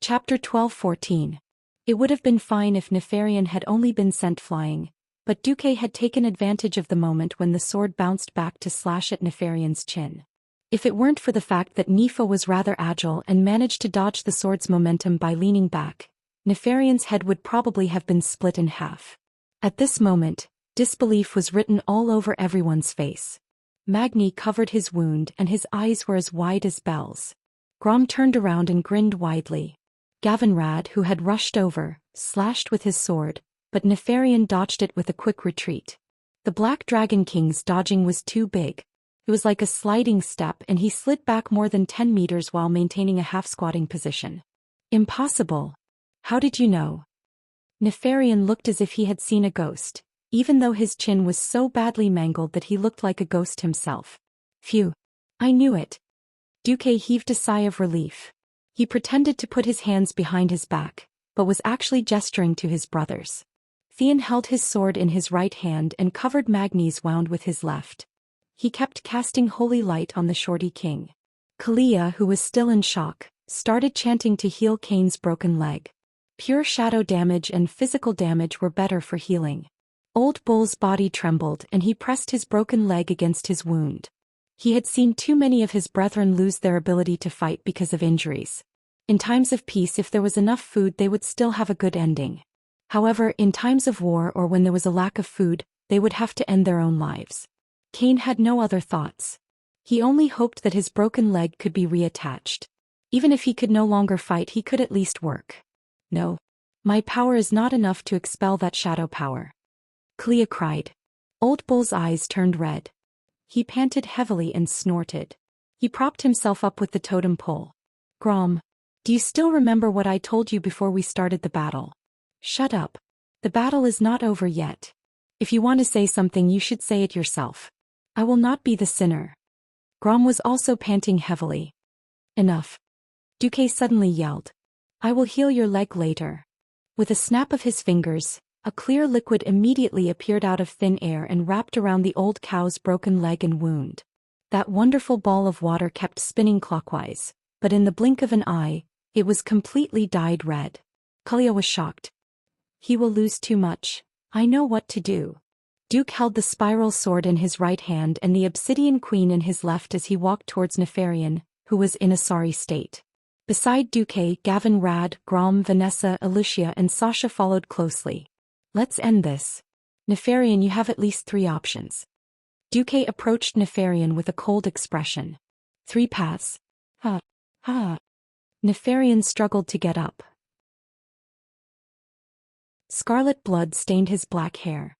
Chapter 12-14. It would have been fine if Nefarian had only been sent flying, but Duque had taken advantage of the moment when the sword bounced back to slash at Nefarian's chin. If it weren't for the fact that Nefa was rather agile and managed to dodge the sword's momentum by leaning back, Nefarian's head would probably have been split in half. At this moment, disbelief was written all over everyone's face. Magni covered his wound and his eyes were as wide as bells. Grom turned around and grinned widely. Gavinrad, who had rushed over, slashed with his sword, but Nefarian dodged it with a quick retreat. The Black Dragon King's dodging was too big. It was like a sliding step and he slid back more than 10 meters while maintaining a half-squatting position. Impossible. How did you know? Nefarian looked as if he had seen a ghost, even though his chin was so badly mangled that he looked like a ghost himself. Phew. I knew it. Duque heaved a sigh of relief. He pretended to put his hands behind his back, but was actually gesturing to his brothers. Theon held his sword in his right hand and covered Magni's wound with his left. He kept casting holy light on the shorty king. Kalia, who was still in shock, started chanting to heal Kane's broken leg. Pure shadow damage and physical damage were better for healing. Old Bull's body trembled and he pressed his broken leg against his wound. He had seen too many of his brethren lose their ability to fight because of injuries. In times of peace, if there was enough food, they would still have a good ending. However, in times of war or when there was a lack of food, they would have to end their own lives. Kane had no other thoughts. He only hoped that his broken leg could be reattached. Even if he could no longer fight, he could at least work. No. My power is not enough to expel that shadow power. Kalia cried. Old Bull's eyes turned red. He panted heavily and snorted. He propped himself up with the totem pole. Grom, do you still remember what I told you before we started the battle? Shut up. The battle is not over yet. If you want to say something, you should say it yourself. I will not be the sinner. Grom was also panting heavily. Enough. Duque suddenly yelled. I will heal your leg later. With a snap of his fingers, a clear liquid immediately appeared out of thin air and wrapped around the old cow's broken leg and wound. That wonderful ball of water kept spinning clockwise, but in the blink of an eye, it was completely dyed red. Kalia was shocked. He will lose too much. I know what to do. Duke held the spiral sword in his right hand and the obsidian queen in his left as he walked towards Nefarian, who was in a sorry state. Beside Duque, Gavinrad, Grom, Vanessa, Alicia and Sasha followed closely. Let's end this. Nefarian, you have at least 3 options. Duque approached Nefarian with a cold expression. 3 paths. Ha. Ha. Nefarian struggled to get up. Scarlet blood stained his black hair.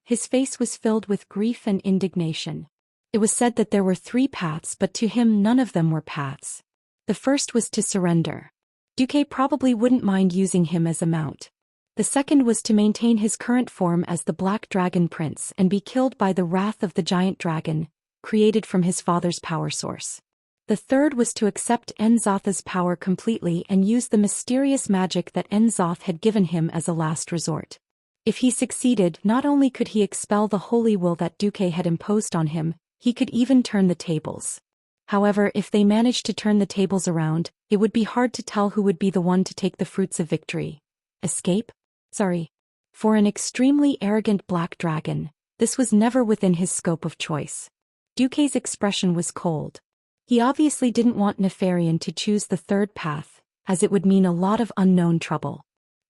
His face was filled with grief and indignation. It was said that there were 3 paths, but to him none of them were paths. The first was to surrender. Duque probably wouldn't mind using him as a mount. The second was to maintain his current form as the Black Dragon Prince and be killed by the wrath of the giant dragon, created from his father's power source. The third was to accept Enzotha's power completely and use the mysterious magic that Enzoth had given him as a last resort. If he succeeded, not only could he expel the holy will that Duque had imposed on him, he could even turn the tables. However, if they managed to turn the tables around, it would be hard to tell who would be the one to take the fruits of victory. Escape? Sorry. For an extremely arrogant black dragon, this was never within his scope of choice. Duque's expression was cold. He obviously didn't want Nefarian to choose the third path, as it would mean a lot of unknown trouble.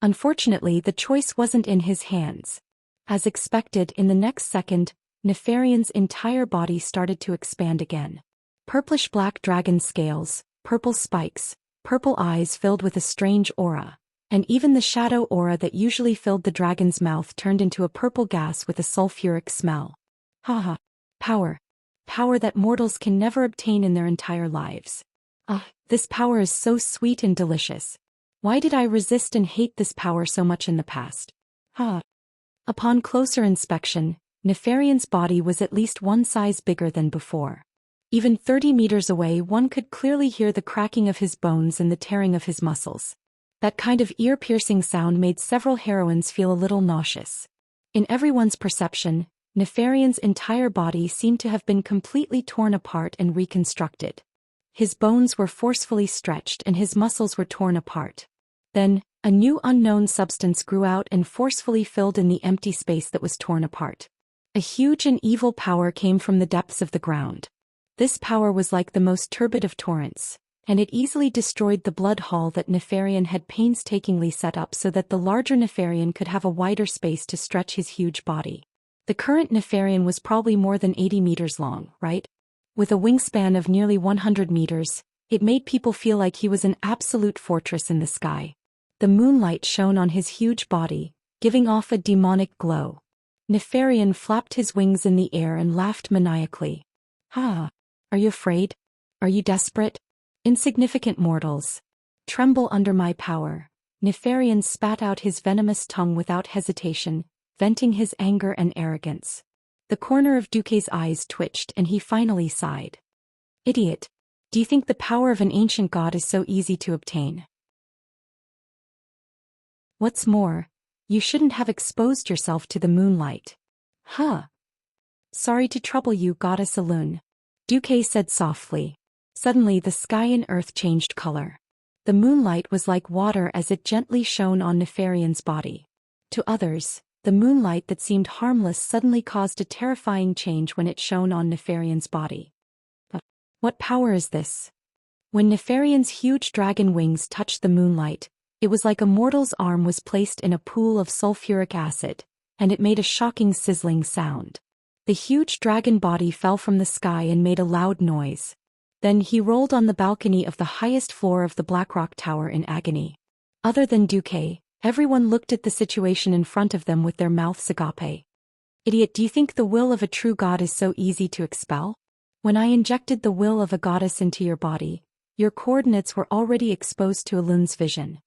Unfortunately, the choice wasn't in his hands. As expected, in the next second, Nefarian's entire body started to expand again. Purplish black dragon scales, purple spikes, purple eyes filled with a strange aura. And even the shadow aura that usually filled the dragon's mouth turned into a purple gas with a sulfuric smell. Haha. Power. Power that mortals can never obtain in their entire lives. This power is so sweet and delicious. Why did I resist and hate this power so much in the past? Upon closer inspection, Nefarian's body was at least 1 size bigger than before. Even 30 meters away, one could clearly hear the cracking of his bones and the tearing of his muscles. That kind of ear-piercing sound made several heroines feel a little nauseous. In everyone's perception, Nefarian's entire body seemed to have been completely torn apart and reconstructed. His bones were forcefully stretched and his muscles were torn apart. Then, a new unknown substance grew out and forcefully filled in the empty space that was torn apart. A huge and evil power came from the depths of the ground. This power was like the most turbid of torrents, and it easily destroyed the blood hall that Nefarian had painstakingly set up so that the larger Nefarian could have a wider space to stretch his huge body. The current Nefarian was probably more than 80 meters long, right? With a wingspan of nearly 100 meters, it made people feel like he was an absolute fortress in the sky. The moonlight shone on his huge body, giving off a demonic glow. Nefarian flapped his wings in the air and laughed maniacally. "Ha! Are you afraid? Are you desperate? Insignificant mortals. Tremble under my power." Nefarian spat out his venomous tongue without hesitation, venting his anger and arrogance. The corner of Duque's eyes twitched and he finally sighed. "Idiot. Do you think the power of an ancient god is so easy to obtain? What's more, you shouldn't have exposed yourself to the moonlight." "Huh. Sorry to trouble you, Goddess Alun," Duque said softly. Suddenly the sky and earth changed color. The moonlight was like water as it gently shone on Nefarian's body. To others, the moonlight that seemed harmless suddenly caused a terrifying change when it shone on Nefarian's body. But what power is this? When Nefarian's huge dragon wings touched the moonlight, it was like a mortal's arm was placed in a pool of sulfuric acid, and it made a shocking sizzling sound. The huge dragon body fell from the sky and made a loud noise. Then he rolled on the balcony of the highest floor of the Blackrock Tower in agony. Other than Duque, everyone looked at the situation in front of them with their mouths agape. "Idiot, do you think the will of a true god is so easy to expel? When I injected the will of a goddess into your body, your coordinates were already exposed to Alun's vision."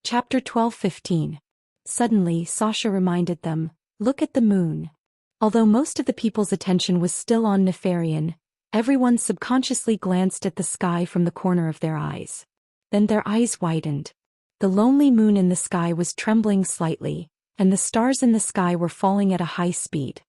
Chapter 12:15. Suddenly Sasha reminded them, "Look at the moon." Although most of the people's attention was still on Nefarian, everyone subconsciously glanced at the sky from the corner of their eyes. Then their eyes widened. The lonely moon in the sky was trembling slightly, and the stars in the sky were falling at a high speed.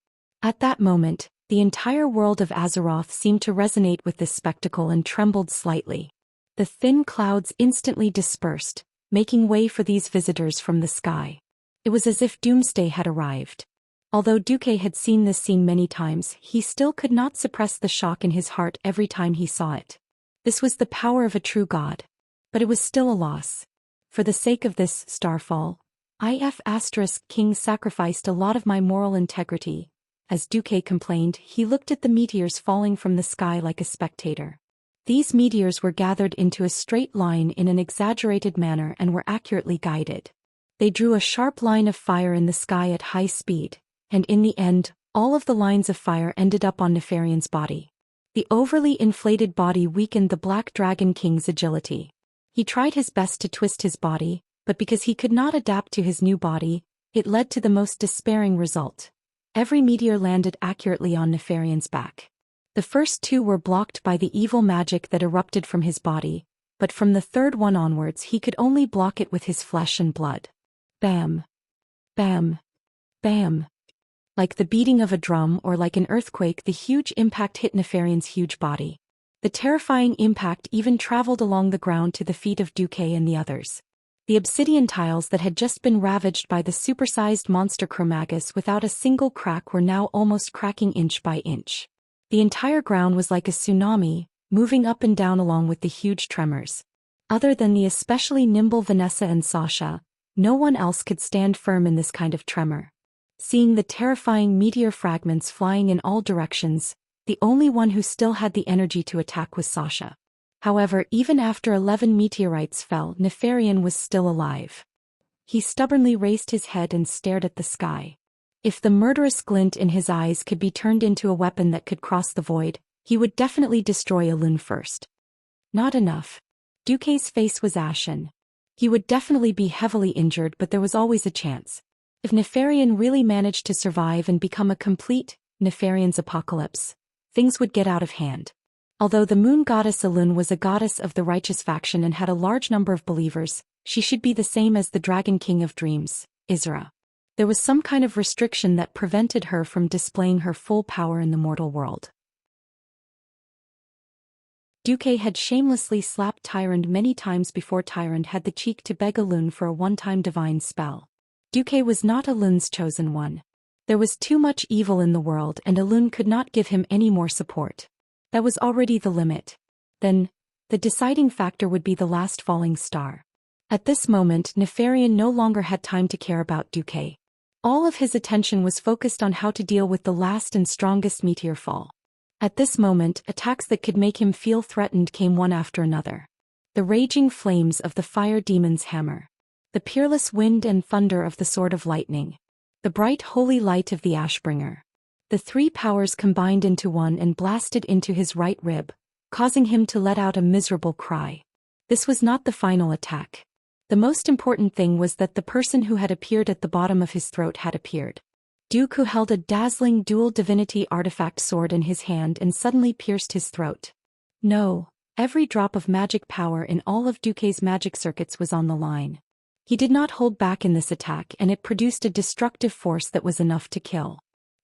At that moment, the entire world of Azeroth seemed to resonate with this spectacle and trembled slightly. The thin clouds instantly dispersed, making way for these visitors from the sky. It was as if doomsday had arrived. Although Duque had seen this scene many times, he still could not suppress the shock in his heart every time he saw it. This was the power of a true god. But it was still a loss. For the sake of this starfall, King sacrificed a lot of my moral integrity. As Duque complained, he looked at the meteors falling from the sky like a spectator. These meteors were gathered into a straight line in an exaggerated manner and were accurately guided. They drew a sharp line of fire in the sky at high speed, and in the end, all of the lines of fire ended up on Nefarian's body. The overly inflated body weakened the Black Dragon King's agility. He tried his best to twist his body, but because he could not adapt to his new body, it led to the most despairing result. Every meteor landed accurately on Nefarian's back. The first two were blocked by the evil magic that erupted from his body, but from the third one onwards he could only block it with his flesh and blood. Bam! Bam! Bam! Like the beating of a drum or like an earthquake, the huge impact hit Nefarian's huge body. The terrifying impact even traveled along the ground to the feet of Duque and the others. The obsidian tiles that had just been ravaged by the supersized monster Chromagus without a single crack were now almost cracking inch by inch. The entire ground was like a tsunami, moving up and down along with the huge tremors. Other than the especially nimble Vanessa and Sasha, no one else could stand firm in this kind of tremor. Seeing the terrifying meteor fragments flying in all directions, the only one who still had the energy to attack was Sasha. However, even after 11 meteorites fell, Nefarian was still alive. He stubbornly raised his head and stared at the sky. If the murderous glint in his eyes could be turned into a weapon that could cross the void, he would definitely destroy Alun first. Not enough. Duque's face was ashen. He would definitely be heavily injured, but there was always a chance. If Nefarian really managed to survive and become a complete Nefarian's apocalypse, things would get out of hand. Although the moon goddess Alun was a goddess of the righteous faction and had a large number of believers, she should be the same as the Dragon King of Dreams, Isra. There was some kind of restriction that prevented her from displaying her full power in the mortal world. Duque had shamelessly slapped Tyrande many times before Tyrande had the cheek to beg a Lune for a one-time divine spell. Duque was not a Lune's chosen one. There was too much evil in the world and a Lune could not give him any more support. That was already the limit. Then, the deciding factor would be the last falling star. At this moment Nefarian no longer had time to care about Duque. All of his attention was focused on how to deal with the last and strongest meteor fall. At this moment, attacks that could make him feel threatened came one after another. The raging flames of the fire demon's hammer. The peerless wind and thunder of the sword of lightning. The bright holy light of the Ashbringer. The three powers combined into one and blasted into his right rib, causing him to let out a miserable cry. This was not the final attack. The most important thing was that the person who had appeared at the bottom of his throat had appeared. Duke, who held a dazzling dual divinity artifact sword in his hand and suddenly pierced his throat. No, every drop of magic power in all of Duque's magic circuits was on the line. He did not hold back in this attack and it produced a destructive force that was enough to kill.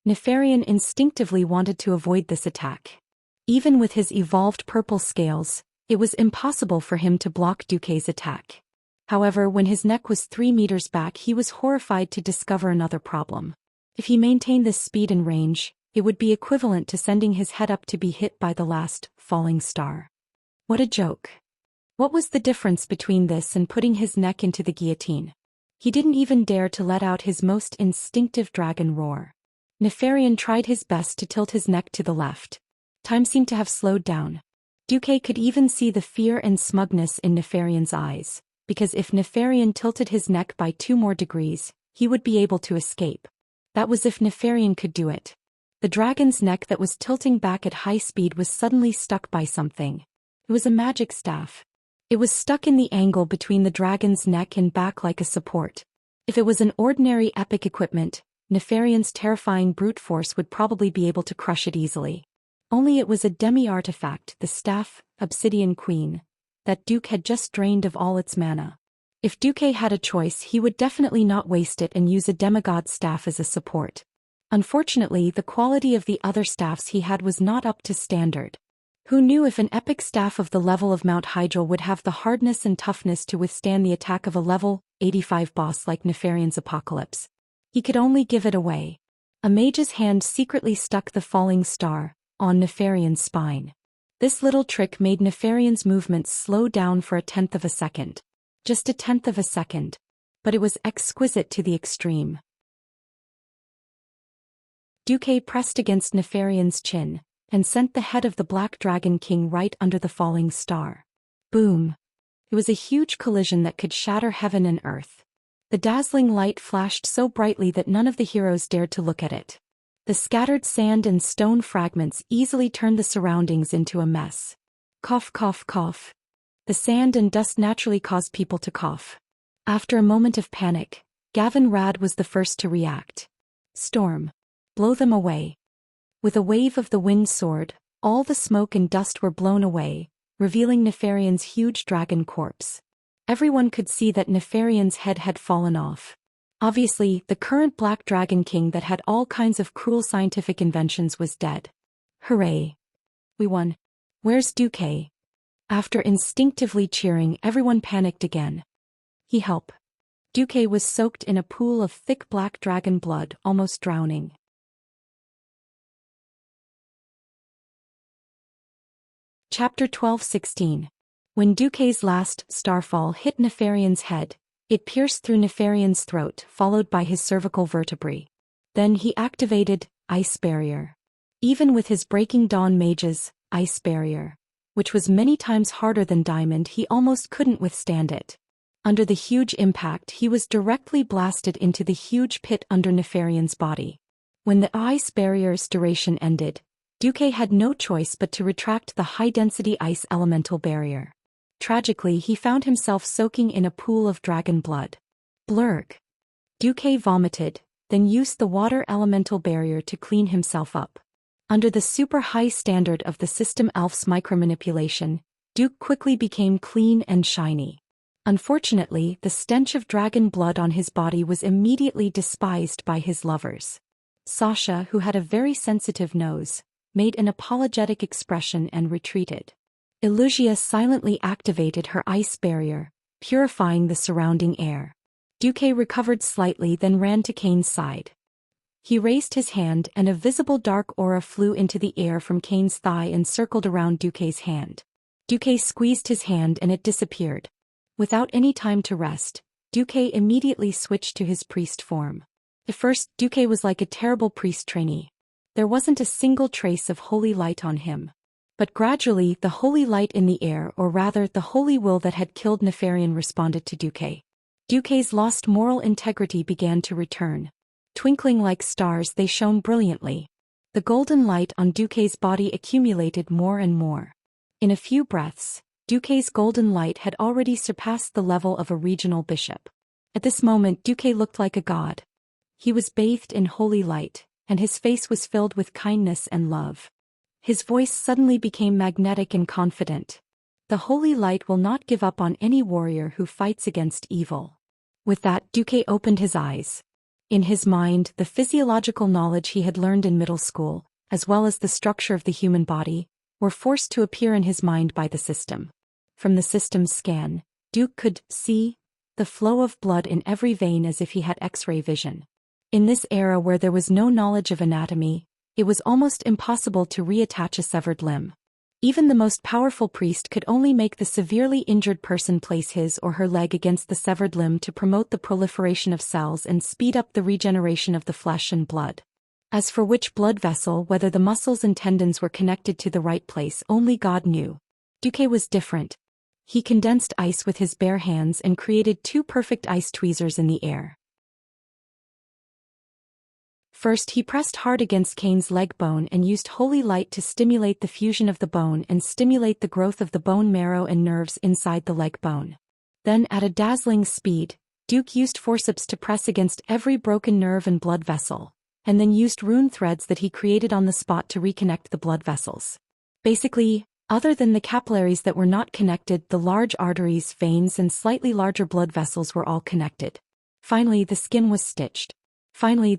Nefarian instinctively wanted to avoid this attack. Even with his evolved purple scales, it was impossible for him to block Duque's attack. However, when his neck was 3 meters back he was horrified to discover another problem. If he maintained this speed and range, it would be equivalent to sending his head up to be hit by the last falling star. What a joke. What was the difference between this and putting his neck into the guillotine? He didn't even dare to let out his most instinctive dragon roar. Nefarian tried his best to tilt his neck to the left. Time seemed to have slowed down. Duque could even see the fear and smugness in Nefarian's eyes, because if Nefarian tilted his neck by 2 more degrees, he would be able to escape. That was if Nefarian could do it. The dragon's neck that was tilting back at high speed was suddenly stuck by something. It was a magic staff. It was stuck in the angle between the dragon's neck and back like a support. If it was an ordinary epic equipment, Nefarian's terrifying brute force would probably be able to crush it easily. Only it was a demi-artifact, the staff, Obsidian Queen, that Duque had just drained of all its mana. If Duque had a choice he would definitely not waste it and use a demigod staff as a support. Unfortunately, the quality of the other staffs he had was not up to standard. Who knew if an epic staff of the level of Mount Hydril would have the hardness and toughness to withstand the attack of a level 85 boss like Nefarian's Apocalypse? He could only give it away. A mage's hand secretly stuck the falling star on Nefarian's spine. This little trick made Nefarian's movements slow down for 1/10 of a second. Just 1/10 of a second. But it was exquisite to the extreme. Duque pressed against Nefarian's chin, and sent the head of the Black Dragon King right under the falling star. Boom! It was a huge collision that could shatter heaven and earth. The dazzling light flashed so brightly that none of the heroes dared to look at it. The scattered sand and stone fragments easily turned the surroundings into a mess. Cough, cough, cough. The sand and dust naturally caused people to cough. After a moment of panic, Gavin Rad was the first to react. Storm. Blow them away. With a wave of the wind sword, all the smoke and dust were blown away, revealing Nefarian's huge dragon corpse. Everyone could see that Nefarian's head had fallen off. Obviously, the current Black Dragon King that had all kinds of cruel scientific inventions was dead. Hooray! We won. Where's Duque? After instinctively cheering, everyone panicked again. He helped. Duque was soaked in a pool of thick black dragon blood, almost drowning. Chapter 12:16. When Duque's last starfall hit Nefarian's head, it pierced through Nefarian's throat, followed by his cervical vertebrae. Then he activated Ice Barrier. Even with his Breaking Dawn Mage's Ice Barrier, which was many times harder than Diamond, he almost couldn't withstand it. Under the huge impact, he was directly blasted into the huge pit under Nefarian's body. When the Ice Barrier's duration ended, Duque had no choice but to retract the high-density ice elemental barrier. Tragically, he found himself soaking in a pool of dragon blood. Blurg. Duque vomited, then used the water elemental barrier to clean himself up. Under the super high standard of the system Elf's micromanipulation, Duke quickly became clean and shiny. Unfortunately, the stench of dragon blood on his body was immediately despised by his lovers. Sasha, who had a very sensitive nose, made an apologetic expression and retreated. Illusia silently activated her ice barrier, purifying the surrounding air. Duque recovered slightly, then ran to Kane's side. He raised his hand and a visible dark aura flew into the air from Kane's thigh and circled around Duque's hand. Duque squeezed his hand and it disappeared. Without any time to rest, Duque immediately switched to his priest form. At first, Duque was like a terrible priest trainee. There wasn't a single trace of holy light on him. But gradually, the holy light in the air, or rather the holy will that had killed Nefarian, responded to Duque. Duque's lost moral integrity began to return. Twinkling like stars, they shone brilliantly. The golden light on Duque's body accumulated more and more. In a few breaths, Duque's golden light had already surpassed the level of a regional bishop. At this moment, Duque looked like a god. He was bathed in holy light, and his face was filled with kindness and love. His voice suddenly became magnetic and confident. The holy light will not give up on any warrior who fights against evil. With that, Duque opened his eyes. In his mind, the physiological knowledge he had learned in middle school, as well as the structure of the human body, were forced to appear in his mind by the system. From the system's scan, Duque could see the flow of blood in every vein as if he had X-ray vision. In this era where there was no knowledge of anatomy, it was almost impossible to reattach a severed limb. Even the most powerful priest could only make the severely injured person place his or her leg against the severed limb to promote the proliferation of cells and speed up the regeneration of the flesh and blood. As for which blood vessel, whether the muscles and tendons were connected to the right place, only God knew. Duque was different. He condensed ice with his bare hands and created two perfect ice tweezers in the air. First, he pressed hard against Kane's leg bone and used holy light to stimulate the fusion of the bone and stimulate the growth of the bone marrow and nerves inside the leg bone. Then, at a dazzling speed, Duque used forceps to press against every broken nerve and blood vessel, and then used rune threads that he created on the spot to reconnect the blood vessels. Basically, other than the capillaries that were not connected, the large arteries, veins, and slightly larger blood vessels were all connected. Finally, the skin was stitched. Every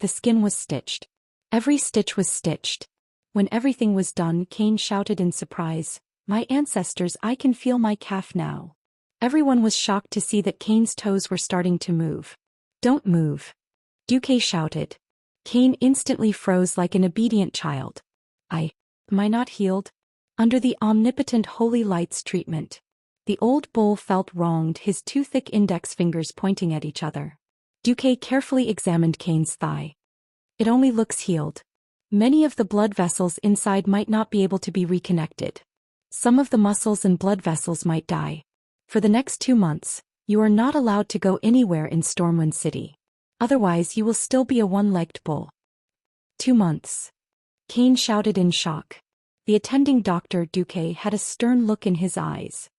stitch was stitched. When everything was done, Kane shouted in surprise, "My ancestors, I can feel my calf now." Everyone was shocked to see that Kane's toes were starting to move. "Don't move," Duque shouted. Kane instantly froze like an obedient child. Am I not healed?" Under the omnipotent holy light's treatment, the old bull felt wronged, his two thick index fingers pointing at each other. Duque carefully examined Kane's thigh. "It only looks healed. Many of the blood vessels inside might not be able to be reconnected. Some of the muscles and blood vessels might die. For the next 2 months, you are not allowed to go anywhere in Stormwind City. Otherwise you will still be a one-legged bull." 2 months. Kane shouted in shock. The attending doctor, Duque, had a stern look in his eyes.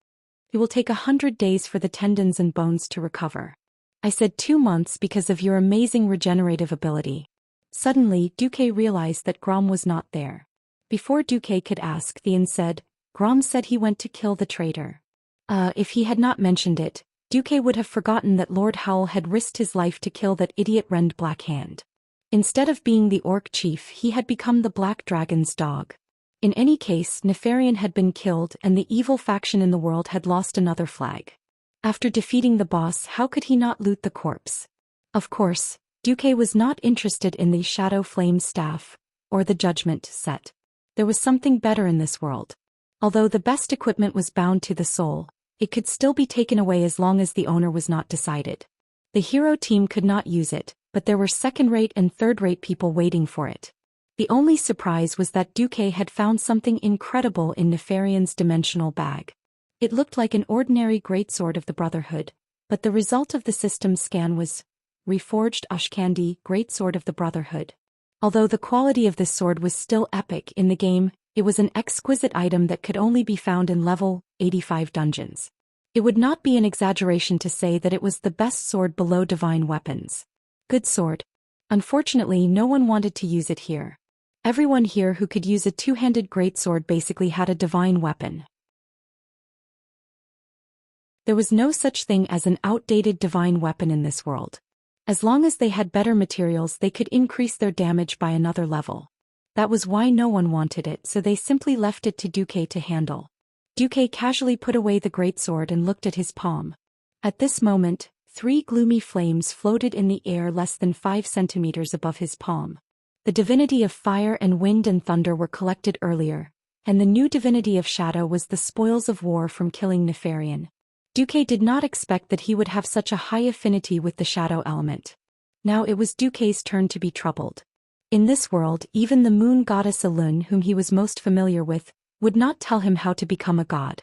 "It will take 100 days for the tendons and bones to recover. I said 2 months because of your amazing regenerative ability." Suddenly, Duque realized that Grom was not there. Before Duque could ask, Theon said, "Grom said he went to kill the traitor." If he had not mentioned it, Duque would have forgotten that Lord Howl had risked his life to kill that idiot Rend Blackhand. Instead of being the orc chief, he had become the Black Dragon's dog. In any case, Nefarian had been killed and the evil faction in the world had lost another flag. After defeating the boss, how could he not loot the corpse? Of course, Duque was not interested in the Shadow Flame Staff, or the Judgment set. There was something better in this world. Although the best equipment was bound to the soul, it could still be taken away as long as the owner was not decided. The hero team could not use it, but there were second-rate and third-rate people waiting for it. The only surprise was that Duque had found something incredible in Nefarian's dimensional bag. It looked like an ordinary greatsword of the Brotherhood, but the result of the system scan was Reforged Ashkandi Greatsword of the Brotherhood. Although the quality of this sword was still epic in the game, it was an exquisite item that could only be found in level 85 dungeons. It would not be an exaggeration to say that it was the best sword below divine weapons. Good sword. Unfortunately, no one wanted to use it here. Everyone here who could use a two-handed greatsword basically had a divine weapon. There was no such thing as an outdated divine weapon in this world. As long as they had better materials, they could increase their damage by another level. That was why no one wanted it, so they simply left it to Duque to handle. Duque casually put away the greatsword and looked at his palm. At this moment, 3 gloomy flames floated in the air less than 5 centimeters above his palm. The divinity of fire and wind and thunder were collected earlier, and the new divinity of shadow was the spoils of war from killing Nefarian. Duque did not expect that he would have such a high affinity with the shadow element. Now it was Duque's turn to be troubled. In this world, even the moon goddess Elun, whom he was most familiar with, would not tell him how to become a god.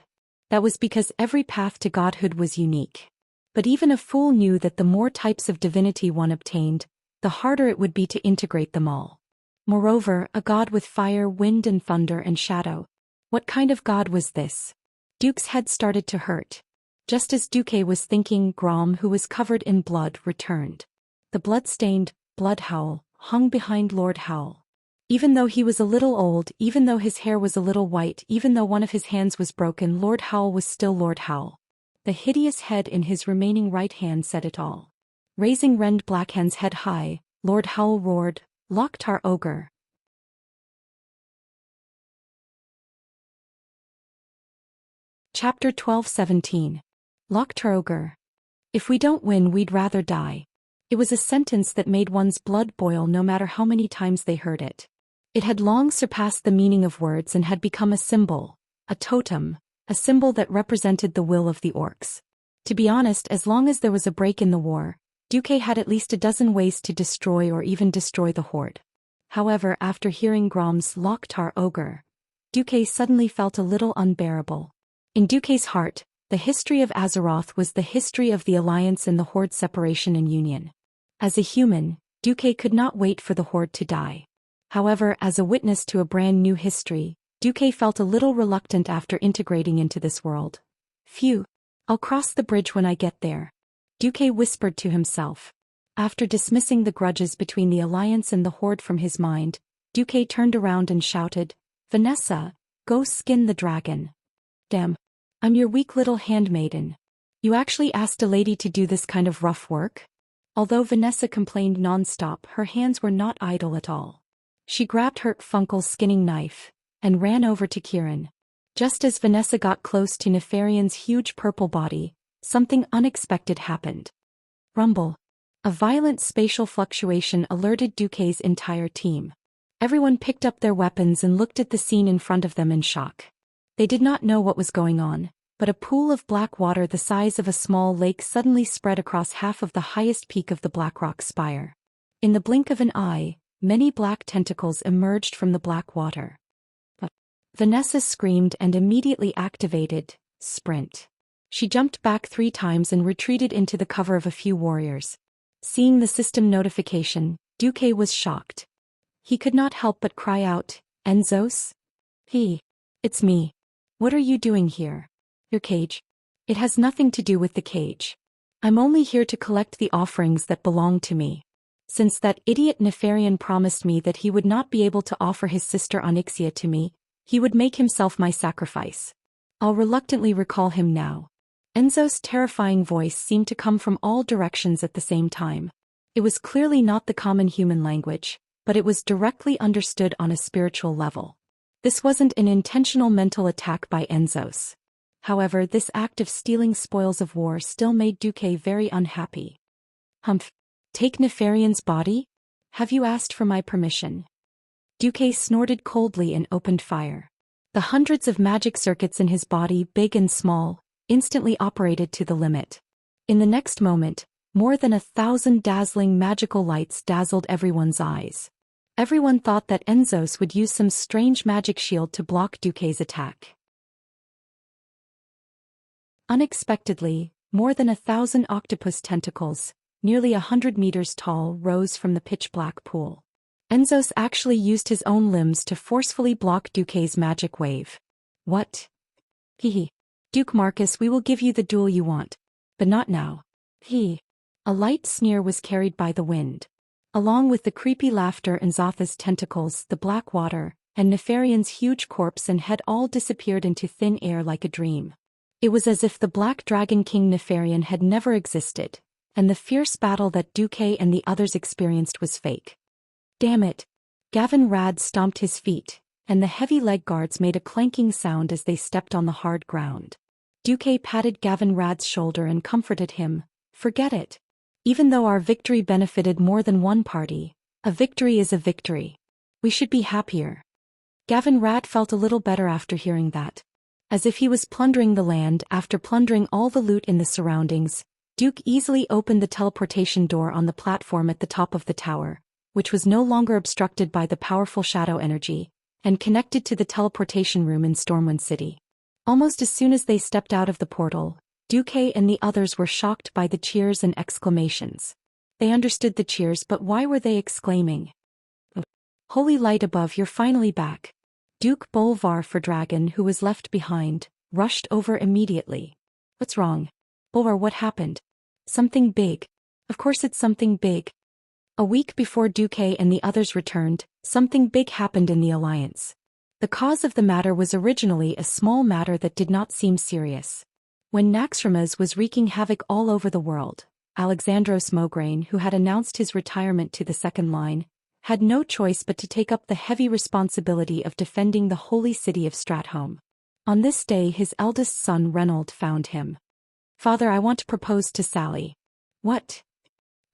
That was because every path to godhood was unique. But even a fool knew that the more types of divinity one obtained, the harder it would be to integrate them all. Moreover, a god with fire, wind and thunder and shadow. What kind of god was this? Duke's head started to hurt. Just as Duque was thinking, Grom, who was covered in blood, returned. The blood-stained, blood howl, hung behind Lord Howl. Even though he was a little old, even though his hair was a little white, even though one of his hands was broken, Lord Howl was still Lord Howl. The hideous head in his remaining right hand said it all. Raising Rend Blackhand's head high, Lord Howl roared, Loktar Ogre. Chapter 12:17. Loktar Ogre. If we don't win, we'd rather die. It was a sentence that made one's blood boil no matter how many times they heard it. It had long surpassed the meaning of words and had become a symbol, a totem, a symbol that represented the will of the orcs. To be honest, as long as there was a break in the war, Duque had at least a dozen ways to destroy or even destroy the horde. However, after hearing Grom's Loktar Ogre, Duque suddenly felt a little unbearable. In Duque's heart, the history of Azeroth was the history of the alliance and the horde separation and union. As a human, Duque could not wait for the horde to die. However, as a witness to a brand new history, Duque felt a little reluctant after integrating into this world. Phew. I'll cross the bridge when I get there. Duque whispered to himself. After dismissing the grudges between the alliance and the horde from his mind, Duque turned around and shouted, Vanessa, go skin the dragon. Damn. I'm your weak little handmaiden. You actually asked a lady to do this kind of rough work? Although Vanessa complained non-stop, her hands were not idle at all. She grabbed her Funkel's skinning knife and ran over to Kieran. Just as Vanessa got close to Nefarian's huge purple body, something unexpected happened. Rumble. A violent spatial fluctuation alerted Duque's entire team. Everyone picked up their weapons and looked at the scene in front of them in shock. They did not know what was going on, but a pool of black water the size of a small lake suddenly spread across half of the highest peak of the Blackrock Spire. In the blink of an eye, many black tentacles emerged from the black water. Vanessa screamed and immediately activated Sprint. She jumped back 3 times and retreated into the cover of a few warriors. Seeing the system notification, Duque was shocked. He could not help but cry out, Enzos? It's me. What are you doing here? Your cage? It has nothing to do with the cage. I'm only here to collect the offerings that belong to me. Since that idiot Nefarian promised me that he would not be able to offer his sister Onyxia to me, he would make himself my sacrifice. I'll reluctantly recall him now. Enzo's terrifying voice seemed to come from all directions at the same time. It was clearly not the common human language, but it was directly understood on a spiritual level. This wasn't an intentional mental attack by Enzos. However, this act of stealing spoils of war still made Duque very unhappy. Humph. Take Nefarian's body? Have you asked for my permission? Duque snorted coldly and opened fire. The hundreds of magic circuits in his body, big and small, instantly operated to the limit. In the next moment, more than 1,000 dazzling magical lights dazzled everyone's eyes. Everyone thought that Enzos would use some strange magic shield to block Duque's attack. Unexpectedly, more than 1,000 octopus tentacles, nearly 100 meters tall, rose from the pitch-black pool. Enzos actually used his own limbs to forcefully block Duque's magic wave. What? Duke Marcus, we will give you the duel you want. But not now. A light sneer was carried by the wind. Along with the creepy laughter and Zotha's tentacles, the black water, and Nefarian's huge corpse and head all disappeared into thin air like a dream. It was as if the Black Dragon King Nefarian had never existed, and the fierce battle that Duque and the others experienced was fake. Damn it. Gavin Rad stomped his feet, and the heavy leg guards made a clanking sound as they stepped on the hard ground. Duque patted Gavin Rad's shoulder and comforted him. Forget it. Even though our victory benefited more than one party, a victory is a victory. We should be happier. Gavin Rad felt a little better after hearing that. As if he was plundering the land after plundering all the loot in the surroundings, Duke easily opened the teleportation door on the platform at the top of the tower, which was no longer obstructed by the powerful shadow energy, and connected to the teleportation room in Stormwind City. Almost as soon as they stepped out of the portal, Duque and the others were shocked by the cheers and exclamations. They understood the cheers, but why were they exclaiming? Holy light above, you're finally back. Duke Bolvar for Dragon, who was left behind, rushed over immediately. What's wrong? Bolvar, what happened? Something big. Of course it's something big. A week before Duque and the others returned, something big happened in the Alliance. The cause of the matter was originally a small matter that did not seem serious. When Naxxramas was wreaking havoc all over the world, Alexandros Mograine, who had announced his retirement to the second line, had no choice but to take up the heavy responsibility of defending the holy city of Stratholme. On this day his eldest son Reynold found him. Father, I want to propose to Sally. What?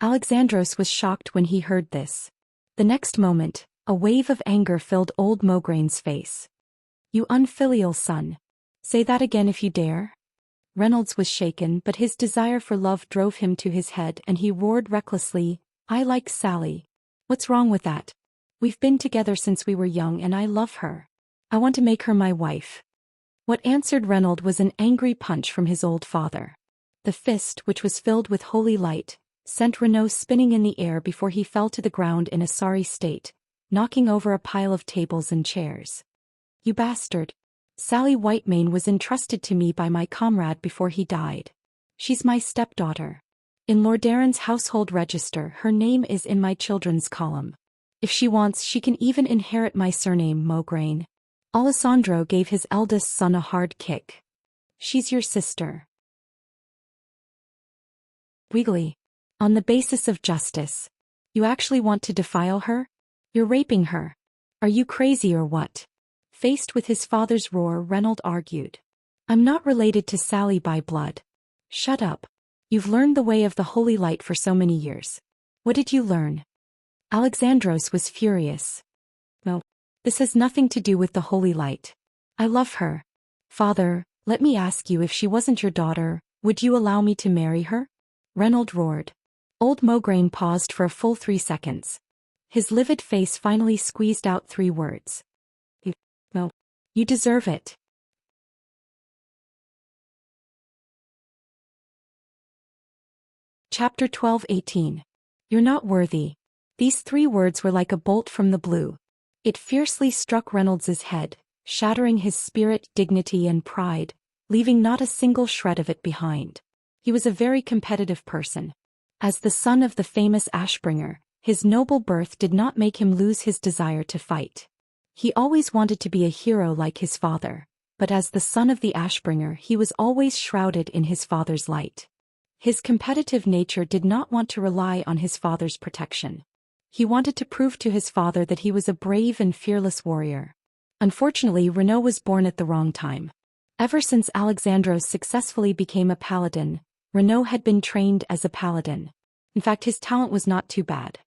Alexandros was shocked when he heard this. The next moment, a wave of anger filled old Mograine's face. You unfilial son. Say that again if you dare. Reynolds was shaken, but his desire for love drove him to his head and he roared recklessly, I like Sally. What's wrong with that? We've been together since we were young and I love her. I want to make her my wife. What answered Reynold was an angry punch from his old father. The fist, which was filled with holy light, sent Renaud spinning in the air before he fell to the ground in a sorry state, knocking over a pile of tables and chairs. You bastard. Sally Whitemane was entrusted to me by my comrade before he died. She's my stepdaughter. In Lordaeron's household register her name is in my children's column. If she wants she can even inherit my surname Mograine. Alessandro gave his eldest son a hard kick. She's your sister. Wiggly. On the basis of justice. You actually want to defile her? You're raping her. Are you crazy or what? Faced with his father's roar, Reynold argued. I'm not related to Sally by blood. Shut up. You've learned the way of the holy light for so many years. What did you learn? Alexandros was furious. No, this has nothing to do with the holy light. I love her. Father, let me ask you, if she wasn't your daughter, would you allow me to marry her? Reynold roared. Old Mograine paused for a full 3 seconds. His livid face finally squeezed out 3 words. No, you deserve it. Chapter 12:18. You're not worthy. These 3 words were like a bolt from the blue. It fiercely struck Reynolds's head, shattering his spirit, dignity and pride, leaving not a single shred of it behind. He was a very competitive person. As the son of the famous Ashbringer, his noble birth did not make him lose his desire to fight. He always wanted to be a hero like his father, but as the son of the Ashbringer he was always shrouded in his father's light. His competitive nature did not want to rely on his father's protection. He wanted to prove to his father that he was a brave and fearless warrior. Unfortunately, Renaud was born at the wrong time. Ever since Alexandros successfully became a paladin, Renaud had been trained as a paladin. In fact, his talent was not too bad.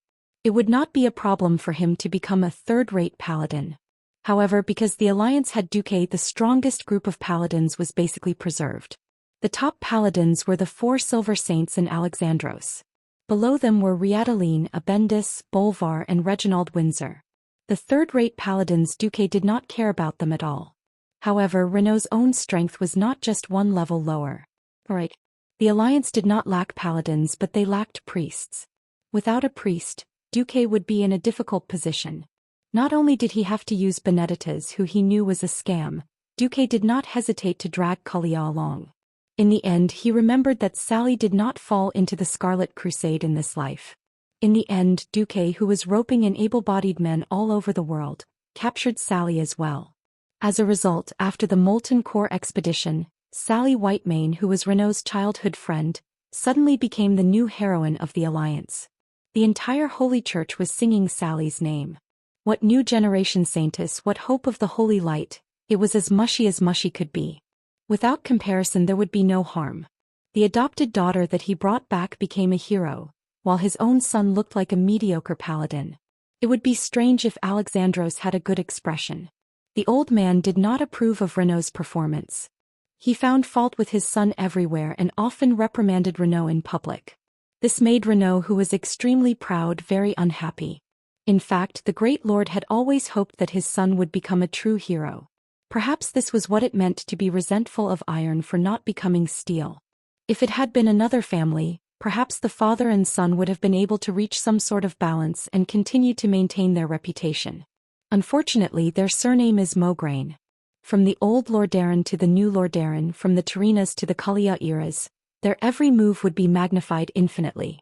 It would not be a problem for him to become a third-rate paladin. However, because the Alliance had Duque, the strongest group of paladins was basically preserved. The top paladins were the 4 Silver Saints and Alexandros. Below them were Riadaline, Abendis, Bolvar and Reginald Windsor. The third-rate paladins, Duque did not care about them at all. However, Renaud's own strength was not just one level lower. Alright. The Alliance did not lack paladins, but they lacked priests. Without a priest, Duque would be in a difficult position. Not only did he have to use Benedettas, who he knew was a scam, Duque did not hesitate to drag Kalia along. In the end, he remembered that Sally did not fall into the Scarlet Crusade in this life. In the end, Duque, who was roping in able-bodied men all over the world, captured Sally as well. As a result, after the Molten Core expedition, Sally Whitemane, who was Renaud's childhood friend, suddenly became the new heroine of the Alliance. The entire Holy Church was singing Sally's name. What new generation saintess, what hope of the holy light, it was as mushy could be. Without comparison there would be no harm. The adopted daughter that he brought back became a hero, while his own son looked like a mediocre paladin. It would be strange if Alexandros had a good expression. The old man did not approve of Renault's performance. He found fault with his son everywhere and often reprimanded Renault in public. This made Renault, who was extremely proud, very unhappy. In fact, the great lord had always hoped that his son would become a true hero. Perhaps this was what it meant to be resentful of iron for not becoming steel. If it had been another family, perhaps the father and son would have been able to reach some sort of balance and continue to maintain their reputation. Unfortunately, their surname is Mograine. From the old Lordaeron to the new Lordaeron, from the Tarinas to the Kalia eras, their every move would be magnified infinitely.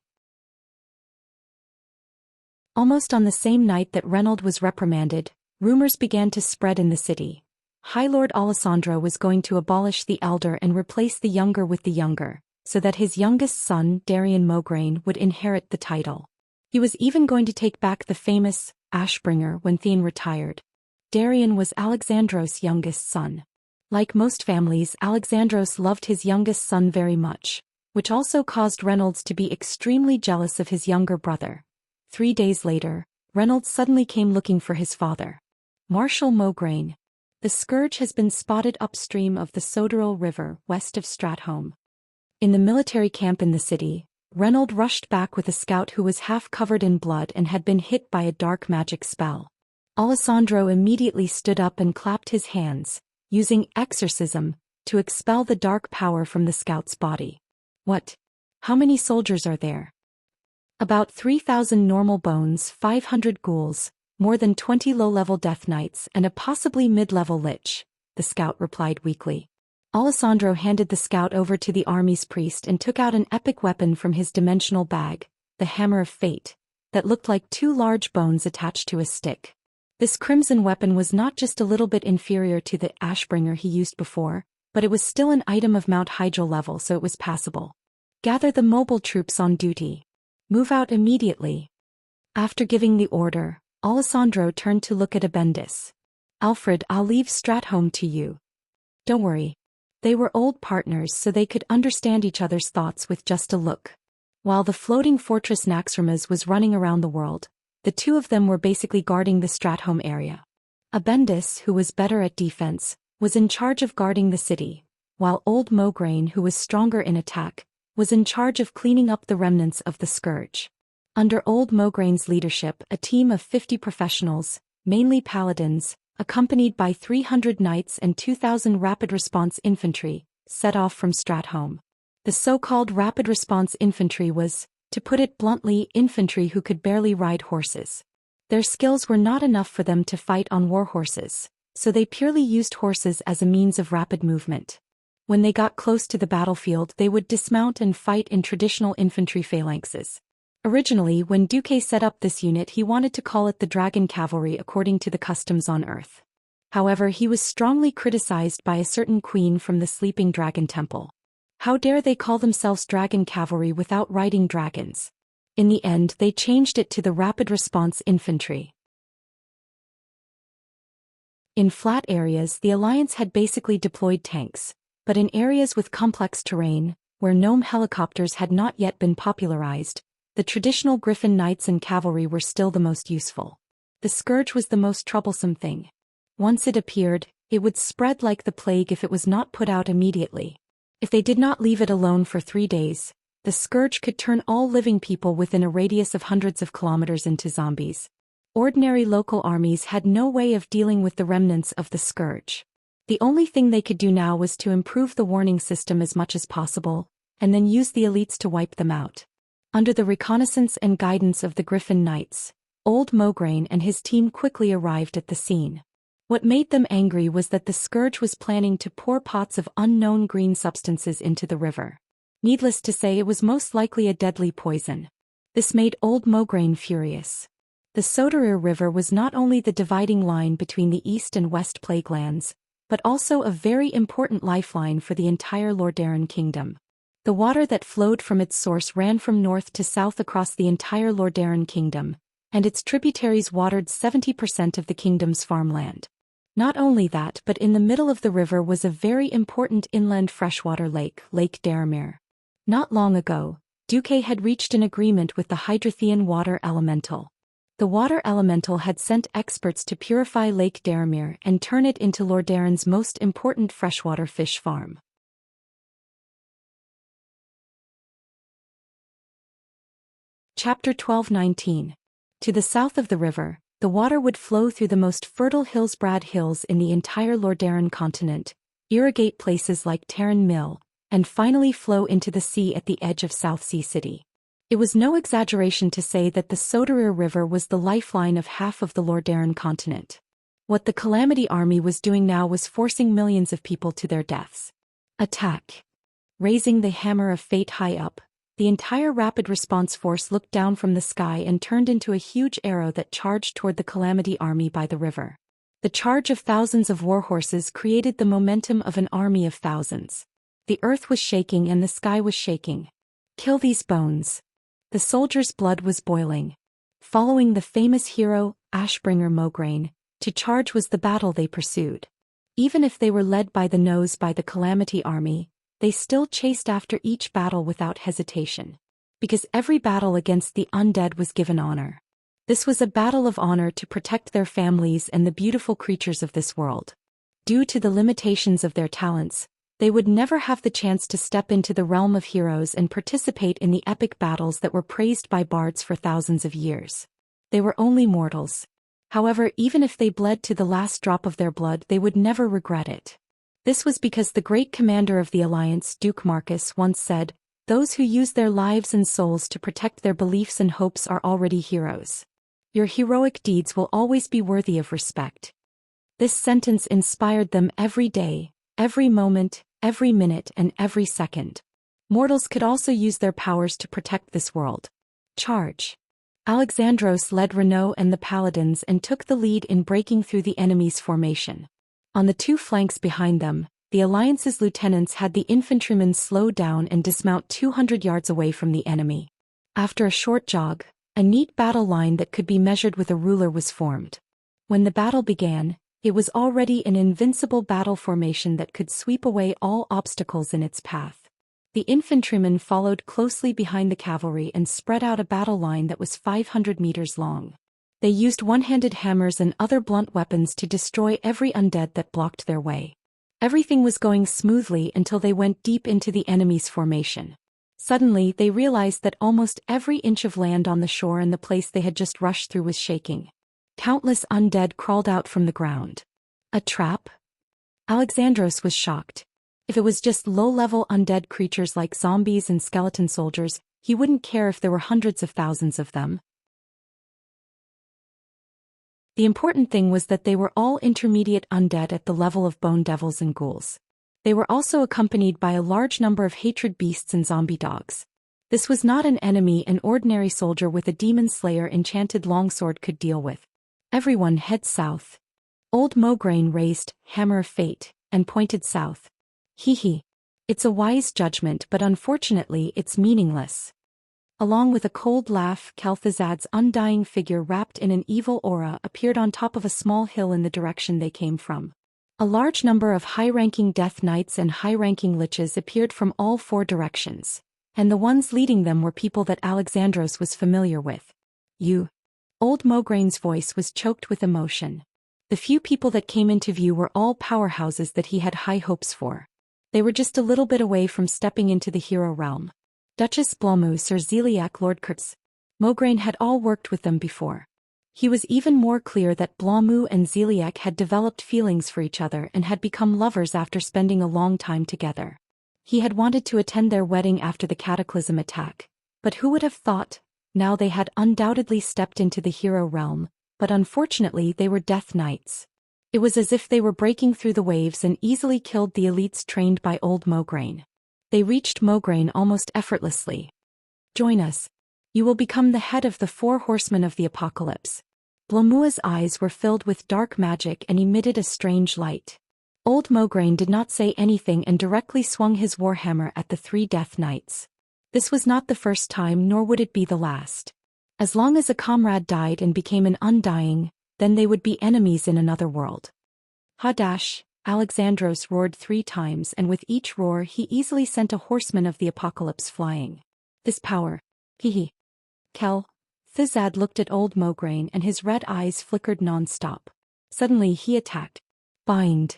Almost on the same night that Renaud was reprimanded, rumors began to spread in the city. High Lord Alessandro was going to abolish the elder and replace the younger with the younger, so that his youngest son, Darian Mograine, would inherit the title. He was even going to take back the famous Ashbringer when Theon retired. Darian was Alexandros' youngest son. Like most families, Alexandros loved his youngest son very much, which also caused Reynolds to be extremely jealous of his younger brother. 3 days later, Reynolds suddenly came looking for his father. Marshal Mograine. The scourge has been spotted upstream of the Soderil River, west of Stratholme. In the military camp in the city, Reynolds rushed back with a scout who was half covered in blood and had been hit by a dark magic spell. Alessandro immediately stood up and clapped his hands, using exorcism, to expel the dark power from the scout's body. What? How many soldiers are there? About 3,000 normal bones, 500 ghouls, more than 20 low-level death knights and a possibly mid-level lich, the scout replied weakly. Alessandro handed the scout over to the army's priest and took out an epic weapon from his dimensional bag, the Hammer of Fate, that looked like 2 large bones attached to a stick. This crimson weapon was not just a little bit inferior to the Ashbringer he used before, but it was still an item of Mount Hydril level, so it was passable. Gather the mobile troops on duty. Move out immediately. After giving the order, Alessandro turned to look at Abendis. Alfred, I'll leave Stratholme to you. Don't worry. They were old partners, so they could understand each other's thoughts with just a look. While the floating fortress Naxxramas was running around the world, the two of them were basically guarding the Stratholme area. Abendis, who was better at defense, was in charge of guarding the city, while old Mograine, who was stronger in attack, was in charge of cleaning up the remnants of the scourge. Under old Mograine's leadership, a team of 50 professionals, mainly paladins, accompanied by 300 knights and 2,000 rapid response infantry, set off from Stratholme. The so-called rapid response infantry was, to put it bluntly, infantry who could barely ride horses. Their skills were not enough for them to fight on war horses, so they purely used horses as a means of rapid movement. When they got close to the battlefield, they would dismount and fight in traditional infantry phalanxes. Originally, when Duque set up this unit, he wanted to call it the Dragon Cavalry according to the customs on Earth. However, he was strongly criticized by a certain queen from the Sleeping Dragon Temple. How dare they call themselves Dragon Cavalry without riding dragons? In the end, they changed it to the Rapid Response Infantry. In flat areas, the Alliance had basically deployed tanks, but in areas with complex terrain, where gnome helicopters had not yet been popularized, the traditional Griffin Knights and cavalry were still the most useful. The scourge was the most troublesome thing. Once it appeared, it would spread like the plague if it was not put out immediately. If they did not leave it alone for 3 days, the scourge could turn all living people within a radius of hundreds of kilometers into zombies. Ordinary local armies had no way of dealing with the remnants of the scourge. The only thing they could do now was to improve the warning system as much as possible, and then use the elites to wipe them out. Under the reconnaissance and guidance of the Griffin Knights, old Mograine and his team quickly arrived at the scene. What made them angry was that the scourge was planning to pour pots of unknown green substances into the river. Needless to say, it was most likely a deadly poison. This made old Mograine furious. The Soderil River was not only the dividing line between the East and West Plague Lands, but also a very important lifeline for the entire Lordaeron kingdom. The water that flowed from its source ran from north to south across the entire Lordaeron kingdom, and its tributaries watered 70% of the kingdom's farmland. Not only that, but in the middle of the river was a very important inland freshwater lake, Lake Daramir. Not long ago, Duque had reached an agreement with the Hydrothian water elemental. The water elemental had sent experts to purify Lake Daramir and turn it into Lordaeron's most important freshwater fish farm. Chapter 12:19. To the south of the river, the water would flow through the most fertile Hillsbrad Hills in the entire Lordaeron continent, irrigate places like Terran Mill, and finally flow into the sea at the edge of South Sea City. It was no exaggeration to say that the Soderir River was the lifeline of half of the Lordaeron continent. What the Calamity Army was doing now was forcing millions of people to their deaths. Attack. Raising the hammer of fate high up, the entire rapid response force looked down from the sky and turned into a huge arrow that charged toward the Calamity Army by the river. The charge of thousands of warhorses created the momentum of an army of thousands. The earth was shaking and the sky was shaking. Kill these bones. The soldiers' blood was boiling. Following the famous hero, Ashbringer Mograine, to charge was the battle they pursued. Even if they were led by the nose by the Calamity Army, they still chased after each battle without hesitation. Because every battle against the undead was given honor. This was a battle of honor to protect their families and the beautiful creatures of this world. Due to the limitations of their talents, they would never have the chance to step into the realm of heroes and participate in the epic battles that were praised by bards for thousands of years. They were only mortals. However, even if they bled to the last drop of their blood, they would never regret it. This was because the great commander of the Alliance, Duke Marcus, once said, "Those who use their lives and souls to protect their beliefs and hopes are already heroes. Your heroic deeds will always be worthy of respect." This sentence inspired them every day, every moment, every minute, and every second. Mortals could also use their powers to protect this world. Charge. Alexandros led Renault and the Paladins and took the lead in breaking through the enemy's formation. On the two flanks behind them, the Alliance's lieutenants had the infantrymen slow down and dismount 200 yards away from the enemy. After a short jog, a neat battle line that could be measured with a ruler was formed. When the battle began, it was already an invincible battle formation that could sweep away all obstacles in its path. The infantrymen followed closely behind the cavalry and spread out a battle line that was 500 meters long. They used one-handed hammers and other blunt weapons to destroy every undead that blocked their way. Everything was going smoothly until they went deep into the enemy's formation. Suddenly, they realized that almost every inch of land on the shore and the place they had just rushed through was shaking. Countless undead crawled out from the ground. A trap? Alexandros was shocked. If it was just low-level undead creatures like zombies and skeleton soldiers, he wouldn't care if there were hundreds of thousands of them. The important thing was that they were all intermediate undead at the level of bone devils and ghouls. They were also accompanied by a large number of hatred beasts and zombie dogs. This was not an enemy an ordinary soldier with a demon slayer enchanted longsword could deal with. Everyone head south. Old Mograine raised Hammer of Fate and pointed south. Hee. It's a wise judgment, but unfortunately it's meaningless. Along with a cold laugh, Kel'Thuzad's undying figure wrapped in an evil aura appeared on top of a small hill in the direction they came from. A large number of high-ranking Death Knights and high-ranking liches appeared from all four directions, and the ones leading them were people that Alexandros was familiar with. You. Old Mogaine's voice was choked with emotion. The few people that came into view were all powerhouses that he had high hopes for. They were just a little bit away from stepping into the hero realm. Duchess Blomu, Sir Zeliak, Lord Kurtz. Mograine had all worked with them before. He was even more clear that Blomu and Zeliak had developed feelings for each other and had become lovers after spending a long time together. He had wanted to attend their wedding after the Cataclysm attack, but who would have thought? Now they had undoubtedly stepped into the hero realm, but unfortunately they were Death Knights. It was as if they were breaking through the waves and easily killed the elites trained by old Mograine. They reached Mograine almost effortlessly. Join us. You will become the head of the 4 horsemen of the apocalypse. Blomua's eyes were filled with dark magic and emitted a strange light. Old Mograine did not say anything and directly swung his warhammer at the 3 Death Knights. This was not the first time, nor would it be the last. As long as a comrade died and became an undying, then they would be enemies in another world. Hadash, Alexandros roared 3 times, and with each roar he easily sent a horseman of the apocalypse flying. This power. Hehe. Kel. Thizad looked at old Mograine and his red eyes flickered non-stop. Suddenly he attacked. Bind.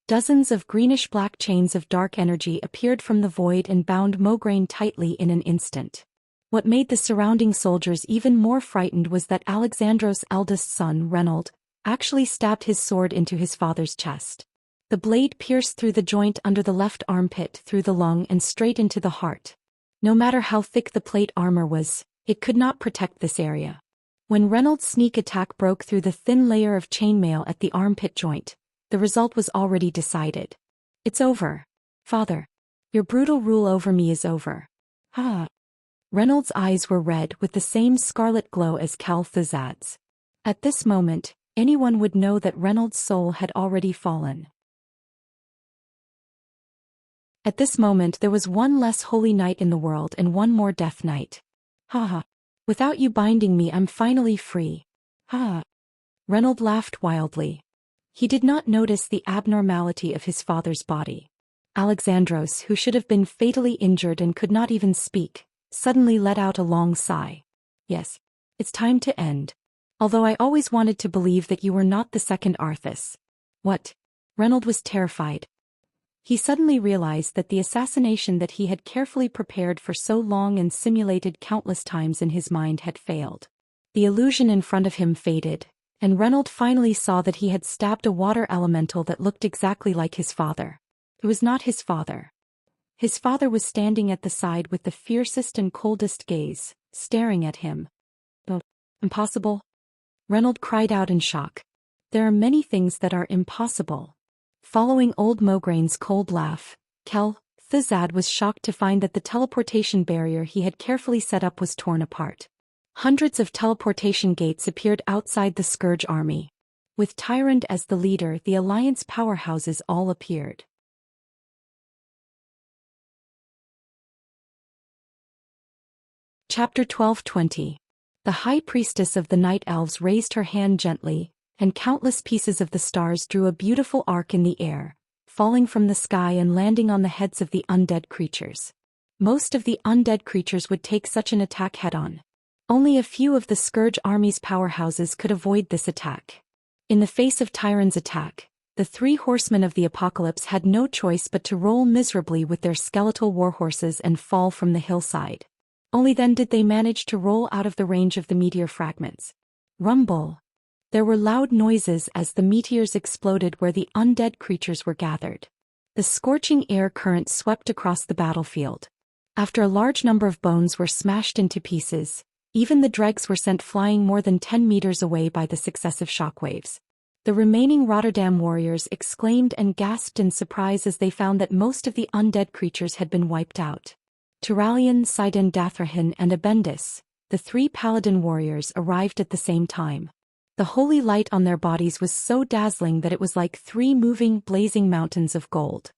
Dozens of greenish-black chains of dark energy appeared from the void and bound Mograine tightly in an instant. What made the surrounding soldiers even more frightened was that Alexandros' eldest son, Reynold, actually stabbed his sword into his father's chest. The blade pierced through the joint under the left armpit, through the lung and straight into the heart. No matter how thick the plate armor was, it could not protect this area. When Reynolds' sneak attack broke through the thin layer of chainmail at the armpit joint, the result was already decided. It's over. Father. Your brutal rule over me is over. Ah. Reynolds' eyes were red with the same scarlet glow as Cal Thizad's. At this moment, anyone would know that Reynolds' soul had already fallen. At this moment there was one less holy night in the world and one more death night. Haha. Without you binding me I'm finally free. Ha. Reynolds laughed wildly. He did not notice the abnormality of his father's body. Alexandros, who should have been fatally injured and could not even speak, suddenly let out a long sigh. Yes. It's time to end. Although I always wanted to believe that you were not the second Arthas. What? Reynolds was terrified. He suddenly realized that the assassination that he had carefully prepared for so long and simulated countless times in his mind had failed. The illusion in front of him faded, and Reynolds finally saw that he had stabbed a water elemental that looked exactly like his father. It was not his father. His father was standing at the side with the fiercest and coldest gaze, staring at him. Oh, impossible? Reynolds cried out in shock. There are many things that are impossible. Following old Mograine's cold laugh, Kel Thizad was shocked to find that the teleportation barrier he had carefully set up was torn apart. Hundreds of teleportation gates appeared outside the Scourge army. With Tyrant as the leader, the Alliance powerhouses all appeared. Chapter 12:20. The High Priestess of the Night Elves raised her hand gently, and countless pieces of the stars drew a beautiful arc in the air, falling from the sky and landing on the heads of the undead creatures. Most of the undead creatures would take such an attack head-on. Only a few of the Scourge army's powerhouses could avoid this attack. In the face of Tyrant's attack, the 3 horsemen of the apocalypse had no choice but to roll miserably with their skeletal warhorses and fall from the hillside. Only then did they manage to roll out of the range of the meteor fragments. Rumble. There were loud noises as the meteors exploded where the undead creatures were gathered. The scorching air current swept across the battlefield. After a large number of bones were smashed into pieces, even the dregs were sent flying more than 10 meters away by the successive shockwaves. The remaining Rotterdam warriors exclaimed and gasped in surprise as they found that most of the undead creatures had been wiped out. Turalian, Sidon, Dathrahan, and Abendis, the 3 paladin warriors, arrived at the same time. The holy light on their bodies was so dazzling that it was like 3 moving, blazing mountains of gold.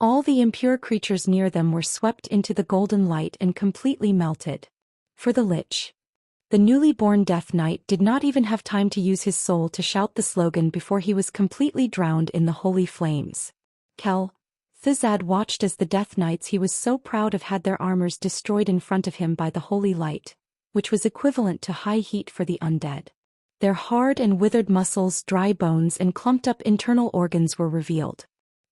All the impure creatures near them were swept into the golden light and completely melted. For the Lich. The newly born Death Knight did not even have time to use his soul to shout the slogan before he was completely drowned in the holy flames. Kel Thizad watched as the Death Knights he was so proud of had their armors destroyed in front of him by the holy light, which was equivalent to high heat for the undead. Their hard and withered muscles, dry bones, and clumped-up internal organs were revealed.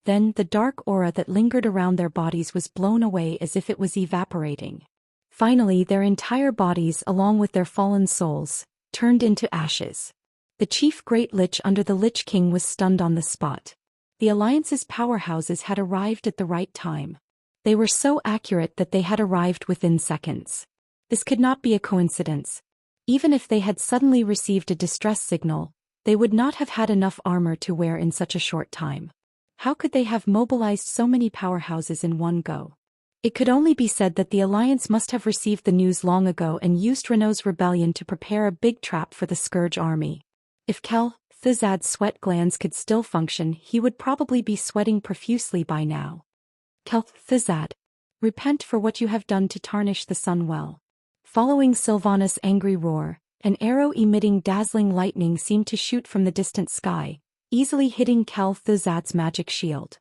Then the dark aura that lingered around their bodies was blown away as if it was evaporating. Finally, their entire bodies, along with their fallen souls, turned into ashes. The chief Great Lich under the Lich King was stunned on the spot. The Alliance's powerhouses had arrived at the right time. They were so accurate that they had arrived within seconds. This could not be a coincidence. Even if they had suddenly received a distress signal, they would not have had enough armor to wear in such a short time. How could they have mobilized so many powerhouses in one go? It could only be said that the Alliance must have received the news long ago and used Renault's rebellion to prepare a big trap for the Scourge army. If Kel Thizad's sweat glands could still function, he would probably be sweating profusely by now. Kel Thizad, repent for what you have done to tarnish the sun well. Following Sylvanas' angry roar, an arrow emitting dazzling lightning seemed to shoot from the distant sky, easily hitting Kel-Thuzad's magic shield.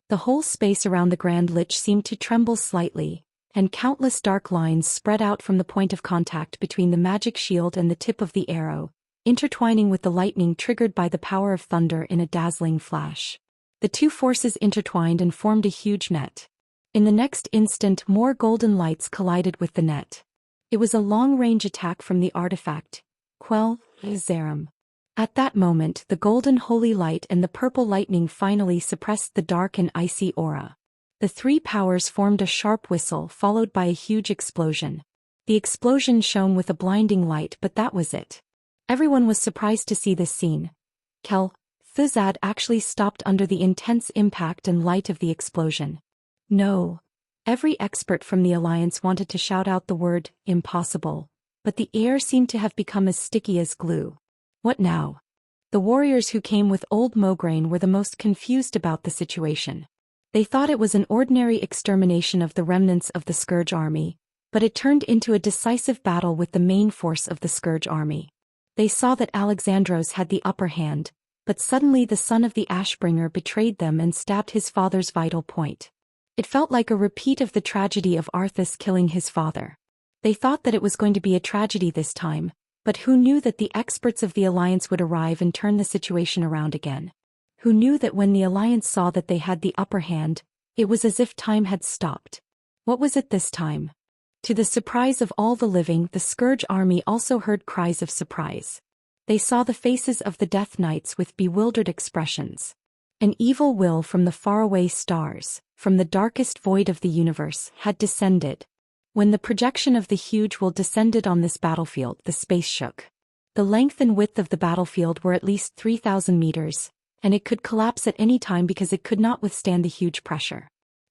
The whole space around the Grand Lich seemed to tremble slightly, and countless dark lines spread out from the point of contact between the magic shield and the tip of the arrow, intertwining with the lightning triggered by the power of thunder in a dazzling flash. The two forces intertwined and formed a huge net. In the next instant, more golden lights collided with the net. It was a long-range attack from the artifact, Quell Zerum. At that moment, the golden holy light and the purple lightning finally suppressed the dark and icy aura. The three powers formed a sharp whistle followed by a huge explosion. The explosion shone with a blinding light, but that was it. Everyone was surprised to see this scene. Kel-Thuzad actually stopped under the intense impact and light of the explosion. No. Every expert from the Alliance wanted to shout out the word, impossible, but the air seemed to have become as sticky as glue. What now? The warriors who came with old Mograine were the most confused about the situation. They thought it was an ordinary extermination of the remnants of the Scourge army, but it turned into a decisive battle with the main force of the Scourge army. They saw that Alexandros had the upper hand, but suddenly the son of the Ashbringer betrayed them and stabbed his father's vital point. It felt like a repeat of the tragedy of Arthas killing his father. They thought that it was going to be a tragedy this time, but who knew that the experts of the Alliance would arrive and turn the situation around again? Who knew that when the Alliance saw that they had the upper hand, it was as if time had stopped? What was it this time? To the surprise of all the living, the Scourge army also heard cries of surprise. They saw the faces of the Death Knights with bewildered expressions. An evil will from the faraway stars, from the darkest void of the universe, had descended. When the projection of the huge will descended on this battlefield, the space shook. The length and width of the battlefield were at least 3,000 meters, and it could collapse at any time because it could not withstand the huge pressure.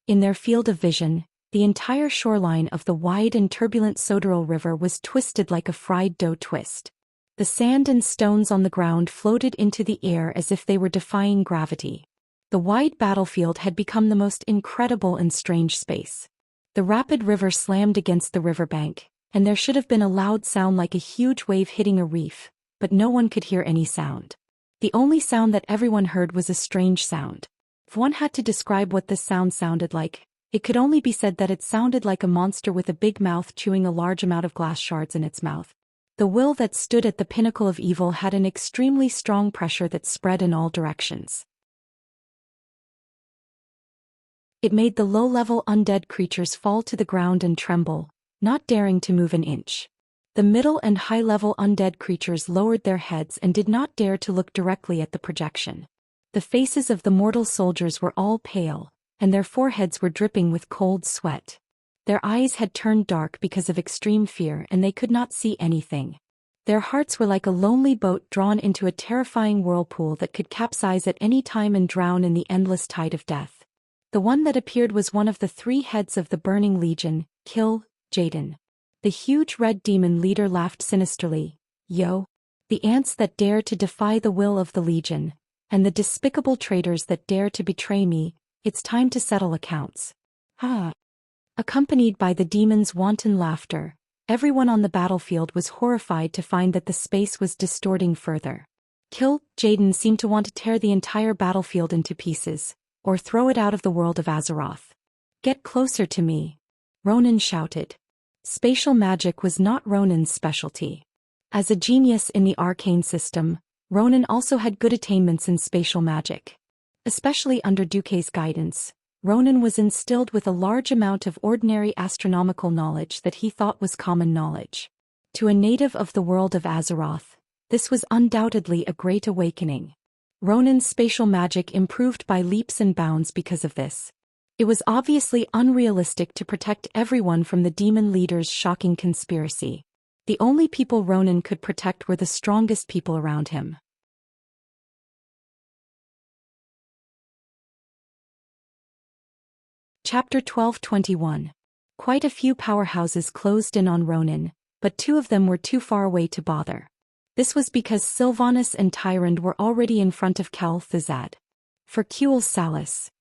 In their field of vision, the entire shoreline of the wide and turbulent Soderil River was twisted like a fried dough twist. The sand and stones on the ground floated into the air as if they were defying gravity. The wide battlefield had become the most incredible and strange space. The rapid river slammed against the riverbank, and there should have been a loud sound like a huge wave hitting a reef, but no one could hear any sound. The only sound that everyone heard was a strange sound. If one had to describe what this sound sounded like, it could only be said that it sounded like a monster with a big mouth chewing a large amount of glass shards in its mouth. The will that stood at the pinnacle of evil had an extremely strong pressure that spread in all directions. It made the low-level undead creatures fall to the ground and tremble, not daring to move an inch. The middle and high-level undead creatures lowered their heads and did not dare to look directly at the projection. The faces of the mortal soldiers were all pale, and their foreheads were dripping with cold sweat. Their eyes had turned dark because of extreme fear and they could not see anything. Their hearts were like a lonely boat drawn into a terrifying whirlpool that could capsize at any time and drown in the endless tide of death. The one that appeared was one of the three heads of the Burning Legion, Jaden. The huge red demon leader laughed sinisterly. Yo! The ants that dare to defy the will of the Legion, and the despicable traitors that dare to betray me, it's time to settle accounts. Ha! Accompanied by the demon's wanton laughter, everyone on the battlefield was horrified to find that the space was distorting further. Jaden seemed to want to tear the entire battlefield into pieces, or throw it out of the world of Azeroth. Get closer to me, Ronan shouted. Spatial magic was not Ronan's specialty. As a genius in the arcane system, Ronan also had good attainments in spatial magic. Especially under Duque's guidance, Ronan was instilled with a large amount of ordinary astronomical knowledge that he thought was common knowledge. To a native of the world of Azeroth, this was undoubtedly a great awakening. Ronan's spatial magic improved by leaps and bounds because of this. It was obviously unrealistic to protect everyone from the demon leader's shocking conspiracy. The only people Ronan could protect were the strongest people around him. Chapter 12:21. Quite a few powerhouses closed in on Ronan, but two of them were too far away to bother. This was because Sylvanas and Tyrande were already in front of Kel-Thuzad. For Kuel Salas,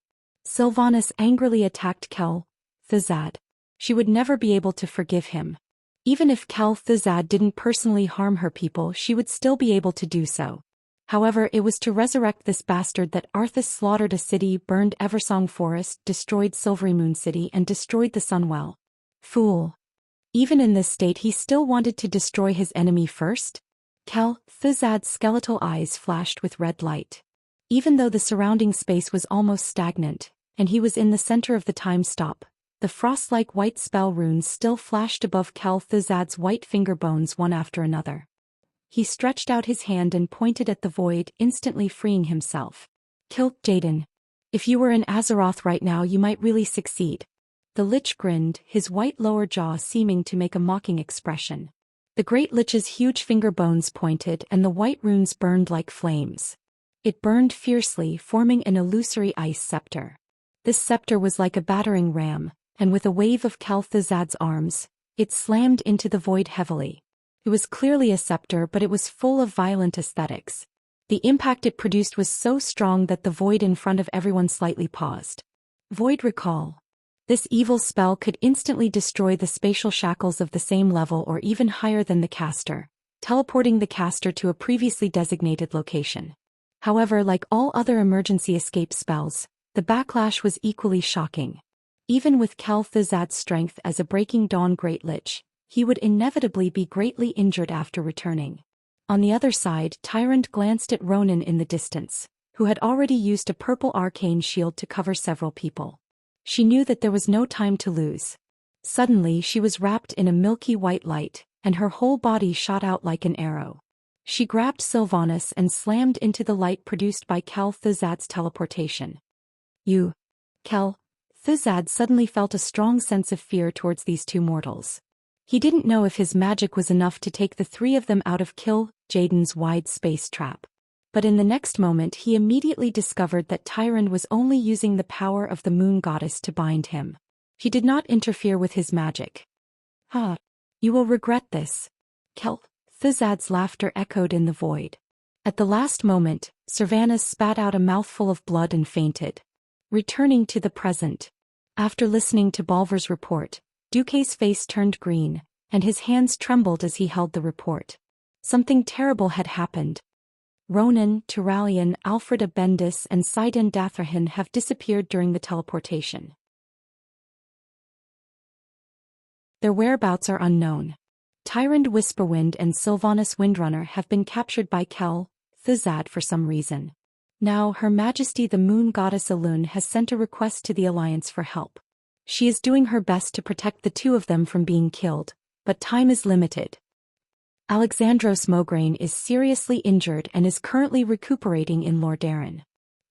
Sylvanas angrily attacked Kel-Thuzad. She would never be able to forgive him. Even if Thuzad didn't personally harm her people, she would still be able to do so. However, it was to resurrect this bastard that Arthas slaughtered a city, burned Eversong Forest, destroyed Silvery Moon City, and destroyed the Sunwell. Fool. Even in this state, he still wanted to destroy his enemy first? Thuzad's skeletal eyes flashed with red light. Even though the surrounding space was almost stagnant, and he was in the center of the time stop, the frost-like white spell runes still flashed above Thuzad's white finger bones one after another. He stretched out his hand and pointed at the void, instantly freeing himself. Jaden. If you were in Azeroth right now, you might really succeed. The Lich grinned, his white lower jaw seeming to make a mocking expression. The Great Lich's huge finger bones pointed and the white runes burned like flames. It burned fiercely, forming an illusory ice scepter. This scepter was like a battering ram, and with a wave of Thuzad's arms, it slammed into the void heavily. It was clearly a scepter, but it was full of violent aesthetics. The impact it produced was so strong that the void in front of everyone slightly paused. Void Recall. This evil spell could instantly destroy the spatial shackles of the same level or even higher than the caster, teleporting the caster to a previously designated location. However, like all other emergency escape spells, the backlash was equally shocking. Even with Thuzad's strength as a Breaking Dawn Great Lich, he would inevitably be greatly injured after returning. On the other side, Tyrant glanced at Ronan in the distance, who had already used a purple arcane shield to cover several people. She knew that there was no time to lose. Suddenly she was wrapped in a milky white light, and her whole body shot out like an arrow. She grabbed Sylvanas and slammed into the light produced by Thuzad's teleportation. Thuzad suddenly felt a strong sense of fear towards these two mortals. He didn't know if his magic was enough to take the three of them out of Jaden's wide space trap. But in the next moment he immediately discovered that Tyrant was only using the power of the moon goddess to bind him. She did not interfere with his magic. You will regret this. Thuzad's laughter echoed in the void. At the last moment, Sylvanas spat out a mouthful of blood and fainted. Returning to the present. After listening to Balver's report, Duque's face turned green, and his hands trembled as he held the report. Something terrible had happened. Ronan, Turalian, Alfreda Bendis, and Sidon Dathrahan have disappeared during the teleportation. Their whereabouts are unknown. Tyrant Whisperwind and Sylvanas Windrunner have been captured by Thuzad for some reason. Now, Her Majesty the Moon Goddess Elune has sent a request to the Alliance for help. She is doing her best to protect the two of them from being killed, but time is limited. Alexandros Mograine is seriously injured and is currently recuperating in Lordaeron.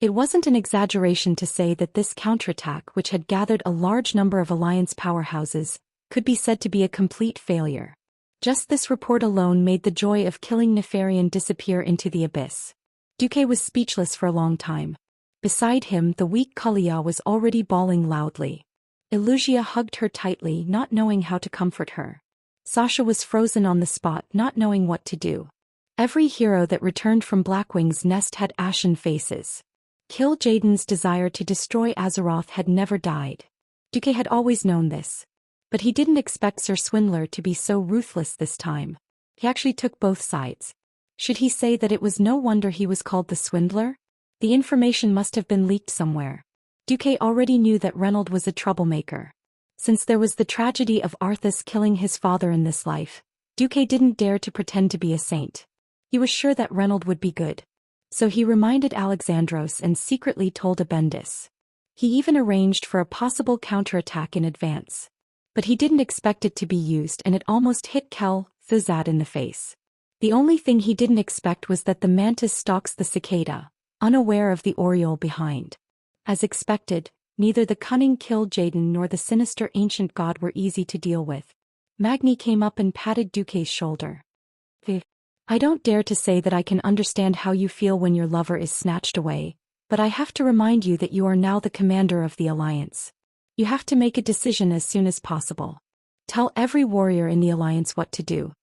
It wasn't an exaggeration to say that this counterattack, which had gathered a large number of Alliance powerhouses, could be said to be a complete failure. Just this report alone made the joy of killing Nefarian disappear into the abyss. Duque was speechless for a long time. Beside him, the weak Kalia was already bawling loudly. Elugia hugged her tightly, not knowing how to comfort her. Sasha was frozen on the spot, not knowing what to do. Every hero that returned from Blackwing's nest had ashen faces. Jaden's desire to destroy Azeroth had never died. Duque had always known this. But he didn't expect Sir Swindler to be so ruthless this time. He actually took both sides. Should he say that it was no wonder he was called the Swindler? The information must have been leaked somewhere. Duque already knew that Reynold was a troublemaker. Since there was the tragedy of Arthas killing his father in this life, Duque didn't dare to pretend to be a saint. He was sure that Reynold would be good. So he reminded Alexandros and secretly told Abendis. He even arranged for a possible counterattack in advance. But he didn't expect it to be used, and it almost hit Thuzad in the face. The only thing he didn't expect was that the mantis stalks the cicada, unaware of the oriole behind. As expected, neither the cunning Jaden nor the sinister ancient god were easy to deal with. Magni came up and patted Duque's shoulder. I don't dare to say that I can understand how you feel when your lover is snatched away, but I have to remind you that you are now the commander of the Alliance. You have to make a decision as soon as possible. Tell every warrior in the Alliance what to do.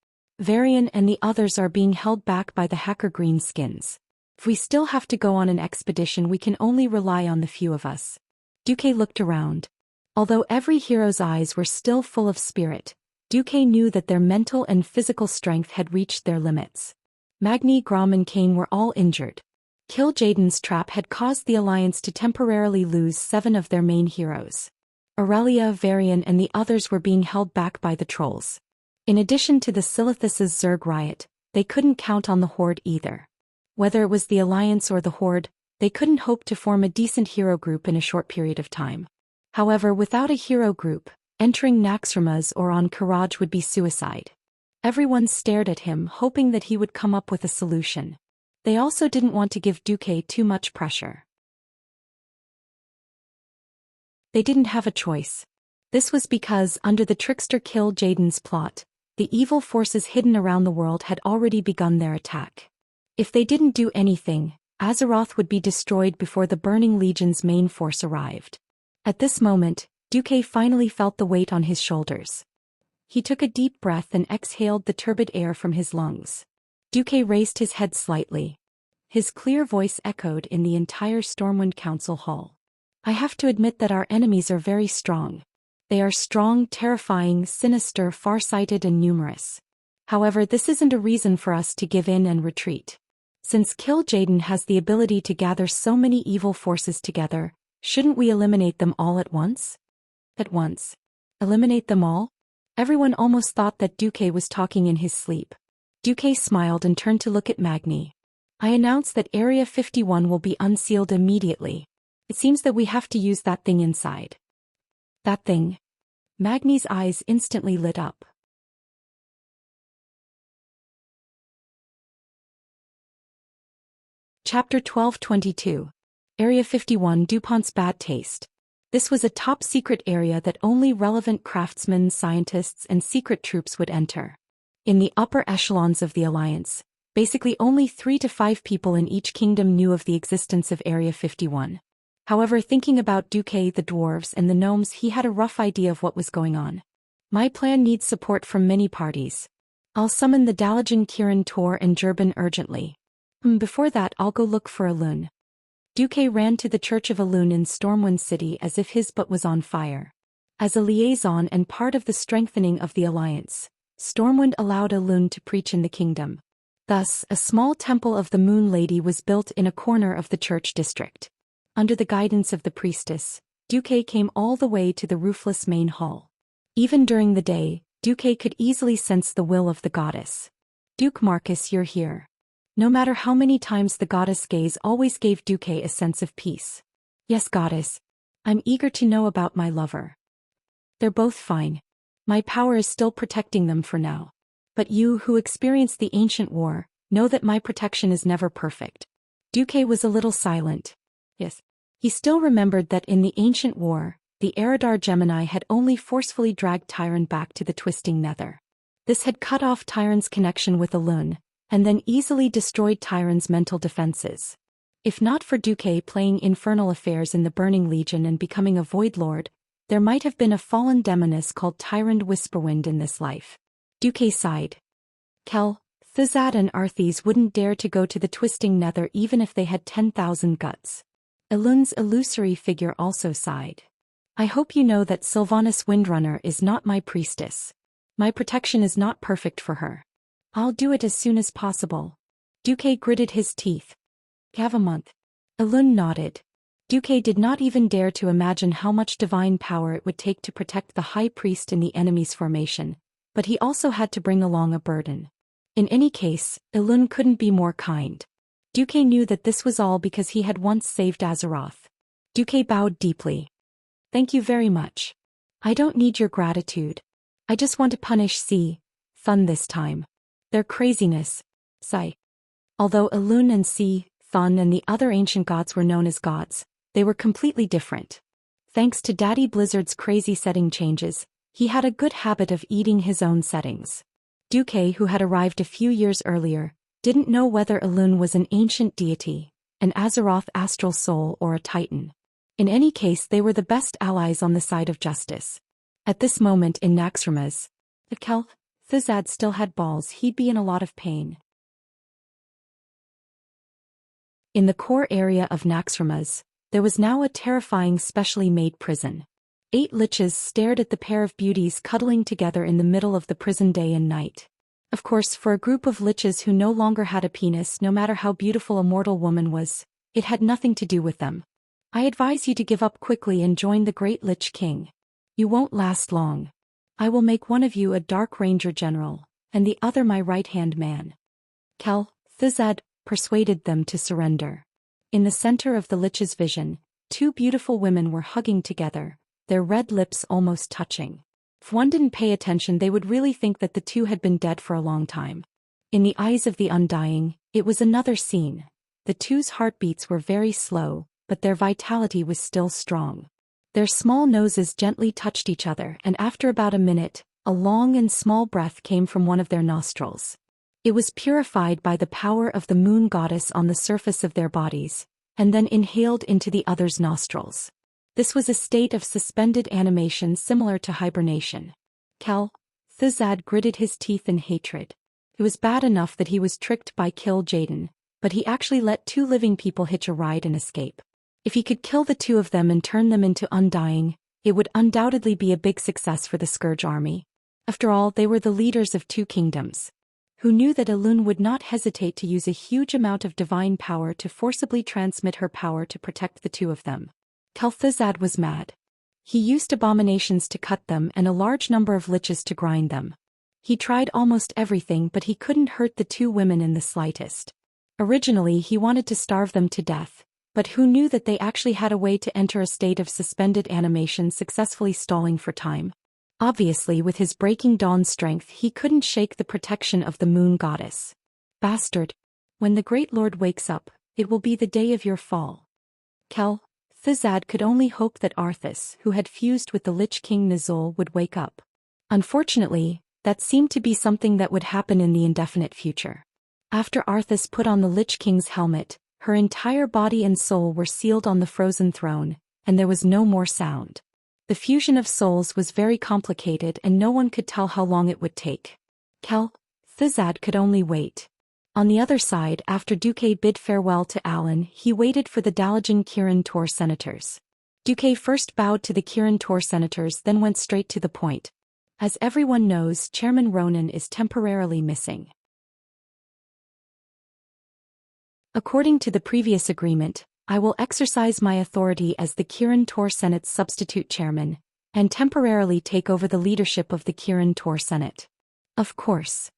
Varian and the others are being held back by the hacker greenskins. If we still have to go on an expedition, we can only rely on the few of us. Duque looked around. Although every hero's eyes were still full of spirit, Duque knew that their mental and physical strength had reached their limits. Magni, Grom and Kane were all injured. Kil'jaeden's trap had caused the Alliance to temporarily lose 7 of their main heroes. Aurelia, Varian and the others were being held back by the trolls. In addition to the Silithus' Zerg riot, they couldn't count on the Horde either. Whether it was the Alliance or the Horde, they couldn't hope to form a decent hero group in a short period of time. However, without a hero group, entering Naxxramas or on Karaj would be suicide. Everyone stared at him, hoping that he would come up with a solution. They also didn't want to give Duque too much pressure. They didn't have a choice. This was because, under the trickster Kil'jaeden's plot, the evil forces hidden around the world had already begun their attack. If they didn't do anything, Azeroth would be destroyed before the Burning Legion's main force arrived. At this moment, Duque finally felt the weight on his shoulders. He took a deep breath and exhaled the turbid air from his lungs. Duque raised his head slightly. His clear voice echoed in the entire Stormwind Council hall. I have to admit that our enemies are very strong. They are strong, terrifying, sinister, far-sighted and numerous. However, this isn't a reason for us to give in and retreat. Since Kil'jaeden has the ability to gather so many evil forces together, shouldn't we eliminate them all at once? At once? Eliminate them all? Everyone almost thought that Duque was talking in his sleep. Duque smiled and turned to look at Magni. I announce that Area 51 will be unsealed immediately. It seems that we have to use that thing inside. That thing? Magni's eyes instantly lit up. Chapter 1222. Area 51, DuPont's Bad Taste. This was a top-secret area that only relevant craftsmen, scientists, and secret troops would enter. In the upper echelons of the Alliance, basically only 3 to 5 people in each kingdom knew of the existence of Area 51. However, thinking about Duque, the dwarves, and the gnomes, he had a rough idea of what was going on. My plan needs support from many parties. I'll summon the Dalajan, Kirin, Tor, and Jurban urgently. Before that, I'll go look for Elune. Duque ran to the Church of Elune in Stormwind City as if his butt was on fire. As a liaison and part of the strengthening of the Alliance, Stormwind allowed Elune to preach in the kingdom. Thus, a small temple of the Moon Lady was built in a corner of the church district. Under the guidance of the priestess, Duque came all the way to the roofless main hall. Even during the day, Duque could easily sense the will of the goddess. Duke Marcus, you're here. No matter how many times the goddess' gaze always gave Duque a sense of peace. Yes, goddess. I'm eager to know about my lover. They're both fine. My power is still protecting them for now. But you, who experienced the ancient war, know that my protection is never perfect. Duque was a little silent. Yes. He still remembered that in the ancient war, the Eridar Gemini had only forcefully dragged Tyron back to the twisting nether. This had cut off Tyron's connection with Elune, and then easily destroyed Tyron's mental defenses. If not for Duque playing infernal affairs in the Burning Legion and becoming a Void Lord, there might have been a fallen demoness called Tyrande Whisperwind in this life. Duque sighed. Kel, Thuzad and Arthes wouldn't dare to go to the twisting nether even if they had 10,000 guts. Elune's illusory figure also sighed. I hope you know that Sylvanas Windrunner is not my priestess. My protection is not perfect for her. I'll do it as soon as possible. Duque gritted his teeth. Have a month. Elune nodded. Duque did not even dare to imagine how much divine power it would take to protect the high priest in the enemy's formation, but he also had to bring along a burden. In any case, Elune couldn't be more kind. Duque knew that this was all because he had once saved Azeroth. Duque bowed deeply. Thank you very much. I don't need your gratitude. I just want to punish Thun this time. Their craziness. Sigh. Although Elune and Thun and the other ancient gods were known as gods, they were completely different. Thanks to Daddy Blizzard's crazy setting changes, he had a good habit of eating his own settings. Duque, who had arrived a few years earlier, didn't know whether Elune was an ancient deity, an Azeroth astral soul or a titan. In any case, they were the best allies on the side of justice. At this moment in Naxxramas, if Thuzad still had balls, he'd be in a lot of pain. In the core area of Naxxramas, there was now a terrifying specially made prison. 8 liches stared at the pair of beauties cuddling together in the middle of the prison day and night. Of course, for a group of liches who no longer had a penis, no matter how beautiful a mortal woman was, it had nothing to do with them. I advise you to give up quickly and join the Great Lich King. You won't last long. I will make one of you a Dark Ranger General, and the other my right-hand man. Thizad persuaded them to surrender. In the center of the lich's vision, 2 beautiful women were hugging together, their red lips almost touching. If one didn't pay attention, they would really think that the two had been dead for a long time. In the eyes of the undying, it was another scene. The two's heartbeats were very slow, but their vitality was still strong. Their small noses gently touched each other, and after about a minute, a long and small breath came from one of their nostrils. It was purified by the power of the moon goddess on the surface of their bodies, and then inhaled into the other's nostrils. This was a state of suspended animation similar to hibernation. Thizad gritted his teeth in hatred. It was bad enough that he was tricked by Jaden, but he actually let 2 living people hitch a ride and escape. If he could kill the 2 of them and turn them into undying, it would undoubtedly be a big success for the Scourge army. After all, they were the leaders of 2 kingdoms. Who knew that Elune would not hesitate to use a huge amount of divine power to forcibly transmit her power to protect the 2 of them? Thizad was mad. He used abominations to cut them and a large number of liches to grind them. He tried almost everything, but he couldn't hurt the 2 women in the slightest. Originally he wanted to starve them to death, but who knew that they actually had a way to enter a state of suspended animation, successfully stalling for time? Obviously, with his breaking dawn strength, he couldn't shake the protection of the moon goddess. Bastard! When the Great Lord wakes up, it will be the day of your fall. Thizad could only hope that Arthas, who had fused with the Lich King Nizul, would wake up. Unfortunately, that seemed to be something that would happen in the indefinite future. After Arthas put on the Lich King's helmet, her entire body and soul were sealed on the frozen throne, and there was no more sound. The fusion of souls was very complicated and no one could tell how long it would take. Thizad could only wait. On the other side, after Duque bid farewell to Alan, he waited for the Dalajan Kirin Tor senators. Duque first bowed to the Kirin Tor senators, then went straight to the point. As everyone knows, Chairman Ronan is temporarily missing. According to the previous agreement, I will exercise my authority as the Kirin Tor Senate's substitute chairman, and temporarily take over the leadership of the Kirin Tor Senate. Of course.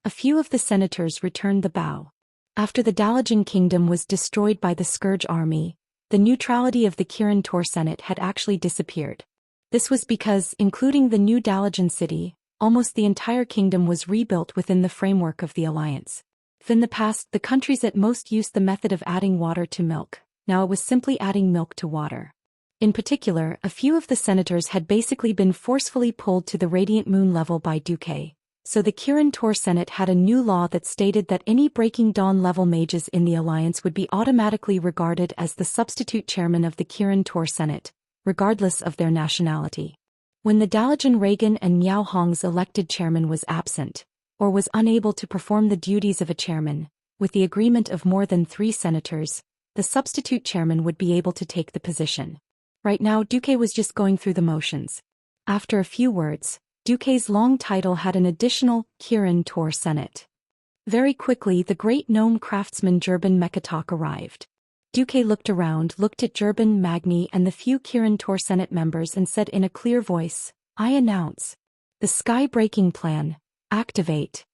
A few of the senators returned the bow. After the Dalajan kingdom was destroyed by the Scourge army, the neutrality of the Kirin Tor Senate had actually disappeared. This was because, including the new Dalajan city, almost the entire kingdom was rebuilt within the framework of the alliance. If in the past the countries at most used the method of adding water to milk, now it was simply adding milk to water. In particular, a few of the senators had basically been forcefully pulled to the Radiant Moon level by Duque. So the Kirin Tor Senate had a new law that stated that any Breaking Dawn level mages in the alliance would be automatically regarded as the substitute chairman of the Kirin Tor Senate, regardless of their nationality. When the Dalajan Reagan and Miao Hong's elected chairman was absent, or was unable to perform the duties of a chairman, with the agreement of more than 3 senators, the substitute chairman would be able to take the position. Right now, Duque was just going through the motions. After a few words, Duque's long title had an additional Kirin Tor Senate. Very quickly, the great gnome craftsman Jurban Mekatok arrived. Duque looked around, looked at Jurban, Magni, and the few Kirin Tor Senate members and said in a clear voice, "I announce. The Sky-Breaking Plan. Activate."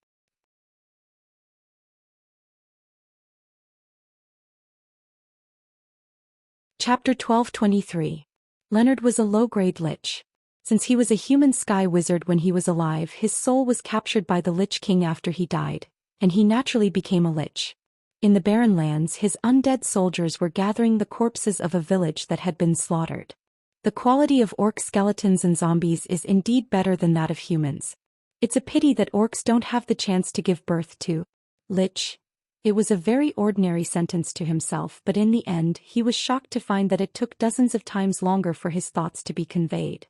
Chapter 1223. Leonard was a low-grade lich. Since he was a human sky wizard when he was alive, his soul was captured by the Lich King after he died, and he naturally became a lich. In the Barren Lands, his undead soldiers were gathering the corpses of a village that had been slaughtered. The quality of orc skeletons and zombies is indeed better than that of humans. It's a pity that orcs don't have the chance to give birth to lich. It was a very ordinary sentence to himself, but in the end, he was shocked to find that it took dozens of times longer for his thoughts to be conveyed.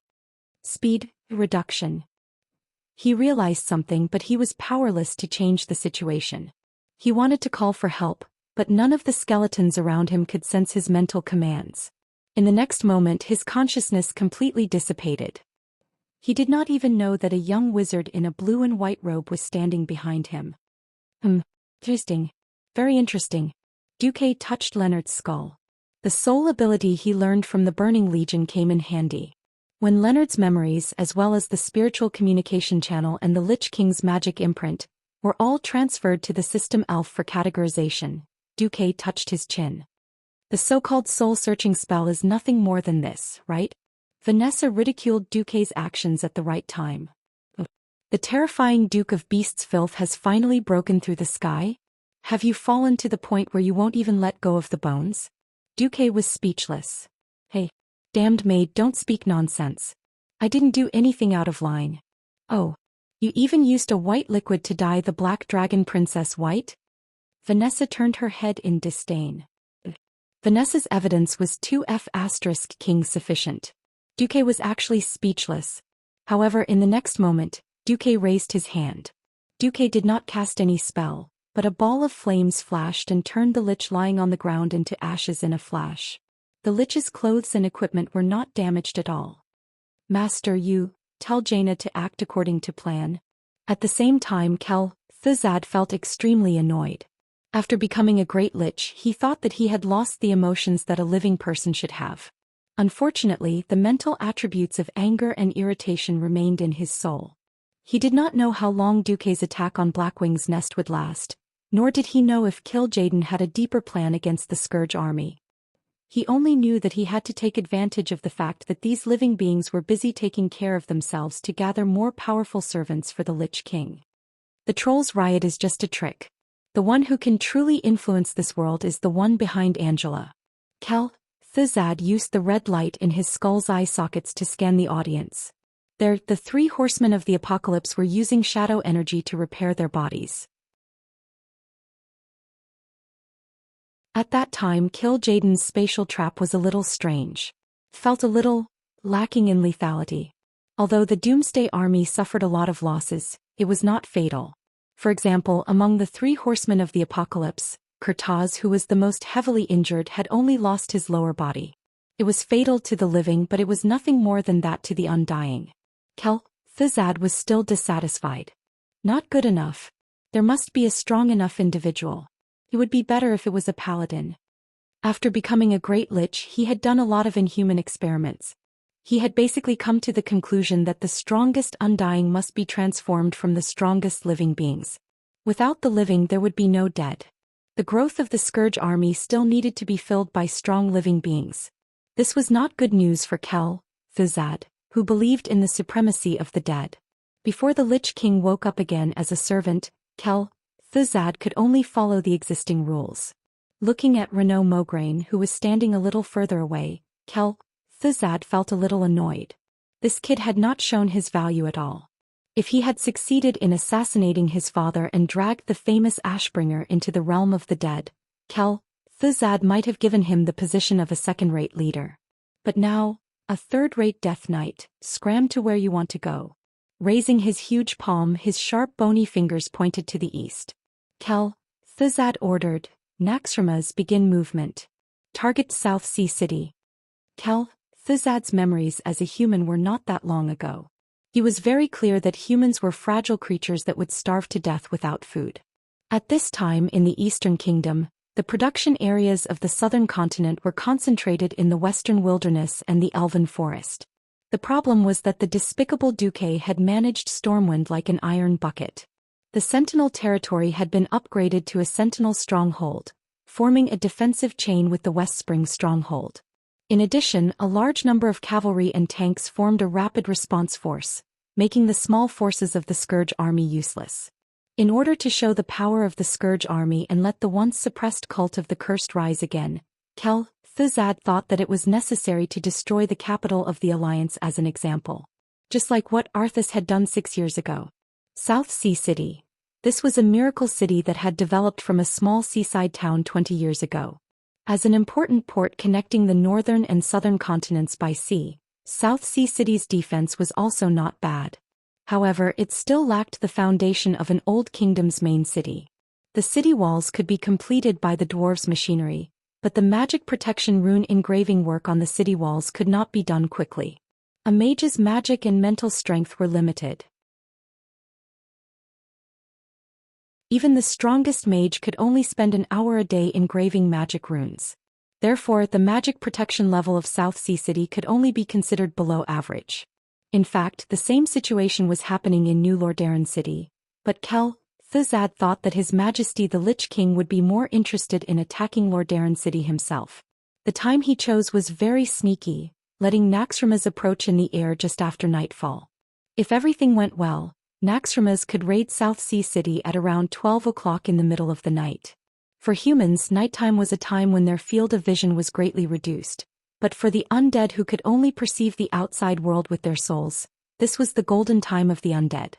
Speed reduction. He realized something, but he was powerless to change the situation. He wanted to call for help, but none of the skeletons around him could sense his mental commands. In the next moment his consciousness completely dissipated. He did not even know that a young wizard in a blue and white robe was standing behind him. Interesting. Very interesting. Duque touched Leonard's skull. The soul ability he learned from the Burning Legion came in handy. When Leonard's memories as well as the spiritual communication channel and the Lich King's magic imprint were all transferred to the system elf for categorization, Duque touched his chin. The so-called soul-searching spell is nothing more than this, right? Vanessa ridiculed Duque's actions at the right time. The terrifying Duke of Beasts' filth has finally broken through the sky? Have you fallen to the point where you won't even let go of the bones? Duque was speechless. Hey, damned maid, don't speak nonsense. I didn't do anything out of line. Oh, you even used a white liquid to dye the Black Dragon Princess white? Vanessa turned her head in disdain. Vanessa's evidence was 2F** king sufficient. Duque was actually speechless. However, in the next moment, Duque raised his hand. Duque did not cast any spell, but a ball of flames flashed and turned the lich lying on the ground into ashes in a flash. The lich's clothes and equipment were not damaged at all. Master, you, tell Jaina to act according to plan. At the same time Thuzad felt extremely annoyed. After becoming a great lich, he thought that he had lost the emotions that a living person should have. Unfortunately, the mental attributes of anger and irritation remained in his soul. He did not know how long Duque's attack on Blackwing's nest would last, nor did he know if Kil'jaeden had a deeper plan against the Scourge army. He only knew that he had to take advantage of the fact that these living beings were busy taking care of themselves to gather more powerful servants for the Lich King. The Trolls' riot is just a trick. The one who can truly influence this world is the one behind Angela. Thuzad used the red light in his skull's eye sockets to scan the audience. The three horsemen of the apocalypse were using shadow energy to repair their bodies. At that time, Kil'jaeden's spatial trap was a little strange. Felt a little lacking in lethality. Although the Doomsday army suffered a lot of losses, it was not fatal. For example, among the three horsemen of the apocalypse, Kurtaz, who was the most heavily injured, had only lost his lower body. It was fatal to the living, but it was nothing more than that to the undying. Thuzad was still dissatisfied. Not good enough. There must be a strong enough individual. It would be better if it was a paladin. After becoming a great lich, he had done a lot of inhuman experiments. He had basically come to the conclusion that the strongest undying must be transformed from the strongest living beings. Without the living there would be no dead. The growth of the Scourge army still needed to be filled by strong living beings. This was not good news for Thuzad, who believed in the supremacy of the dead. Before the Lich King woke up again as a servant, Thuzad could only follow the existing rules. Looking at Renaud Maugraine, who was standing a little further away, Thuzad felt a little annoyed. This kid had not shown his value at all. If he had succeeded in assassinating his father and dragged the famous Ashbringer into the realm of the dead, Thuzad might have given him the position of a second-rate leader. But now, a third-rate Death Knight, scram to where you want to go. Raising his huge palm, his sharp bony fingers pointed to the east. Thuzad ordered, Naxxramas begin movement. Target South Sea City. Thuzad's memories as a human were not that long ago. He was very clear that humans were fragile creatures that would starve to death without food. At this time in the Eastern Kingdom, the production areas of the southern continent were concentrated in the western wilderness and the elven forest. The problem was that the despicable Duque had managed Stormwind like an iron bucket. The Sentinel territory had been upgraded to a Sentinel stronghold, forming a defensive chain with the West Spring stronghold. In addition, a large number of cavalry and tanks formed a rapid response force, making the small forces of the Scourge army useless. In order to show the power of the Scourge army and let the once suppressed cult of the Cursed rise again, Thuzad thought that it was necessary to destroy the capital of the Alliance as an example. Just like what Arthas had done 6 years ago. South Sea City. This was a miracle city that had developed from a small seaside town 20 years ago. As an important port connecting the northern and southern continents by sea, South Sea City's defense was also not bad. However, it still lacked the foundation of an old kingdom's main city. The city walls could be completed by the dwarves' machinery, But the magic protection rune engraving work on the city walls could not be done quickly. A mage's magic and mental strength were limited. Even the strongest mage could only spend an hour a day engraving magic runes. Therefore, the magic protection level of South Sea City could only be considered below average. In fact, the same situation was happening in New Lordaeron City, but Thuzad thought that His Majesty the Lich King would be more interested in attacking Lordaeron City himself. The time he chose was very sneaky, letting Naxxramas approach in the air just after nightfall. If everything went well, Naxxramas could raid South Sea City at around 12 o'clock in the middle of the night. For humans, nighttime was a time when their field of vision was greatly reduced, but for the undead who could only perceive the outside world with their souls, this was the golden time of the undead.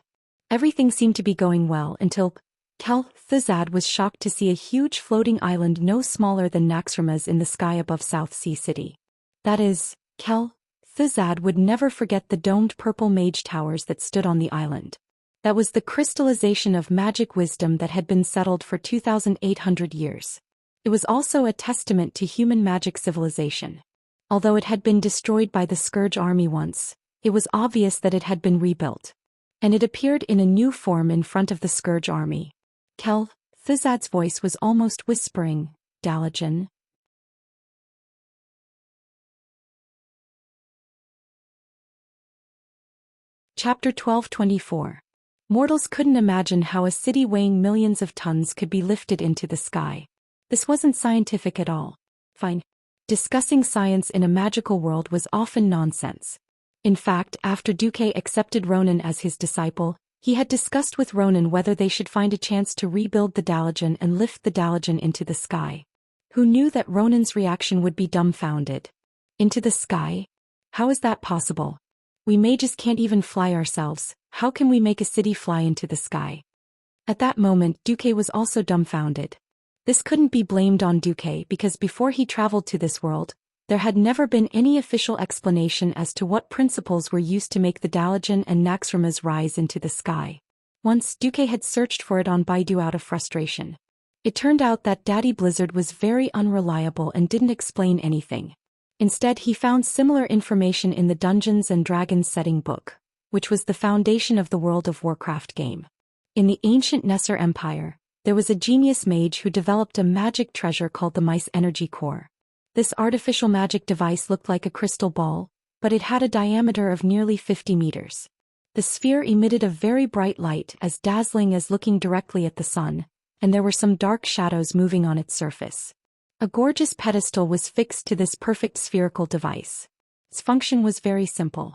Everything seemed to be going well until Thuzad was shocked to see a huge floating island no smaller than Naxxramas in the sky above South Sea City. That is, Thuzad would never forget the domed purple mage towers that stood on the island. That was the crystallization of magic wisdom that had been settled for 2,800 years. It was also a testament to human magic civilization. Although it had been destroyed by the Scourge army once, it was obvious that it had been rebuilt. And it appeared in a new form in front of the Scourge army. Thuzad's voice was almost whispering, "Dalajan." Chapter 12:24. Mortals couldn't imagine how a city weighing millions of tons could be lifted into the sky. This wasn't scientific at all. Fine. Discussing science in a magical world was often nonsense. In fact, after Duque accepted Ronan as his disciple, he had discussed with Ronan whether they should find a chance to rebuild the Dalajan and lift the Dalajan into the sky. Who knew that Ronan's reaction would be dumbfounded? Into the sky? How is that possible? We mages can't even fly ourselves, how can we make a city fly into the sky? At that moment, Duque was also dumbfounded. This couldn't be blamed on Duque because before he traveled to this world, there had never been any official explanation as to what principles were used to make the Dalajan and Naxxramas rise into the sky. Once, Duque had searched for it on Baidu out of frustration. It turned out that Daddy Blizzard was very unreliable and didn't explain anything. Instead, he found similar information in the Dungeons & Dragons setting book, which was the foundation of the World of Warcraft game. In the ancient Nesser Empire, there was a genius mage who developed a magic treasure called the Mice Energy Core. This artificial magic device looked like a crystal ball, but it had a diameter of nearly 50 meters. The sphere emitted a very bright light as dazzling as looking directly at the sun, and there were some dark shadows moving on its surface. A gorgeous pedestal was fixed to this perfect spherical device. Its function was very simple.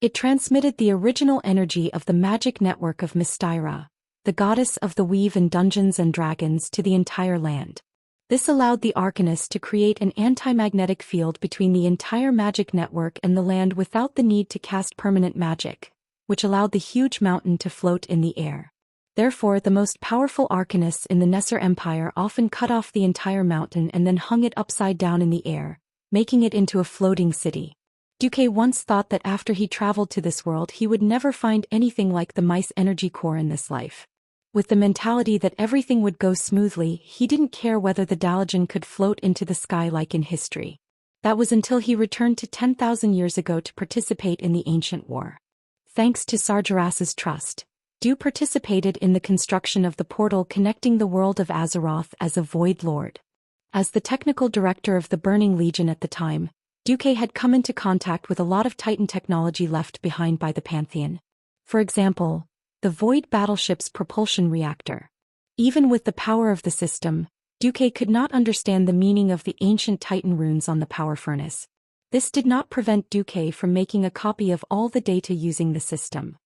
It transmitted the original energy of the magic network of Mystyra, the goddess of the weave in Dungeons & Dragons, to the entire land. This allowed the Arcanist to create an anti-magnetic field between the entire magic network and the land without the need to cast permanent magic, which allowed the huge mountain to float in the air. Therefore, the most powerful Arcanists in the Nesser Empire often cut off the entire mountain and then hung it upside down in the air, making it into a floating city. Duque once thought that after he traveled to this world he would never find anything like the Mice Energy Core in this life. With the mentality that everything would go smoothly, he didn't care whether the Dalajan could float into the sky like in history. That was until he returned to 10,000 years ago to participate in the ancient war. Thanks to Sargeras's trust, Du participated in the construction of the portal connecting the world of Azeroth as a Void Lord. As the technical director of the Burning Legion at the time, Duque had come into contact with a lot of Titan technology left behind by the Pantheon. For example, the Void battleship's propulsion reactor. Even with the power of the system, Duque could not understand the meaning of the ancient Titan runes on the power furnace. This did not prevent Duque from making a copy of all the data using the system.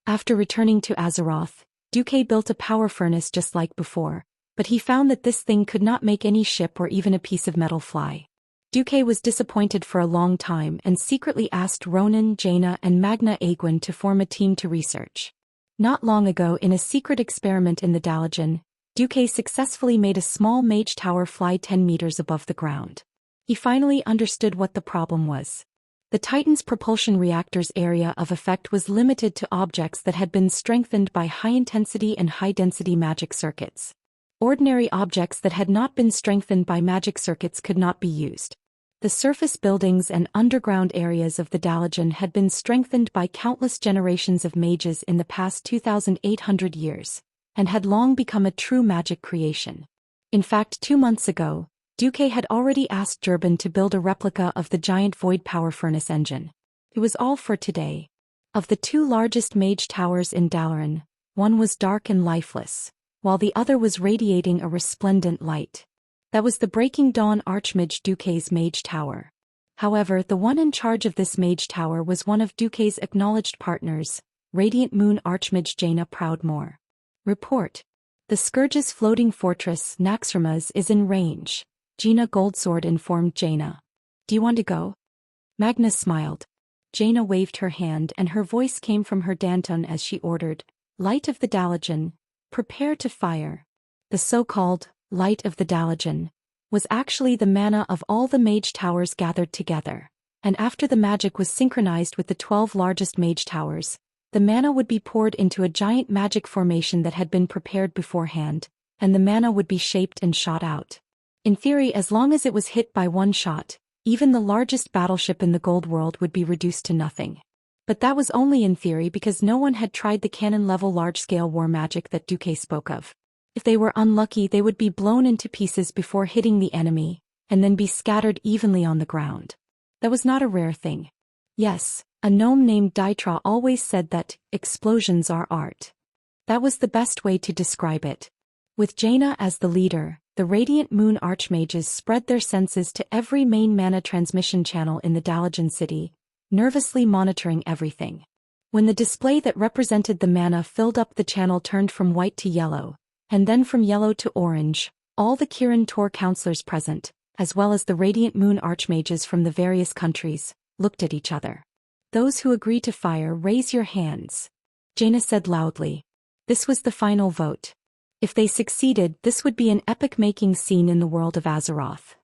After returning to Azeroth, Duque built a power furnace just like before, but he found that this thing could not make any ship or even a piece of metal fly. Duque was disappointed for a long time and secretly asked Ronan, Jaina and Magna Aegwin to form a team to research. Not long ago, in a secret experiment in the Dalajan, Duque successfully made a small mage tower fly 10 meters above the ground. He finally understood what the problem was. The Titan's propulsion reactor's area of effect was limited to objects that had been strengthened by high-intensity and high-density magic circuits. Ordinary objects that had not been strengthened by magic circuits could not be used. The surface buildings and underground areas of the Dalajan had been strengthened by countless generations of mages in the past 2,800 years, and had long become a true magic creation. In fact, 2 months ago, Duque had already asked Durban to build a replica of the giant void power furnace engine. It was all for today. Of the 2 largest mage towers in Dalaran, one was dark and lifeless, while the other was radiating a resplendent light. That was the Breaking Dawn Archmage Duque's mage tower. However, the one in charge of this mage tower was one of Duque's acknowledged partners, Radiant Moon Archmage Jaina Proudmoore. Report. The Scourge's floating fortress, Naxxramas, is in range, Jaina Goldsword informed Jaina. Do you want to go? Magnus smiled. Jaina waved her hand and her voice came from her Danton as she ordered, Light of the Dalajan, prepare to fire. The so-called Light of the Dalajan was actually the mana of all the mage towers gathered together, and after the magic was synchronized with the 12 largest mage towers, the mana would be poured into a giant magic formation that had been prepared beforehand, and the mana would be shaped and shot out. In theory, as long as it was hit by one shot, even the largest battleship in the Gold World would be reduced to nothing. But that was only in theory because no one had tried the cannon-level large-scale war magic that Duque spoke of. If they were unlucky, they would be blown into pieces before hitting the enemy, and then be scattered evenly on the ground. That was not a rare thing. Yes, a gnome named Daitra always said that explosions are art. That was the best way to describe it. With Jaina as the leader, the Radiant Moon Archmages spread their senses to every main mana transmission channel in the Dalajan city, nervously monitoring everything. When the display that represented the mana filled up, the channel turned from white to yellow, and then from yellow to orange. All the Kirin Tor counselors present, as well as the Radiant Moon Archmages from the various countries, looked at each other. Those who agree to fire, raise your hands. Jaina said loudly. This was the final vote. If they succeeded, this would be an epic-making scene in the world of Azeroth.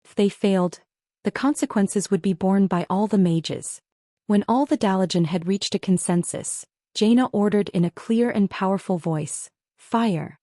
If they failed, the consequences would be borne by all the mages. When all the Dalajan had reached a consensus, Jaina ordered in a clear and powerful voice, fire.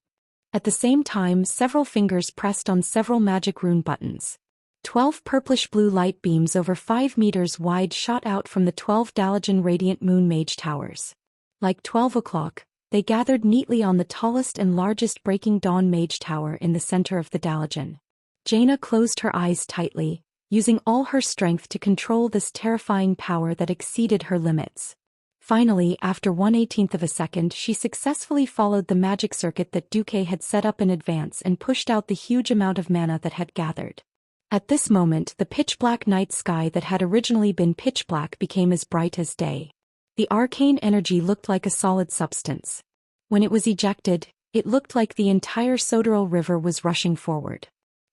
At the same time, several fingers pressed on several magic rune buttons. 12 purplish-blue light beams over 5 meters wide shot out from the 12 Dalajan Radiant Moon Mage Towers. Like 12 o'clock, they gathered neatly on the tallest and largest Breaking Dawn Mage Tower in the center of the Dalajan. Jaina closed her eyes tightly, using all her strength to control this terrifying power that exceeded her limits. Finally, after 1/18 of a second, she successfully followed the magic circuit that Duque had set up in advance and pushed out the huge amount of mana that had gathered. At this moment, the pitch-black night sky that had originally been pitch-black became as bright as day. The arcane energy looked like a solid substance. When it was ejected, it looked like the entire Soderil River was rushing forward.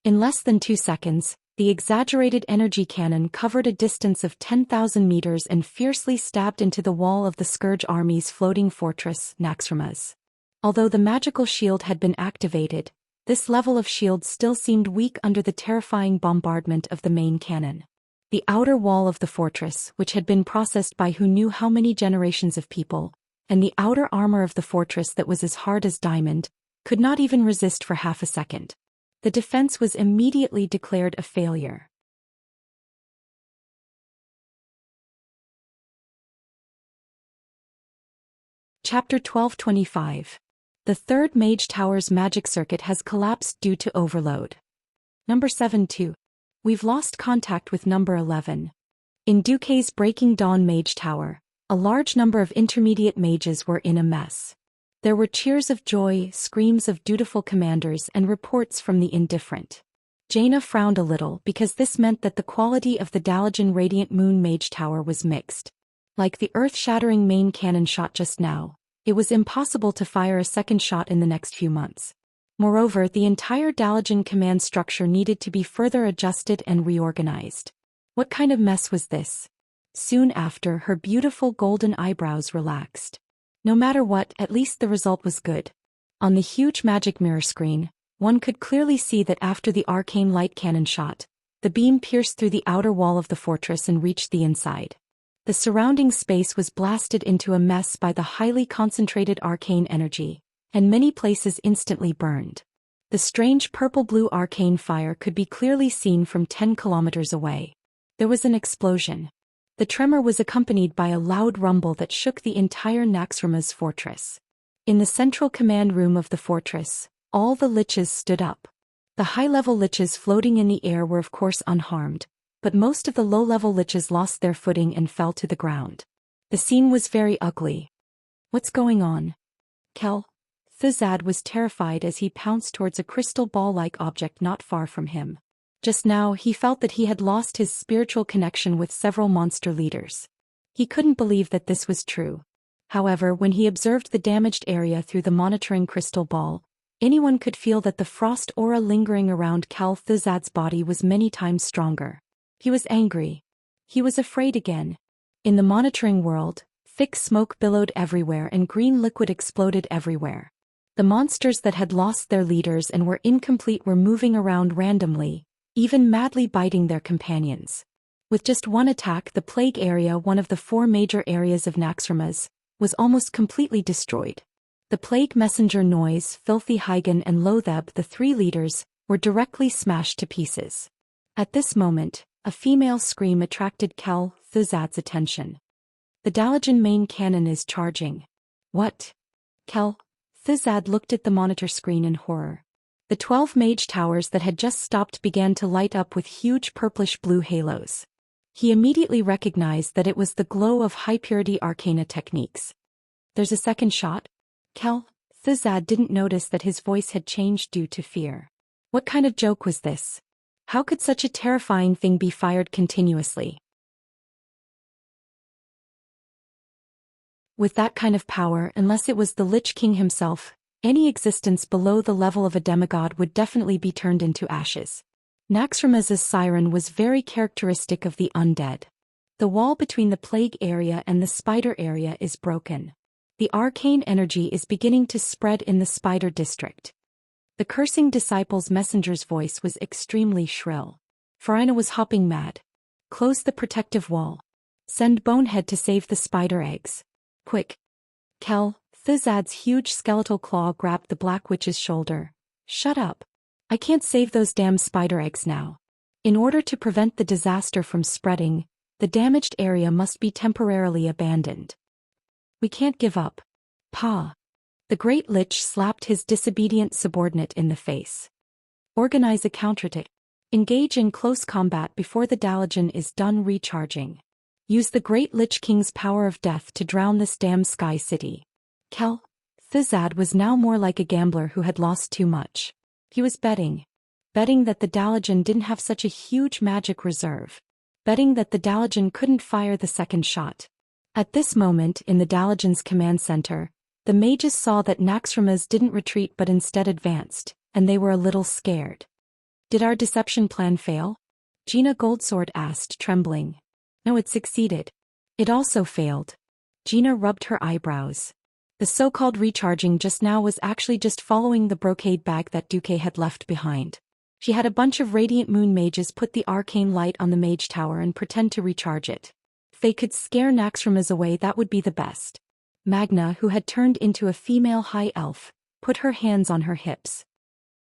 In less than 2 seconds, the exaggerated energy cannon covered a distance of 10,000 meters and fiercely stabbed into the wall of the Scourge army's floating fortress, Naxxramas. Although the magical shield had been activated, this level of shield still seemed weak under the terrifying bombardment of the main cannon. The outer wall of the fortress, which had been processed by who knew how many generations of people, and the outer armor of the fortress that was as hard as diamond, could not even resist for half a second. The defense was immediately declared a failure. Chapter 1225. The third Mage Tower's magic circuit has collapsed due to overload. Number 7-2. We've lost contact with number 11. In Duque's Breaking Dawn Mage Tower, a large number of intermediate mages were in a mess. There were cheers of joy, screams of dutiful commanders, and reports from the indifferent. Jaina frowned a little because this meant that the quality of the Dalajan Radiant Moon Mage Tower was mixed. Like the earth-shattering main cannon shot just now, it was impossible to fire a second shot in the next few months. Moreover, the entire Dalajan command structure needed to be further adjusted and reorganized. What kind of mess was this? Soon after, her beautiful golden eyebrows relaxed. No matter what, at least the result was good. On the huge magic mirror screen, one could clearly see that after the arcane light cannon shot, the beam pierced through the outer wall of the fortress and reached the inside. The surrounding space was blasted into a mess by the highly concentrated arcane energy, and many places instantly burned. The strange purple-blue arcane fire could be clearly seen from 10 kilometers away. There was an explosion. The tremor was accompanied by a loud rumble that shook the entire Naxxrama's fortress. In the central command room of the fortress, all the liches stood up. The high-level liches floating in the air were of course unharmed, but most of the low-level liches lost their footing and fell to the ground. The scene was very ugly. What's going on? Thuzad was terrified as he pounced towards a crystal ball-like object not far from him. Just now he felt that he had lost his spiritual connection with several monster leaders. He couldn't believe that this was true. However, when he observed the damaged area through the monitoring crystal ball, anyone could feel that the frost aura lingering around Thuzad's body was many times stronger. He was angry. He was afraid again. In the monitoring world, thick smoke billowed everywhere and green liquid exploded everywhere. The monsters that had lost their leaders and were incomplete were moving around randomly, even madly biting their companions. With just one attack, the plague area, one of the 4 major areas of Naxxrama's, was almost completely destroyed. The plague messenger Noise, Filthy Hygen and Lotheb, the 3 leaders, were directly smashed to pieces. At this moment, a female scream attracted Thuzad's attention. The Dalajan main cannon is charging. What? Thuzad looked at the monitor screen in horror. The 12 mage towers that had just stopped began to light up with huge purplish-blue halos. He immediately recognized that it was the glow of high-purity arcana techniques. There's a second shot? Thuzad didn't notice that his voice had changed due to fear. What kind of joke was this? How could such a terrifying thing be fired continuously? With that kind of power, unless it was the Lich King himself, any existence below the level of a demigod would definitely be turned into ashes. Naxxrama's siren was very characteristic of the undead. The wall between the plague area and the spider area is broken. The arcane energy is beginning to spread in the spider district. The cursing disciple's messenger's voice was extremely shrill. Farina was hopping mad. Close the protective wall. Send Bonehead to save the spider eggs. Quick. Thuzad's huge skeletal claw grabbed the Black Witch's shoulder. Shut up. I can't save those damn spider eggs now. In order to prevent the disaster from spreading, the damaged area must be temporarily abandoned. We can't give up. Pa. The Great Lich slapped his disobedient subordinate in the face. Organize a counterattack. Engage in close combat before the Dalajan is done recharging. Use the Great Lich King's power of death to drown this damn Sky City. Thuzad was now more like a gambler who had lost too much. He was betting. Betting that the Dalajan didn't have such a huge magic reserve. Betting that the Dalajan couldn't fire the second shot. At this moment, in the Dalajan's command center, the mages saw that Naxxrama's didn't retreat but instead advanced, and they were a little scared. Did our deception plan fail? Gina Goldsword asked, trembling. No, it succeeded. It also failed. Gina rubbed her eyebrows. The so-called recharging just now was actually just following the brocade bag that Duque had left behind. She had a bunch of Radiant Moon mages put the arcane light on the mage tower and pretend to recharge it. If they could scare Naxxrama's away, that would be the best. Magna, who had turned into a female high elf, put her hands on her hips.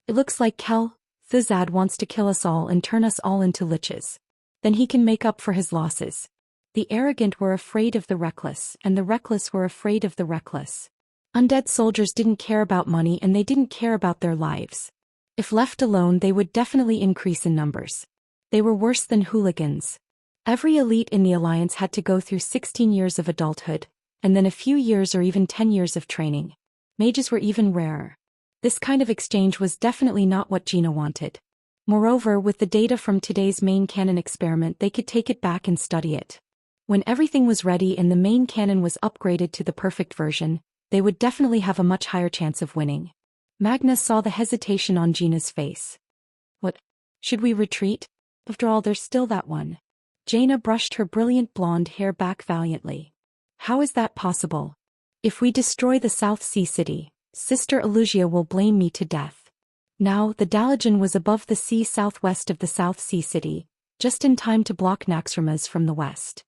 It looks like Thuzad wants to kill us all and turn us all into liches. Then he can make up for his losses. The arrogant were afraid of the reckless, and the reckless were afraid of the reckless. Undead soldiers didn't care about money and they didn't care about their lives. If left alone, they would definitely increase in numbers. They were worse than hooligans. Every elite in the Alliance had to go through 16 years of adulthood, and then a few years or even 10 years of training. Mages were even rarer. This kind of exchange was definitely not what Gina wanted. Moreover, with the data from today's main cannon experiment, they could take it back and study it. When everything was ready and the main cannon was upgraded to the perfect version, they would definitely have a much higher chance of winning. Magna saw the hesitation on Gina's face. What? Should we retreat? After all, there's still that one. Jaina brushed her brilliant blonde hair back valiantly. How is that possible? If we destroy the South Sea City, Sister Elugia will blame me to death. Now, the Dalajan was above the sea southwest of the South Sea City, just in time to block Naxxrama's from the west.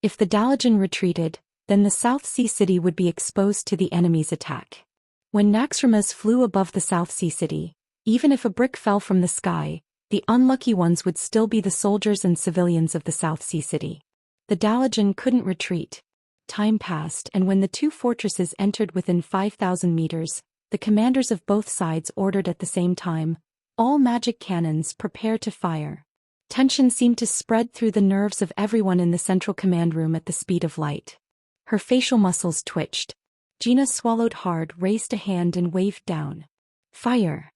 If the Dalajan retreated, then the South Sea City would be exposed to the enemy's attack. When Naxxramas flew above the South Sea City, even if a brick fell from the sky, the unlucky ones would still be the soldiers and civilians of the South Sea City. The Dalajan couldn't retreat. Time passed, and when the two fortresses entered within 5,000 meters, the commanders of both sides ordered at the same time, "All magic cannons prepare to fire." Tension seemed to spread through the nerves of everyone in the central command room at the speed of light. Her facial muscles twitched. Gina swallowed hard, raised a hand and waved down. "Fire!"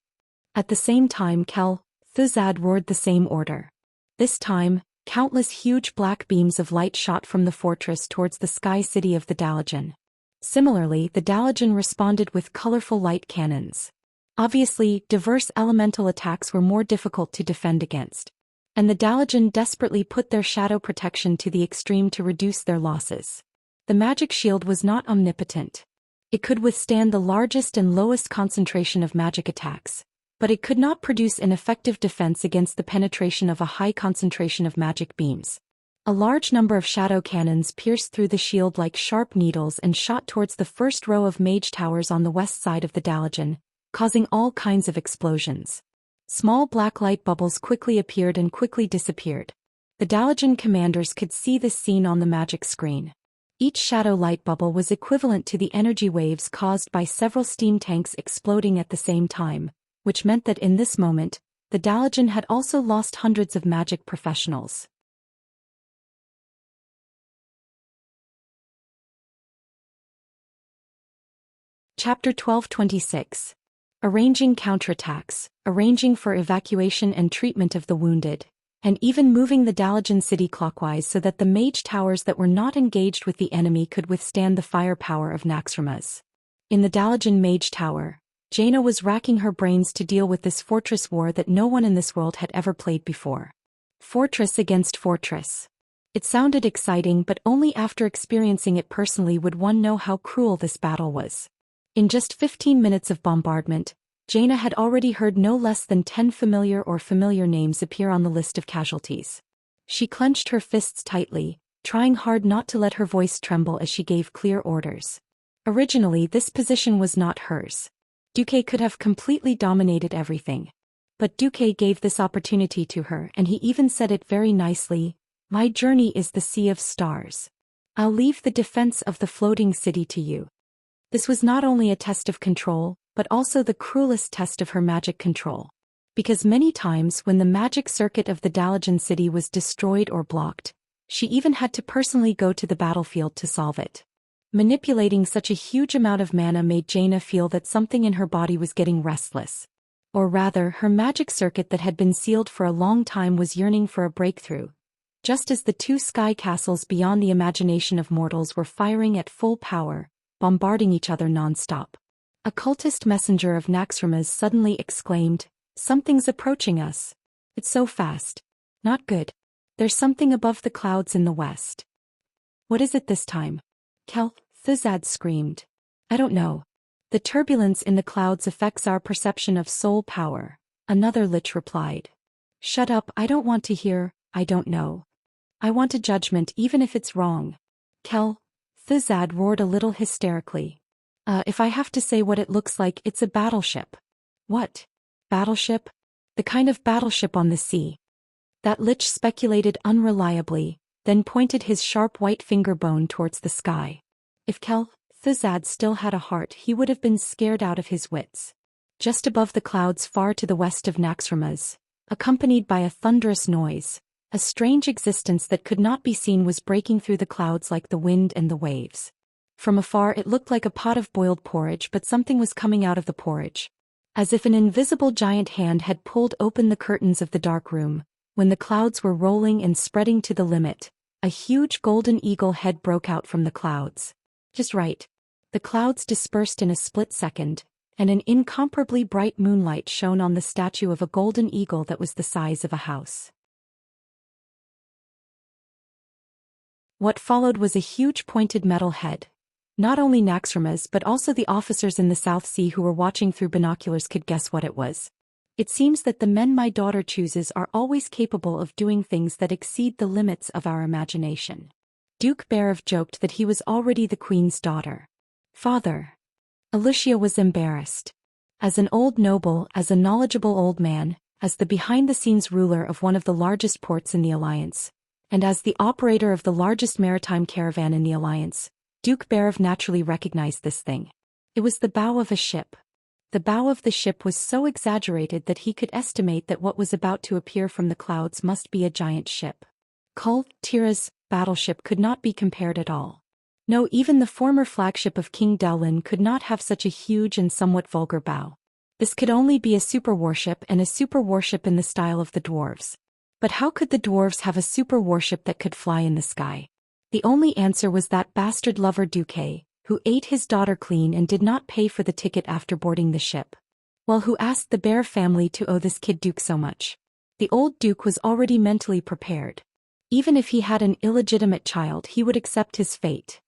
At the same time Thuzad roared the same order. This time, countless huge black beams of light shot from the fortress towards the sky city of the Dalajan. Similarly, the Dalajan responded with colorful light cannons. Obviously, diverse elemental attacks were more difficult to defend against. And the Dalajan desperately put their shadow protection to the extreme to reduce their losses. The magic shield was not omnipotent. It could withstand the largest and lowest concentration of magic attacks, but it could not produce an effective defense against the penetration of a high concentration of magic beams. A large number of shadow cannons pierced through the shield like sharp needles and shot towards the first row of mage towers on the west side of the Dalajan, causing all kinds of explosions. Small black light bubbles quickly appeared and quickly disappeared. The Dalajan commanders could see this scene on the magic screen. Each shadow light bubble was equivalent to the energy waves caused by several steam tanks exploding at the same time, which meant that in this moment, the Dalajan had also lost hundreds of magic professionals. Chapter 1226. Arranging counterattacks, arranging for evacuation and treatment of the wounded, and even moving the Dalajan city clockwise so that the mage towers that were not engaged with the enemy could withstand the firepower of Naxxramas. In the Dalajan mage tower, Jaina was racking her brains to deal with this fortress war that no one in this world had ever played before. Fortress against fortress. It sounded exciting, but only after experiencing it personally would one know how cruel this battle was. In just 15 minutes of bombardment, Jaina had already heard no less than 10 familiar names appear on the list of casualties. She clenched her fists tightly, trying hard not to let her voice tremble as she gave clear orders. Originally, this position was not hers. Duque could have completely dominated everything. But Duque gave this opportunity to her, and he even said it very nicely, "My journey is the sea of stars. I'll leave the defense of the floating city to you." This was not only a test of control, but also the cruelest test of her magic control. Because many times when the magic circuit of the Dalajan city was destroyed or blocked, she even had to personally go to the battlefield to solve it. Manipulating such a huge amount of mana made Jaina feel that something in her body was getting restless. Or rather, her magic circuit that had been sealed for a long time was yearning for a breakthrough, just as the two sky castles beyond the imagination of mortals were firing at full power, bombarding each other non-stop. A cultist messenger of Naxxramas suddenly exclaimed, "Something's approaching us. It's so fast. Not good. There's something above the clouds in the west." "What is it this time?" Thuzad screamed. "I don't know. The turbulence in the clouds affects our perception of soul power," another lich replied. "Shut up, I don't want to hear, I don't know. I want a judgment even if it's wrong." Thuzad roared a little hysterically. If I have to say what it looks like, it's a battleship." "What? Battleship? The kind of battleship on the sea?" That lich speculated unreliably, then pointed his sharp white finger bone towards the sky. If Thuzad still had a heart, he would have been scared out of his wits. Just above the clouds far to the west of Naxxramas, accompanied by a thunderous noise, a strange existence that could not be seen was breaking through the clouds like the wind and the waves. From afar it looked like a pot of boiled porridge, but something was coming out of the porridge. As if an invisible giant hand had pulled open the curtains of the dark room, when the clouds were rolling and spreading to the limit, a huge golden eagle head broke out from the clouds. Just right. The clouds dispersed in a split second, and an incomparably bright moonlight shone on the statue of a golden eagle that was the size of a house. What followed was a huge pointed metal head. Not only Naxxramas but also the officers in the South Sea who were watching through binoculars could guess what it was. It seems that the men my daughter chooses are always capable of doing things that exceed the limits of our imagination. Duke Berev joked that he was already the queen's daughter. Father. Alicia was embarrassed. As an old noble, as a knowledgeable old man, as the behind-the-scenes ruler of one of the largest ports in the Alliance, and as the operator of the largest maritime caravan in the Alliance, Duke Berev naturally recognized this thing. It was the bow of a ship. The bow of the ship was so exaggerated that he could estimate that what was about to appear from the clouds must be a giant ship. Tira's battleship could not be compared at all. No, even the former flagship of King Daolin could not have such a huge and somewhat vulgar bow. This could only be a super warship, and a super warship in the style of the dwarves. But how could the dwarves have a super warship that could fly in the sky? The only answer was that bastard lover Duque, who ate his daughter clean and did not pay for the ticket after boarding the ship. Well, who asked the Bear family to owe this kid Duke so much? The old Duke was already mentally prepared. Even if he had an illegitimate child, he would accept his fate.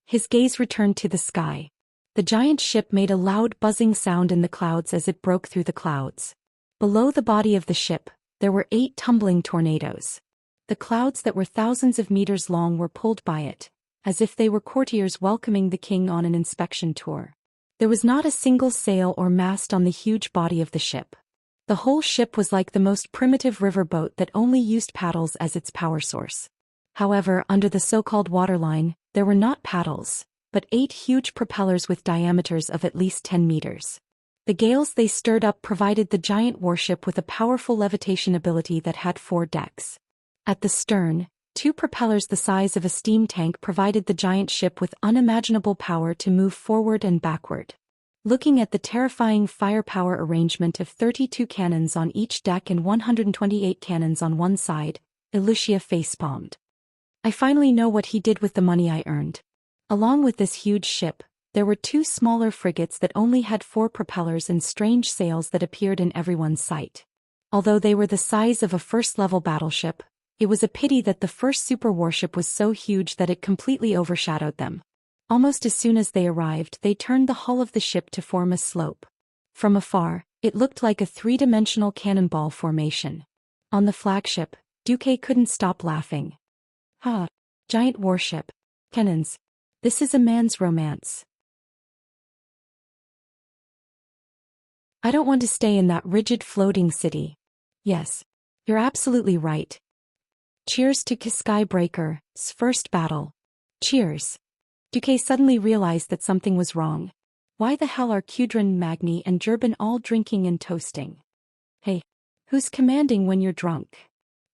His gaze returned to the sky. The giant ship made a loud buzzing sound in the clouds as it broke through the clouds. Below the body of the ship, there were 8 tumbling tornadoes. The clouds that were thousands of meters long were pulled by it, as if they were courtiers welcoming the king on an inspection tour. There was not a single sail or mast on the huge body of the ship. The whole ship was like the most primitive river boat that only used paddles as its power source. However, under the so-called waterline, there were not paddles, but 8 huge propellers with diameters of at least 10 meters. The gales they stirred up provided the giant warship with a powerful levitation ability that had 4 decks. At the stern, 2 propellers the size of a steam tank provided the giant ship with unimaginable power to move forward and backward. Looking at the terrifying firepower arrangement of 32 cannons on each deck and 128 cannons on one side, Alicia facepalmed. I finally know what he did with the money I earned. Along with this huge ship, there were 2 smaller frigates that only had 4 propellers and strange sails that appeared in everyone's sight. Although they were the size of a first-level battleship, it was a pity that the first super warship was so huge that it completely overshadowed them. Almost as soon as they arrived, they turned the hull of the ship to form a slope. From afar, it looked like a 3-dimensional cannonball formation. On the flagship, Duque couldn't stop laughing. Ha! Giant warship. Cannons. This is a man's romance. I don't want to stay in that rigid floating city. Yes. You're absolutely right. Cheers to Skybreaker's first battle. Cheers. Duque suddenly realized that something was wrong. Why the hell are Kudrin, Magni and Jurban all drinking and toasting? Hey, who's commanding when you're drunk?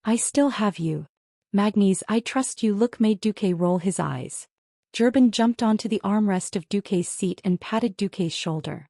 I still have you. Magni's I trust you look made Duque roll his eyes. Jurban jumped onto the armrest of Duque's seat and patted Duque's shoulder.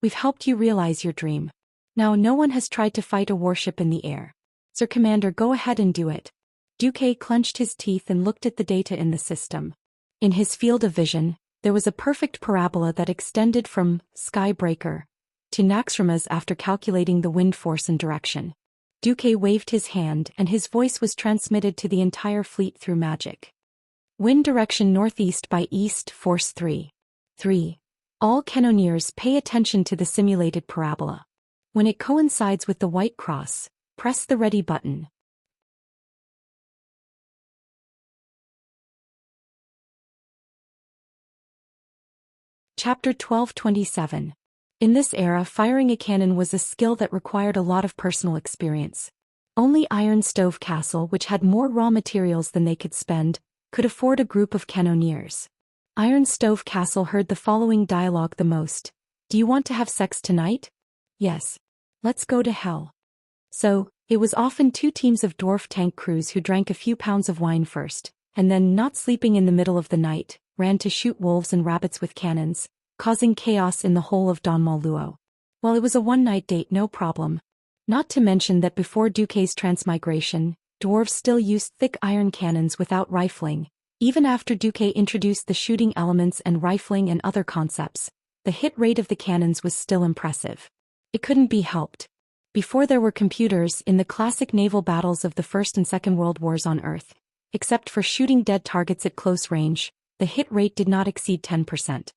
We've helped you realize your dream. Now no one has tried to fight a warship in the air. Sir Commander, go ahead and do it. Duque clenched his teeth and looked at the data in the system. In his field of vision, there was a perfect parabola that extended from Skybreaker to Naxxramas after calculating the wind force and direction. Duque waved his hand and his voice was transmitted to the entire fleet through magic. Wind direction northeast by east, force 3. 3. All cannoneers pay attention to the simulated parabola. When it coincides with the white cross, press the ready button. Chapter 1227. In this era, firing a cannon was a skill that required a lot of personal experience. Only Iron Stove Castle, which had more raw materials than they could spend, could afford a group of cannoneers. Iron Stove Castle heard the following dialogue the most. Do you want to have sex tonight? Yes. Let's go to hell. So, it was often 2 teams of dwarf tank crews who drank a few pounds of wine first, and then, not sleeping in the middle of the night, ran to shoot wolves and rabbits with cannons, causing chaos in the whole of Don Maluo. Well, it was a one-night date, no problem. Not to mention that before Duque's transmigration, dwarves still used thick iron cannons without rifling. Even after Duque introduced the shooting elements and rifling and other concepts, the hit rate of the cannons was still impressive. It couldn't be helped. Before there were computers in the classic naval battles of the First and Second World Wars on Earth, except for shooting dead targets at close range, the hit rate did not exceed 10%.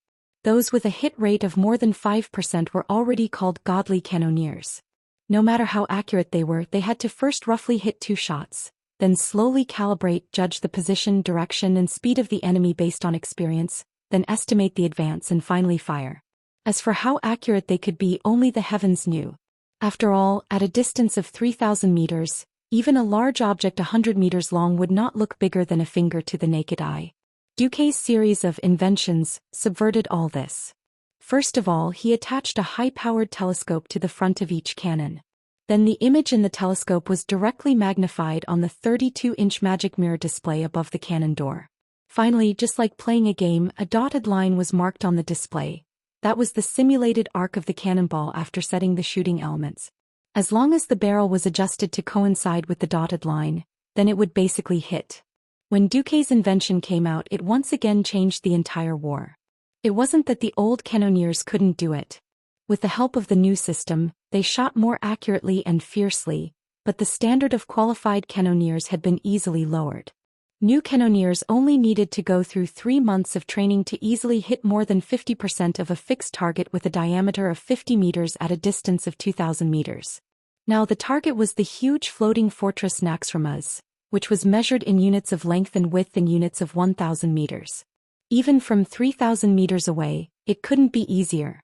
Those with a hit rate of more than 5% were already called godly cannoneers. No matter how accurate they were, they had to first roughly hit 2 shots, then slowly calibrate, judge the position, direction, and speed of the enemy based on experience, then estimate the advance and finally fire. As for how accurate they could be, only the heavens knew. After all, at a distance of 3,000 meters, even a large object 100 meters long would not look bigger than a finger to the naked eye. Duque's series of inventions subverted all this. First of all, he attached a high-powered telescope to the front of each cannon. Then the image in the telescope was directly magnified on the 32-inch magic mirror display above the cannon door. Finally, just like playing a game, a dotted line was marked on the display. That was the simulated arc of the cannonball after setting the shooting elements. As long as the barrel was adjusted to coincide with the dotted line, then it would basically hit. When Duque's invention came out, it once again changed the entire war. It wasn't that the old cannoneers couldn't do it. With the help of the new system, they shot more accurately and fiercely, but the standard of qualified cannoneers had been easily lowered. New cannoneers only needed to go through 3 months of training to easily hit more than 50% of a fixed target with a diameter of 50 meters at a distance of 2,000 meters. Now the target was the huge floating fortress Naxxramas, which was measured in units of length and width in units of 1,000 meters. Even from 3,000 meters away, it couldn't be easier.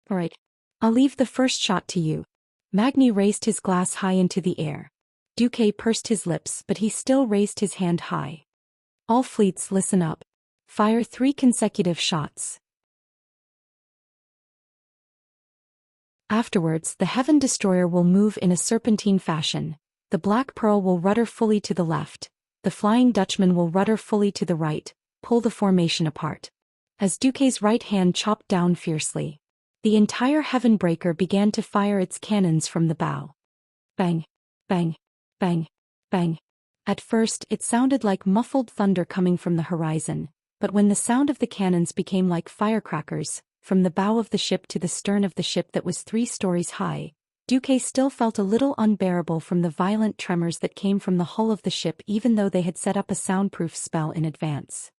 Alright, I'll leave the first shot to you. Magni raised his glass high into the air. Duque pursed his lips, but he still raised his hand high. All fleets, listen up. Fire 3 consecutive shots. Afterwards, the Heaven Destroyer will move in a serpentine fashion. The Black Pearl will rudder fully to the left. The Flying Dutchman will rudder fully to the right. Pull the formation apart. As Duque's right hand chopped down fiercely, the entire Heaven Breaker began to fire its cannons from the bow. Bang, bang, bang, bang. At first, it sounded like muffled thunder coming from the horizon, but when the sound of the cannons became like firecrackers, from the bow of the ship to the stern of the ship that was 3 stories high, Duque still felt a little unbearable from the violent tremors that came from the hull of the ship, even though they had set up a soundproof spell in advance.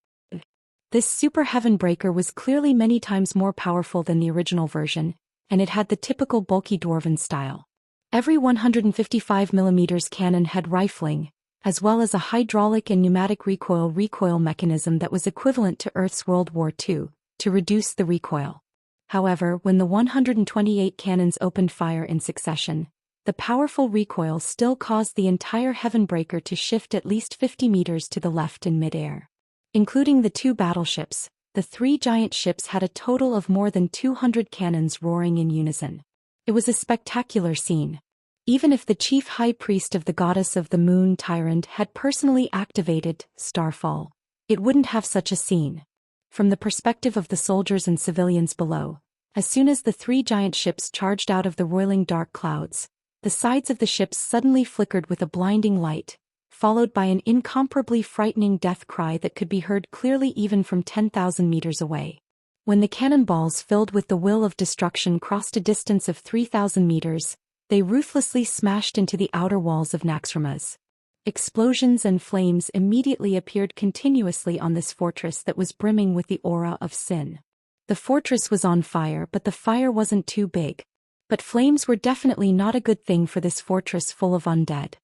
This Super Heaven Breaker was clearly many times more powerful than the original version, and it had the typical bulky dwarven style. Every 155mm cannon had rifling, as well as a hydraulic and pneumatic recoil mechanism that was equivalent to Earth's World War II, to reduce the recoil. However, when the 128 cannons opened fire in succession, the powerful recoil still caused the entire Heaven Breaker to shift at least 50 meters to the left in midair. Including the 2 battleships, the 3 giant ships had a total of more than 200 cannons roaring in unison. It was a spectacular scene. Even if the chief high priest of the goddess of the moon Tyrant had personally activated Starfall, it wouldn't have such a scene. From the perspective of the soldiers and civilians below, as soon as the 3 giant ships charged out of the roiling dark clouds, the sides of the ships suddenly flickered with a blinding light, followed by an incomparably frightening death cry that could be heard clearly even from 10,000 meters away. When the cannonballs filled with the will of destruction crossed a distance of 3,000 meters, they ruthlessly smashed into the outer walls of Naxxramas. Explosions and flames immediately appeared continuously on this fortress that was brimming with the aura of sin. The fortress was on fire, but the fire wasn't too big. But flames were definitely not a good thing for this fortress full of undead.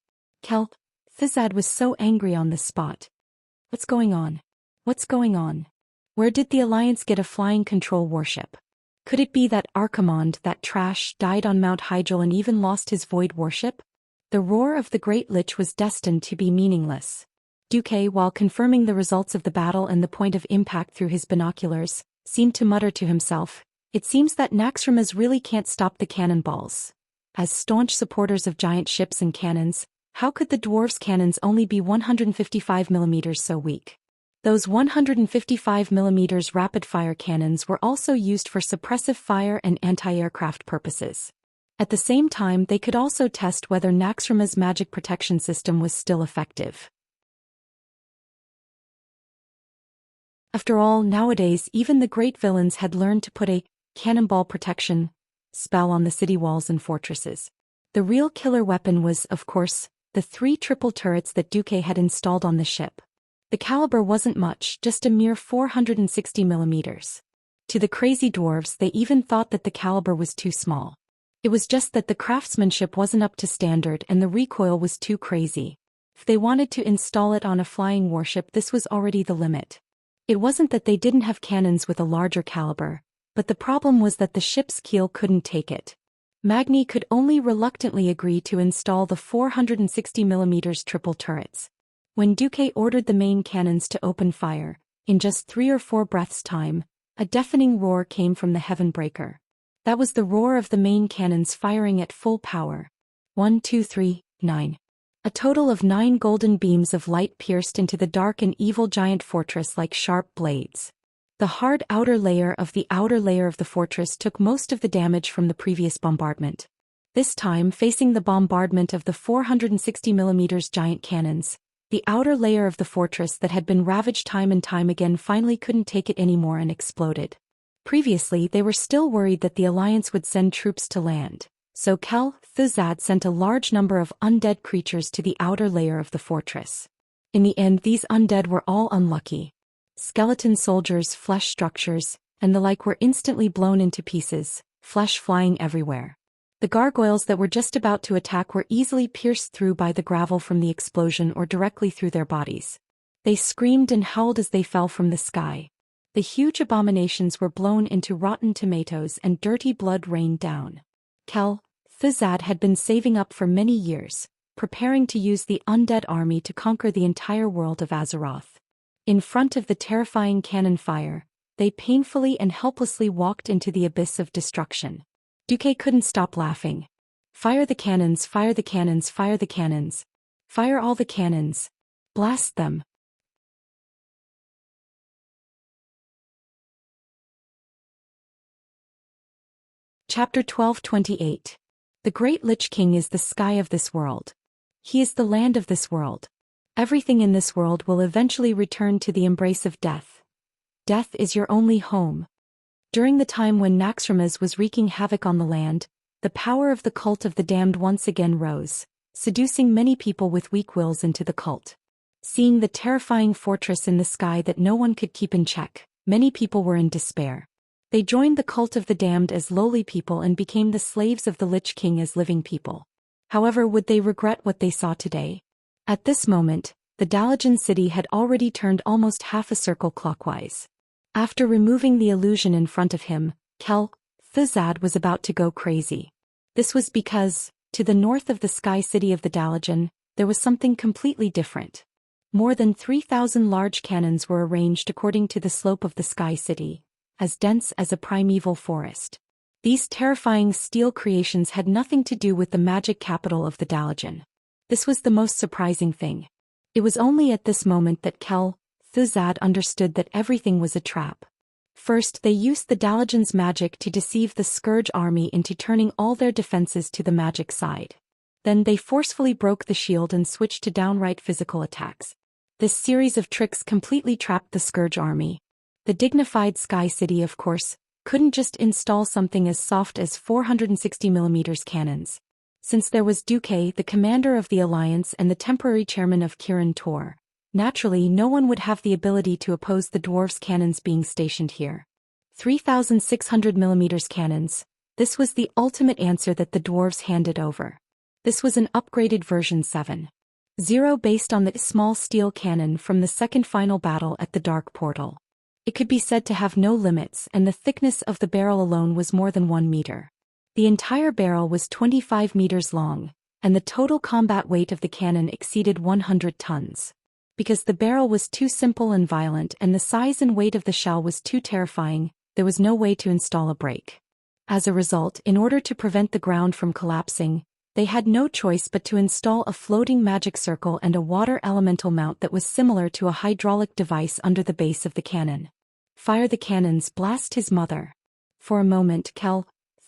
Thizad was so angry on this spot. What's going on? What's going on? Where did the Alliance get a flying control warship? Could it be that Archimonde, that trash, died on Mount Hydril and even lost his void warship? The roar of the Great Lich was destined to be meaningless. Duque, while confirming the results of the battle and the point of impact through his binoculars, seemed to mutter to himself, "It seems that Naxxramas really can't stop the cannonballs." As staunch supporters of giant ships and cannons, how could the dwarves' cannons only be 155mm so weak? Those 155mm rapid-fire cannons were also used for suppressive fire and anti-aircraft purposes. At the same time, they could also test whether Naxxramas' magic protection system was still effective. After all, nowadays even the great villains had learned to put a cannonball protection spell on the city walls and fortresses. The real killer weapon was, of course, the 3 triple turrets that Duque had installed on the ship. The caliber wasn't much, just a mere 460mm. To the crazy dwarves, they even thought that the caliber was too small. It was just that the craftsmanship wasn't up to standard and the recoil was too crazy. If they wanted to install it on a flying warship, this was already the limit. It wasn't that they didn't have cannons with a larger caliber, but the problem was that the ship's keel couldn't take it. Magni could only reluctantly agree to install the 460mm triple turrets. When Duque ordered the main cannons to open fire, in just 3 or 4 breaths' time, a deafening roar came from the heaven breaker. That was the roar of the main cannons firing at full power. 1, 2, 3, 9. A total of 9 golden beams of light pierced into the dark and evil giant fortress like sharp blades. The hard outer layer of the fortress took most of the damage from the previous bombardment. This time, facing the bombardment of the 460mm giant cannons, the outer layer of the fortress that had been ravaged time and time again finally couldn't take it anymore and exploded. Previously, they were still worried that the Alliance would send troops to land, so Thuzad sent a large number of undead creatures to the outer layer of the fortress. In the end, these undead were all unlucky. Skeleton soldiers, flesh structures, and the like were instantly blown into pieces, flesh flying everywhere. The gargoyles that were just about to attack were easily pierced through by the gravel from the explosion or directly through their bodies. They screamed and howled as they fell from the sky. The huge abominations were blown into rotten tomatoes and dirty blood rained down. Thuzad had been saving up for many years, preparing to use the undead army to conquer the entire world of Azeroth. In front of the terrifying cannon fire, they painfully and helplessly walked into the abyss of destruction. Duque couldn't stop laughing. Fire the cannons, fire the cannons, fire the cannons. Fire all the cannons. Blast them. Chapter 12:28. The Great Lich King is the sky of this world. He is the land of this world. Everything in this world will eventually return to the embrace of death. Death is your only home. During the time when Naxxramas was wreaking havoc on the land, the power of the cult of the damned once again rose, seducing many people with weak wills into the cult. Seeing the terrifying fortress in the sky that no one could keep in check, many people were in despair. They joined the cult of the damned as lowly people and became the slaves of the Lich King as living people. However, would they regret what they saw today? At this moment, the Dalajan city had already turned almost half a circle clockwise. After removing the illusion in front of him, Thuzad was about to go crazy. This was because, to the north of the sky city of the Dalajan, there was something completely different. More than 3,000 large cannons were arranged according to the slope of the sky city, as dense as a primeval forest. These terrifying steel creations had nothing to do with the magic capital of the Dalajan. This was the most surprising thing. It was only at this moment that Thuzad understood that everything was a trap. First, they used the Dalajan's magic to deceive the Scourge army into turning all their defenses to the magic side. Then they forcefully broke the shield and switched to downright physical attacks. This series of tricks completely trapped the Scourge army. The dignified Sky City, of course, couldn't just install something as soft as 460mm cannons. Since there was Duque, the commander of the Alliance and the temporary chairman of Kirin Tor, naturally no one would have the ability to oppose the dwarves' cannons being stationed here. 3,600mm cannons, this was the ultimate answer that the dwarves handed over. This was an upgraded version 7.0 based on the small steel cannon from the second final battle at the Dark Portal. It could be said to have no limits, and the thickness of the barrel alone was more than 1 meter. The entire barrel was 25 meters long, and the total combat weight of the cannon exceeded 100 tons. Because the barrel was too simple and violent and the size and weight of the shell was too terrifying, there was no way to install a brake. As a result, in order to prevent the ground from collapsing, they had no choice but to install a floating magic circle and a water elemental mount that was similar to a hydraulic device under the base of the cannon. Fire the cannons, blast his mother. For a moment,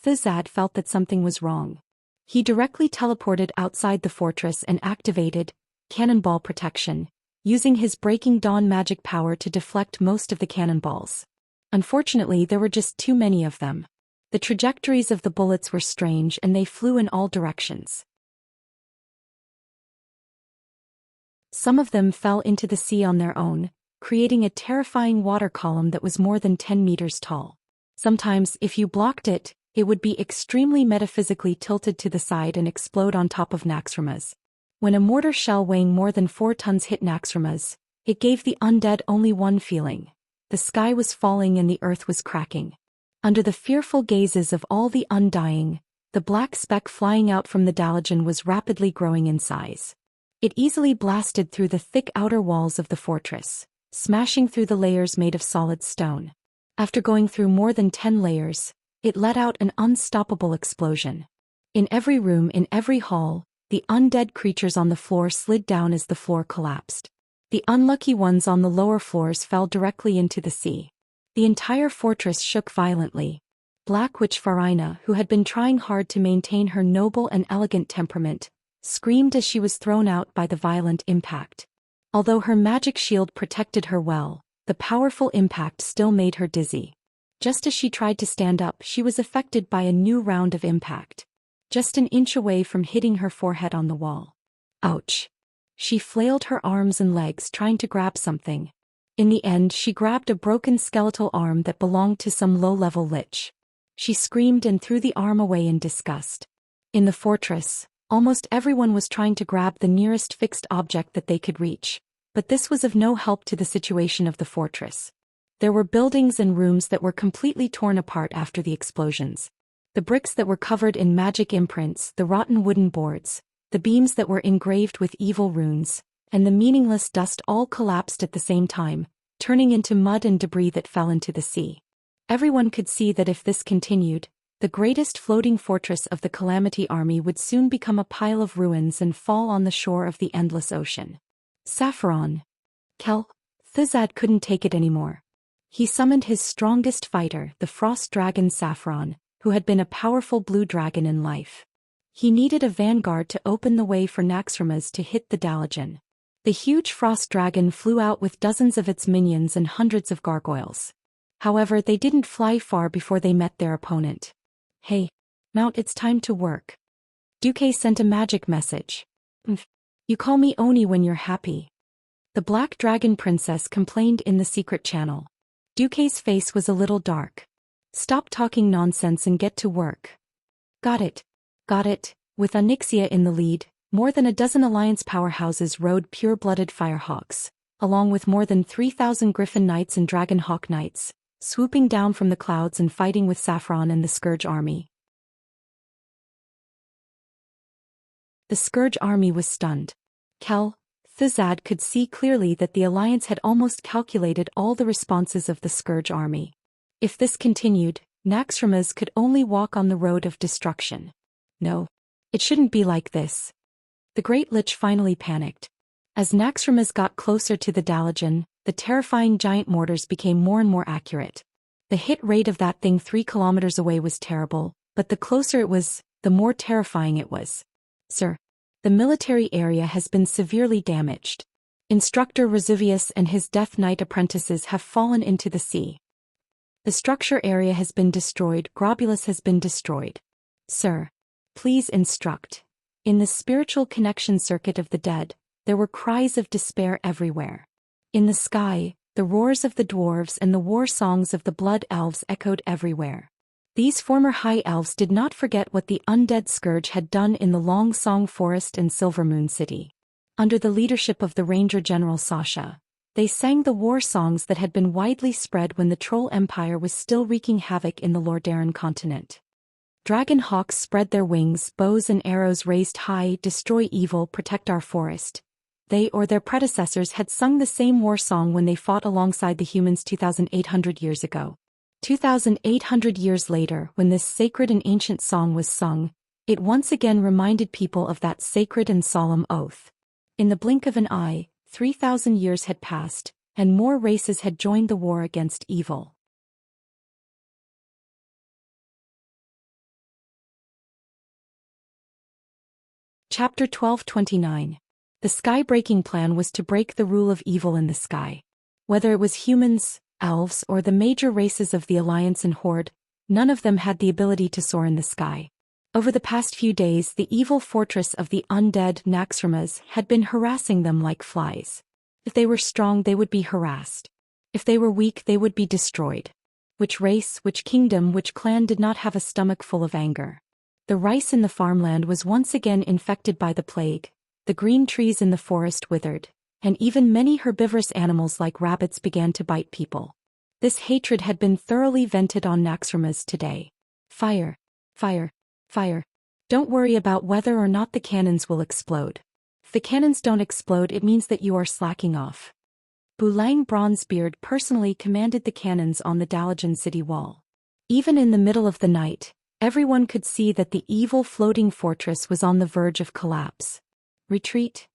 Thuzad felt that something was wrong. He directly teleported outside the fortress and activated cannonball protection, using his Breaking Dawn magic power to deflect most of the cannonballs. Unfortunately, there were just too many of them. The trajectories of the bullets were strange and they flew in all directions. Some of them fell into the sea on their own, creating a terrifying water column that was more than 10 meters tall. Sometimes, if you blocked it, it would be extremely metaphysically tilted to the side and explode on top of Naxxramas. When a mortar shell weighing more than 4 tons hit Naxxramas, it gave the undead only one feeling: the sky was falling and the earth was cracking. Under the fearful gazes of all the undying, the black speck flying out from the Dalajan was rapidly growing in size. It easily blasted through the thick outer walls of the fortress, smashing through the layers made of solid stone. After going through more than 10 layers, it let out an unstoppable explosion. In every room, in every hall, the undead creatures on the floor slid down as the floor collapsed. The unlucky ones on the lower floors fell directly into the sea. The entire fortress shook violently. Black Witch Farina, who had been trying hard to maintain her noble and elegant temperament, screamed as she was thrown out by the violent impact. Although her magic shield protected her well, the powerful impact still made her dizzy. Just as she tried to stand up, she was affected by a new round of impact. Just an inch away from hitting her forehead on the wall. Ouch! She flailed her arms and legs trying to grab something. In the end, she grabbed a broken skeletal arm that belonged to some low-level lich. She screamed and threw the arm away in disgust. In the fortress, almost everyone was trying to grab the nearest fixed object that they could reach, but this was of no help to the situation of the fortress. There were buildings and rooms that were completely torn apart after the explosions. The bricks that were covered in magic imprints, the rotten wooden boards, the beams that were engraved with evil runes, and the meaningless dust all collapsed at the same time, turning into mud and debris that fell into the sea. Everyone could see that if this continued, the greatest floating fortress of the Calamity Army would soon become a pile of ruins and fall on the shore of the endless ocean. Saffron. Thizad couldn't take it anymore. He summoned his strongest fighter, the frost dragon Saffron, who had been a powerful blue dragon in life. He needed a vanguard to open the way for Naxxramas to hit the Dalajan. The huge frost dragon flew out with dozens of its minions and hundreds of gargoyles. However, they didn't fly far before they met their opponent. "Hey, Mount, it's time to work." Duque sent a magic message. "You call me Oni when you're happy." The Black Dragon Princess complained in the secret channel. Duque's face was a little dark. "Stop talking nonsense and get to work." Got it. With Onyxia in the lead, more than a dozen Alliance powerhouses rode pure-blooded firehawks, along with more than 3,000 Griffin Knights and Dragon Hawk Knights, swooping down from the clouds and fighting with Saffron and the Scourge Army. The Scourge Army was stunned. Thizad could see clearly that the Alliance had almost calculated all the responses of the Scourge Army. If this continued, Naxxramas could only walk on the road of destruction. No, it shouldn't be like this. The Great Lich finally panicked. As Naxxramas got closer to the Dalajan, the terrifying giant mortars became more and more accurate. The hit rate of that thing 3 kilometers away was terrible, but the closer it was, the more terrifying it was. "Sir, the military area has been severely damaged. Instructor Resuvius and his Death Knight apprentices have fallen into the sea. The structure area has been destroyed. Globulus has been destroyed. Sir, please instruct." In the spiritual connection circuit of the dead, there were cries of despair everywhere. In the sky, the roars of the dwarves and the war songs of the blood elves echoed everywhere. These former high elves did not forget what the undead scourge had done in the Long Song Forest and Silvermoon City. Under the leadership of the Ranger General Sasha, they sang the war songs that had been widely spread when the Troll Empire was still wreaking havoc in the Lordaeron continent. Dragon hawks spread their wings, bows and arrows raised high, destroy evil, protect our forest. They or their predecessors had sung the same war song when they fought alongside the humans 2,800 years ago. 2,800 years later, when this sacred and ancient song was sung, it once again reminded people of that sacred and solemn oath. In the blink of an eye, 3,000 years had passed, and more races had joined the war against evil. Chapter 1229. The sky-breaking plan was to break the rule of evil in the sky. Whether it was humans, elves, or the major races of the Alliance and Horde, none of them had the ability to soar in the sky. Over the past few days, the evil fortress of the undead Naxxramas had been harassing them like flies. If they were strong, they would be harassed. If they were weak, they would be destroyed. Which race, which kingdom, which clan did not have a stomach full of anger? The rice in the farmland was once again infected by the plague. The the green trees in the forest withered, and even many herbivorous animals like rabbits began to bite people. This hatred had been thoroughly vented on Naxxramas today. Fire! Fire! Fire! Don't worry about whether or not the cannons will explode. If the cannons don't explode, it means that you are slacking off. Bulang Bronzebeard personally commanded the cannons on the Dalajan city wall. Even in the middle of the night, everyone could see that the evil floating fortress was on the verge of collapse. Retreat?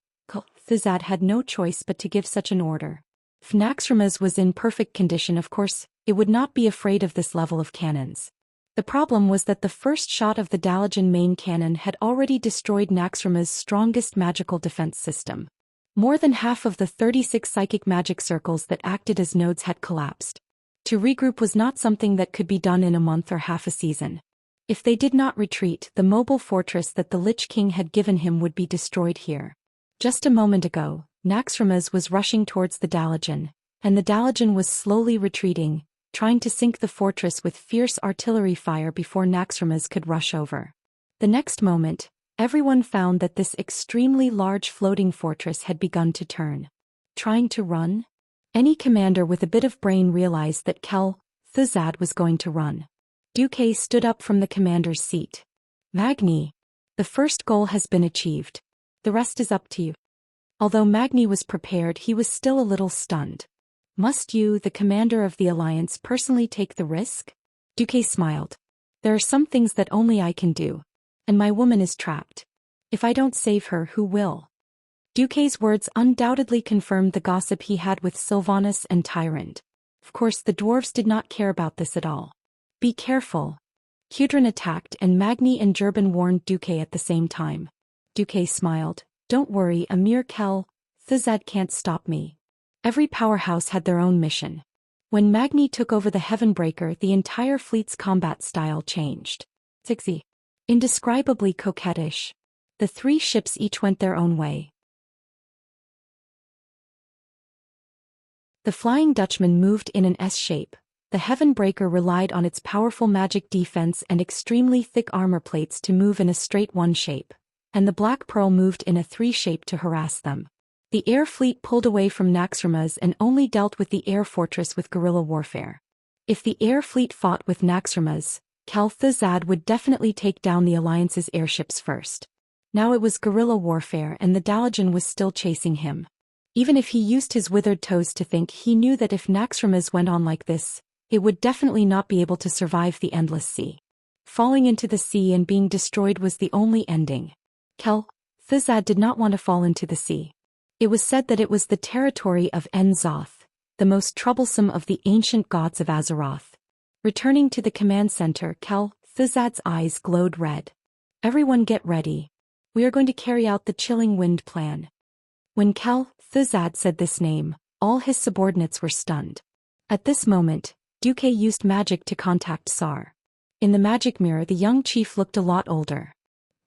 Thizad had no choice but to give such an order. If Naxxramas was in perfect condition, of course, it would not be afraid of this level of cannons. The problem was that the first shot of the Dalajan main cannon had already destroyed Naxxramas' strongest magical defense system. More than half of the 36 psychic magic circles that acted as nodes had collapsed. To regroup was not something that could be done in a month or half a season. If they did not retreat, the mobile fortress that the Lich King had given him would be destroyed here. Just a moment ago, Naxxramas was rushing towards the Dalajan, and the Dalajan was slowly retreating, trying to sink the fortress with fierce artillery fire before Naxxramas could rush over. The next moment, everyone found that this extremely large floating fortress had begun to turn. Trying to run? Any commander with a bit of brain realized that Thizad was going to run. Duque stood up from the commander's seat. Magni, the first goal has been achieved. The rest is up to you. Although Magni was prepared, he was still a little stunned. Must you, the commander of the alliance, personally take the risk? Duque smiled. There are some things that only I can do. And my woman is trapped. If I don't save her, who will? Duque's words undoubtedly confirmed the gossip he had with Sylvanas and Tyrant. Of course, the dwarves did not care about this at all. Be careful. Hudrin attacked, and Magni and Jurban warned Duque at the same time. Duque smiled. Don't worry, Amir Thizad can't stop me. Every powerhouse had their own mission. When Magni took over the Heavenbreaker, the entire fleet's combat style changed. Zixi. Indescribably coquettish. The three ships each went their own way. The Flying Dutchman moved in an S shape. The Heavenbreaker relied on its powerful magic defense and extremely thick armor plates to move in a straight one shape, and the Black Pearl moved in a three shape to harass them. The air fleet pulled away from Naxxramas and only dealt with the air fortress with guerrilla warfare. If the air fleet fought with Naxxramas, Thizad would definitely take down the Alliance's airships first. Now it was guerrilla warfare, and the Dalajan was still chasing him. Even if he used his withered toes to think, he knew that if Naxxramas went on like this, it would definitely not be able to survive the endless sea. Falling into the sea and being destroyed was the only ending. Thizad did not want to fall into the sea. It was said that it was the territory of Enzoth, the most troublesome of the ancient gods of Azeroth. Returning to the command center, Thizad's eyes glowed red. Everyone get ready. We are going to carry out the Chilling Wind plan. When Thizad said this name, all his subordinates were stunned. At this moment, Duque used magic to contact Sar. In the magic mirror, the young chief looked a lot older.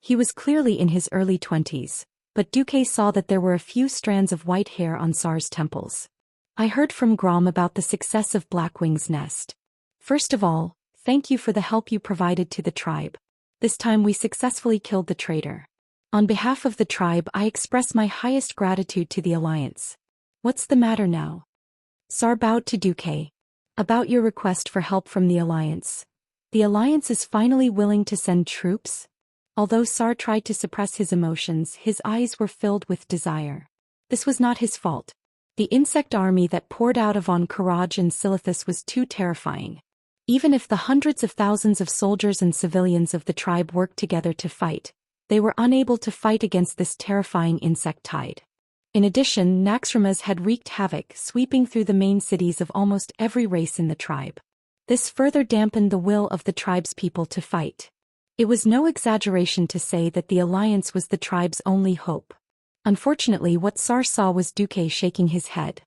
He was clearly in his early 20s, but Duque saw that there were a few strands of white hair on Sar's temples. I heard from Grom about the success of Blackwing's nest. First of all, thank you for the help you provided to the tribe. This time we successfully killed the traitor. On behalf of the tribe, I express my highest gratitude to the Alliance. What's the matter now? Sar bowed to Duque. About your request for help from the Alliance. The Alliance is finally willing to send troops? Although Sar tried to suppress his emotions, his eyes were filled with desire. This was not his fault. The insect army that poured out of on Karaj and Silithus was too terrifying. Even if the hundreds of thousands of soldiers and civilians of the tribe worked together to fight, they were unable to fight against this terrifying insect tide. In addition, Naxxramas had wreaked havoc, sweeping through the main cities of almost every race in the tribe. This further dampened the will of the tribe's people to fight. It was no exaggeration to say that the Alliance was the tribe's only hope. Unfortunately, what Sar saw was Duque shaking his head.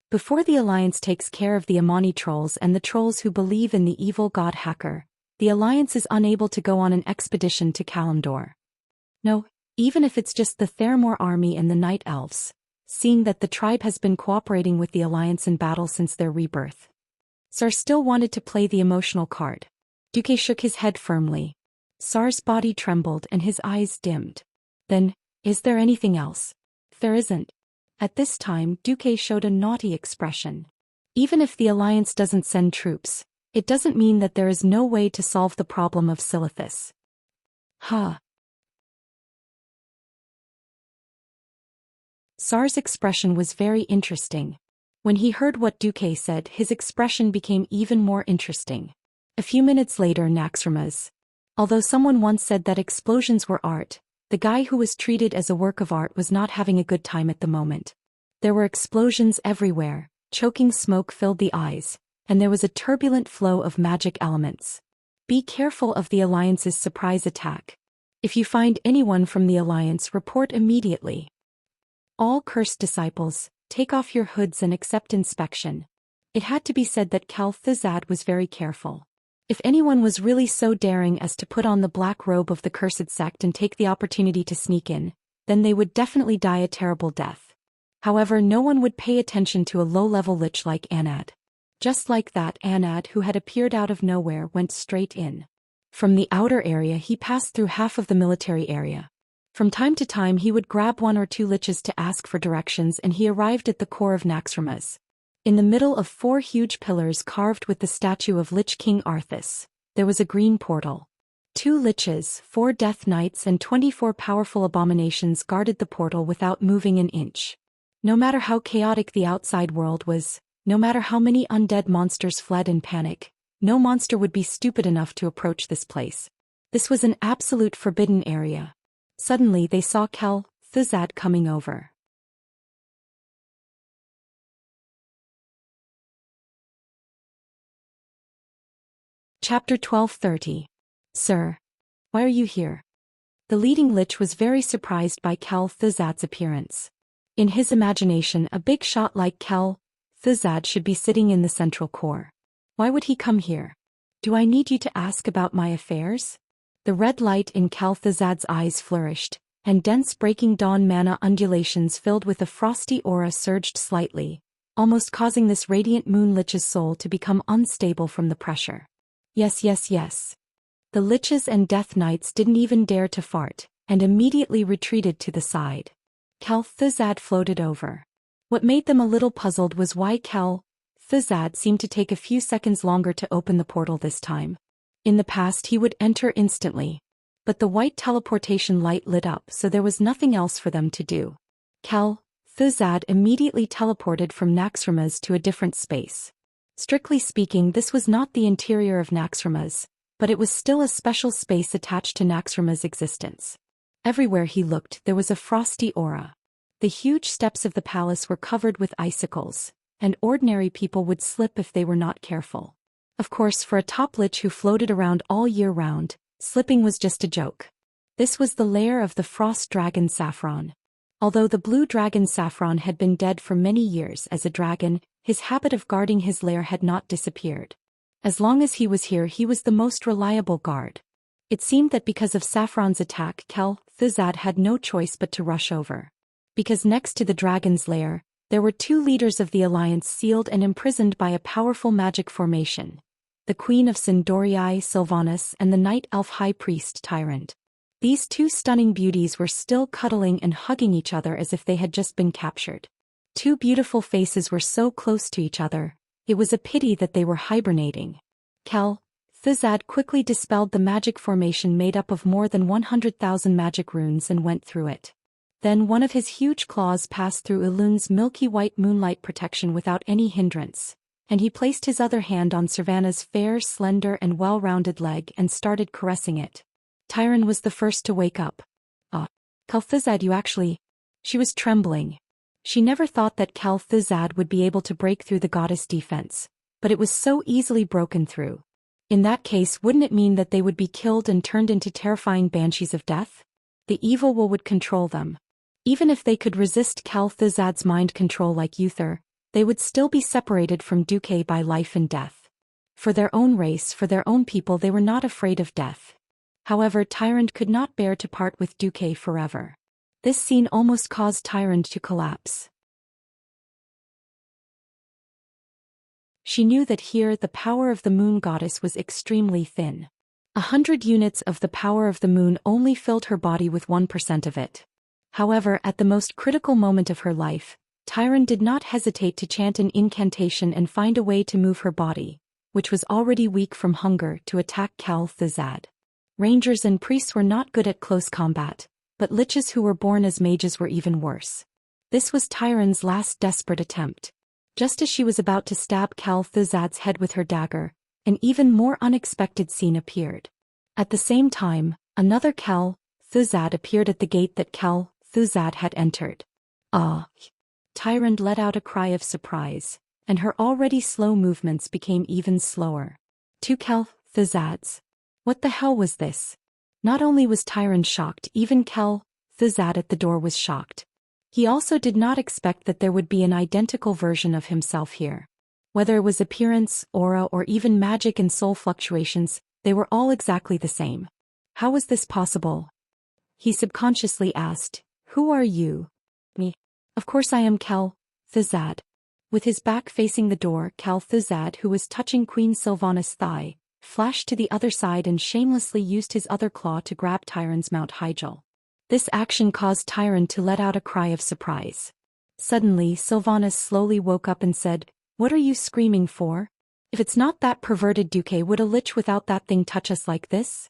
Before the Alliance takes care of the Amani trolls and the trolls who believe in the evil god Hacker, the Alliance is unable to go on an expedition to Kalimdor. No, even if it's just the Theramore army and the Night Elves, seeing that the tribe has been cooperating with the Alliance in battle since their rebirth. Sar still wanted to play the emotional card. Duque shook his head firmly. Sar's body trembled and his eyes dimmed. Then, Is there anything else? There isn't. At this time, Duque showed a naughty expression. Even if the Alliance doesn't send troops, it doesn't mean that there is no way to solve the problem of Silithus. Huh. Sar's expression was very interesting. When he heard what Duque said, his expression became even more interesting. A few minutes later, Naxxramas. Although someone once said that explosions were art, the guy who was treated as a work of art was not having a good time at the moment. There were explosions everywhere, choking smoke filled the eyes, and there was a turbulent flow of magic elements. Be careful of the Alliance's surprise attack. If you find anyone from the Alliance, report immediately. All cursed disciples, take off your hoods and accept inspection. It had to be said that Calthazad was very careful. If anyone was really so daring as to put on the black robe of the cursed sect and take the opportunity to sneak in, then they would definitely die a terrible death. However, no one would pay attention to a low-level lich like Anad. Just like that, Anad, who had appeared out of nowhere, went straight in. From the outer area he passed through half of the military area. From time to time he would grab one or two liches to ask for directions, and he arrived at the core of Naxxramas. In the middle of 4 huge pillars carved with the statue of Lich King Arthas, there was a green portal. 2 liches, 4 death knights and 24 powerful abominations guarded the portal without moving an inch. No matter how chaotic the outside world was, no matter how many undead monsters fled in panic, no monster would be stupid enough to approach this place. This was an absolute forbidden area. Suddenly they saw Calthazad coming over. Chapter 1230. Sir. Why are you here? The leading lich was very surprised by Calthazad's appearance. In his imagination, a big shot like Calthazad should be sitting in the central core. Why would he come here? Do I need you to ask about my affairs? The red light in Calthazad's eyes flourished, and dense breaking dawn mana undulations filled with a frosty aura surged slightly, almost causing this radiant moon lich's soul to become unstable from the pressure. Yes. The liches and death knights didn't even dare to fart, and immediately retreated to the side. Calthazad floated over. What made them a little puzzled was why Calthazad seemed to take a few seconds longer to open the portal this time. In the past he would enter instantly. But the white teleportation light lit up, so there was nothing else for them to do. Calthazad immediately teleported from Naxxramas to a different space. Strictly speaking, this was not the interior of Naxxramas, but it was still a special space attached to Naxxramas' existence. Everywhere he looked, there was a frosty aura. The huge steps of the palace were covered with icicles, and ordinary people would slip if they were not careful. Of course, for a top lich who floated around all year round, slipping was just a joke. This was the lair of the frost dragon Saffron. Although the blue dragon Saffron had been dead for many years as a dragon, his habit of guarding his lair had not disappeared. As long as he was here, he was the most reliable guard. It seemed that because of Saffron's attack, Calthazad had no choice but to rush over. Because next to the dragon's lair, there were 2 leaders of the Alliance sealed and imprisoned by a powerful magic formation. The Queen of Sindorii, Sylvanas, and the Night Elf High Priest, Tyrant. These 2 stunning beauties were still cuddling and hugging each other as if they had just been captured. 2 beautiful faces were so close to each other, it was a pity that they were hibernating. Calthazad quickly dispelled the magic formation made up of more than 100,000 magic runes and went through it. Then one of his huge claws passed through Elun's milky white moonlight protection without any hindrance, and he placed his other hand on Savannah's fair, slender and well-rounded leg and started caressing it. Tyron was the first to wake up. Calthazad, you actually... She was trembling. She never thought that Calthazad would be able to break through the goddess defense, but it was so easily broken through. In that case, wouldn't it mean that they would be killed and turned into terrifying banshees of death? The evil will would control them. Even if they could resist Calthazad's mind control like Uther, they would still be separated from Duque by life and death. For their own race, for their own people, they were not afraid of death. However, Tyrant could not bear to part with Duque forever. This scene almost caused Tyrant to collapse. She knew that here the power of the moon goddess was extremely thin. 100 units of the power of the moon only filled her body with 1% of it. However, at the most critical moment of her life, Tyron did not hesitate to chant an incantation and find a way to move her body, which was already weak from hunger, to attack Cal Thazad. Rangers and priests were not good at close combat, but liches who were born as mages were even worse. This was Tyron's last desperate attempt. Just as she was about to stab Cal Thazad's head with her dagger, an even more unexpected scene appeared. At the same time, another Cal Thazad appeared at the gate that Cal Thazad had entered. Ah! Tyron let out a cry of surprise, and her already slow movements became even slower. Two Cal Thazads. What the hell was this? Not only was Tyron shocked, even Cal Thazad at the door was shocked. He also did not expect that there would be an identical version of himself here. Whether it was appearance, aura, or even magic and soul fluctuations, they were all exactly the same. How was this possible? He subconsciously asked, "Who are you?" "Me. Of course I am Cal Thazad." With his back facing the door, Cal Thazad, who was touching Queen Sylvanas' thigh, flashed to the other side and shamelessly used his other claw to grab Tyron's Mount Hygel. This action caused Tyron to let out a cry of surprise. Suddenly, Sylvanas slowly woke up and said, "What are you screaming for? If it's not that perverted Duque, would a lich without that thing touch us like this?"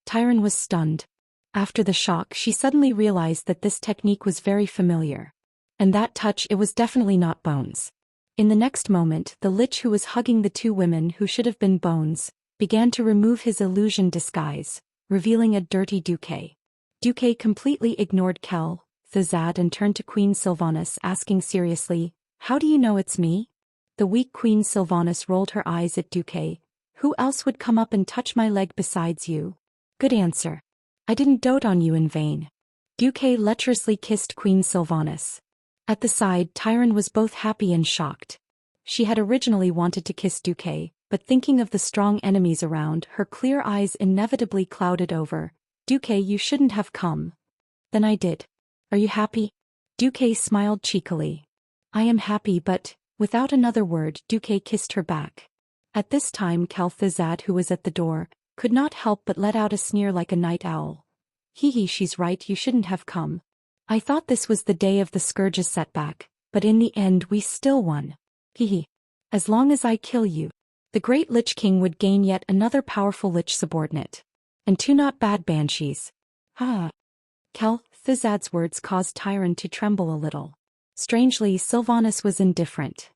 Tyron was stunned. After the shock, she suddenly realized that this technique was very familiar. And that touch, it was definitely not Bones. In the next moment, the lich who was hugging the two women who should have been Bones, began to remove his illusion disguise, revealing a dirty Duque. Duque completely ignored Cal Thazad and turned to Queen Sylvanas, asking seriously, "How do you know it's me?" The weak Queen Sylvanas rolled her eyes at Duque. "Who else would come up and touch my leg besides you?" "Good answer. I didn't dote on you in vain." Duque lecherously kissed Queen Sylvanas. At the side, Tyron was both happy and shocked. She had originally wanted to kiss Duque, but thinking of the strong enemies around, her clear eyes inevitably clouded over. "Duque, you shouldn't have come." "Then I did. Are you happy?" Duque smiled cheekily. "I am happy, but..." Without another word, Duque kissed her back. At this time, Cal Thazad, who was at the door, could not help but let out a sneer like a night owl. "Hee, she's right, you shouldn't have come. I thought this was the day of the Scourge's setback, but in the end we still won. Hee. As long as I kill you, the Great Lich King would gain yet another powerful lich subordinate. And two not bad banshees." "Ah." Cal Thazad's words caused Tyron to tremble a little. Strangely, Sylvanas was indifferent.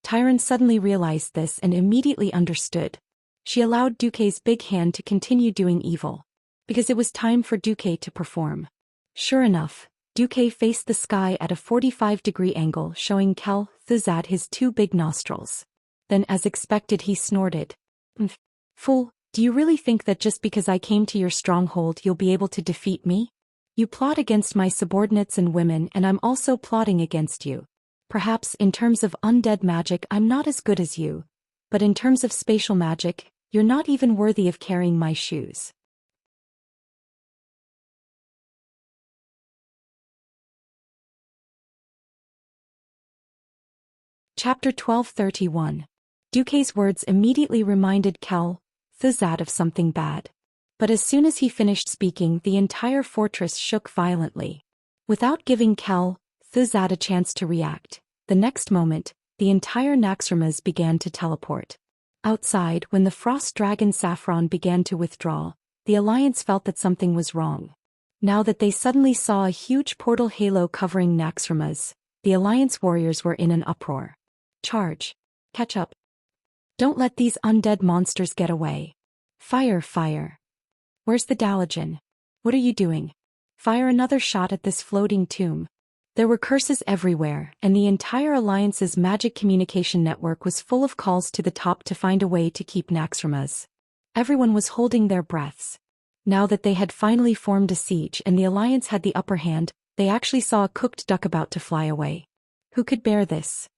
Tyron suddenly realized this and immediately understood. She allowed Duque's big hand to continue doing evil. Because it was time for Duque to perform. Sure enough, Duque faced the sky at a 45-degree angle, showing Cal Thazad his two big nostrils. Then, as expected, he snorted. "Fool, do you really think that just because I came to your stronghold you'll be able to defeat me? You plot against my subordinates and women, and I'm also plotting against you. Perhaps in terms of undead magic I'm not as good as you, but in terms of spatial magic, you're not even worthy of carrying my shoes." Chapter 1231. Duque's words immediately reminded Cal Thazad of something bad. But as soon as he finished speaking, the entire fortress shook violently. Without giving Cal Thazad a chance to react, the next moment, the entire Naxxramas began to teleport. Outside, when the frost dragon Saffron began to withdraw, the Alliance felt that something was wrong. Now that they suddenly saw a huge portal halo covering Naxxramas, the Alliance warriors were in an uproar. "Charge. Catch up. Don't let these undead monsters get away. Fire, fire. Where's the Dalajan? What are you doing? Fire another shot at this floating tomb." There were curses everywhere, and the entire Alliance's magic communication network was full of calls to the top to find a way to keep Naxxramas. Everyone was holding their breaths. Now that they had finally formed a siege and the Alliance had the upper hand, they actually saw a cooked duck about to fly away. Who could bear this?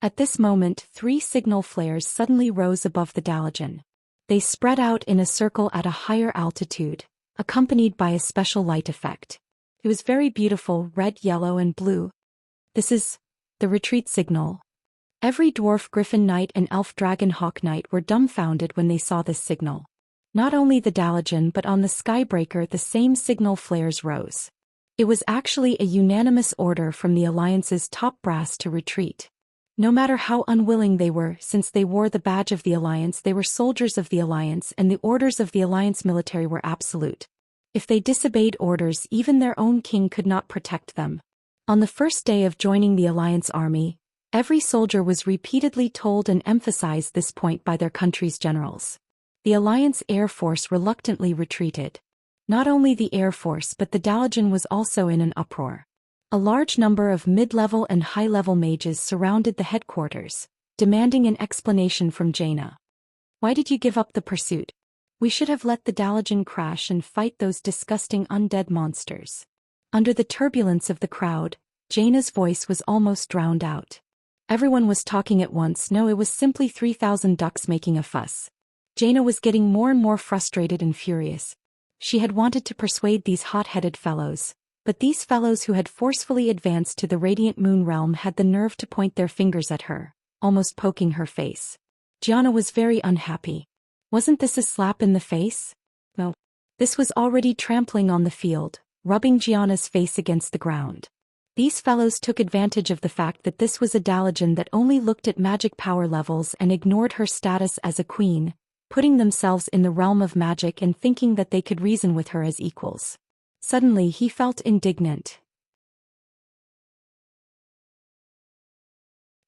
At this moment, 3 signal flares suddenly rose above the Dalajan. They spread out in a circle at a higher altitude, accompanied by a special light effect. It was very beautiful, red, yellow, and blue. "This is the retreat signal." Every dwarf griffin knight and elf dragon hawk knight were dumbfounded when they saw this signal. Not only the Dalajan but on the Skybreaker the same signal flares rose. It was actually a unanimous order from the Alliance's top brass to retreat. No matter how unwilling they were, since they wore the badge of the Alliance, they were soldiers of the Alliance and the orders of the Alliance military were absolute. If they disobeyed orders, even their own king could not protect them. On the first day of joining the Alliance army, every soldier was repeatedly told and emphasized this point by their country's generals. The Alliance Air Force reluctantly retreated. Not only the Air Force but the Dalajan was also in an uproar. A large number of mid-level and high-level mages surrounded the headquarters, demanding an explanation from Jaina. Why did you give up the pursuit? We should have let the Dalajan crash and fight those disgusting undead monsters. Under the turbulence of the crowd, Jaina's voice was almost drowned out. Everyone was talking at once. No, it was simply 3,000 ducks making a fuss. Jaina was getting more and more frustrated and furious. She had wanted to persuade these hot-headed fellows, but these fellows who had forcefully advanced to the Radiant Moon realm had the nerve to point their fingers at her, almost poking her face. Gianna was very unhappy. Wasn't this a slap in the face? No. This was already trampling on the field, rubbing Gianna's face against the ground. These fellows took advantage of the fact that this was a Dalajan that only looked at magic power levels and ignored her status as a queen, putting themselves in the realm of magic and thinking that they could reason with her as equals. Suddenly he felt indignant.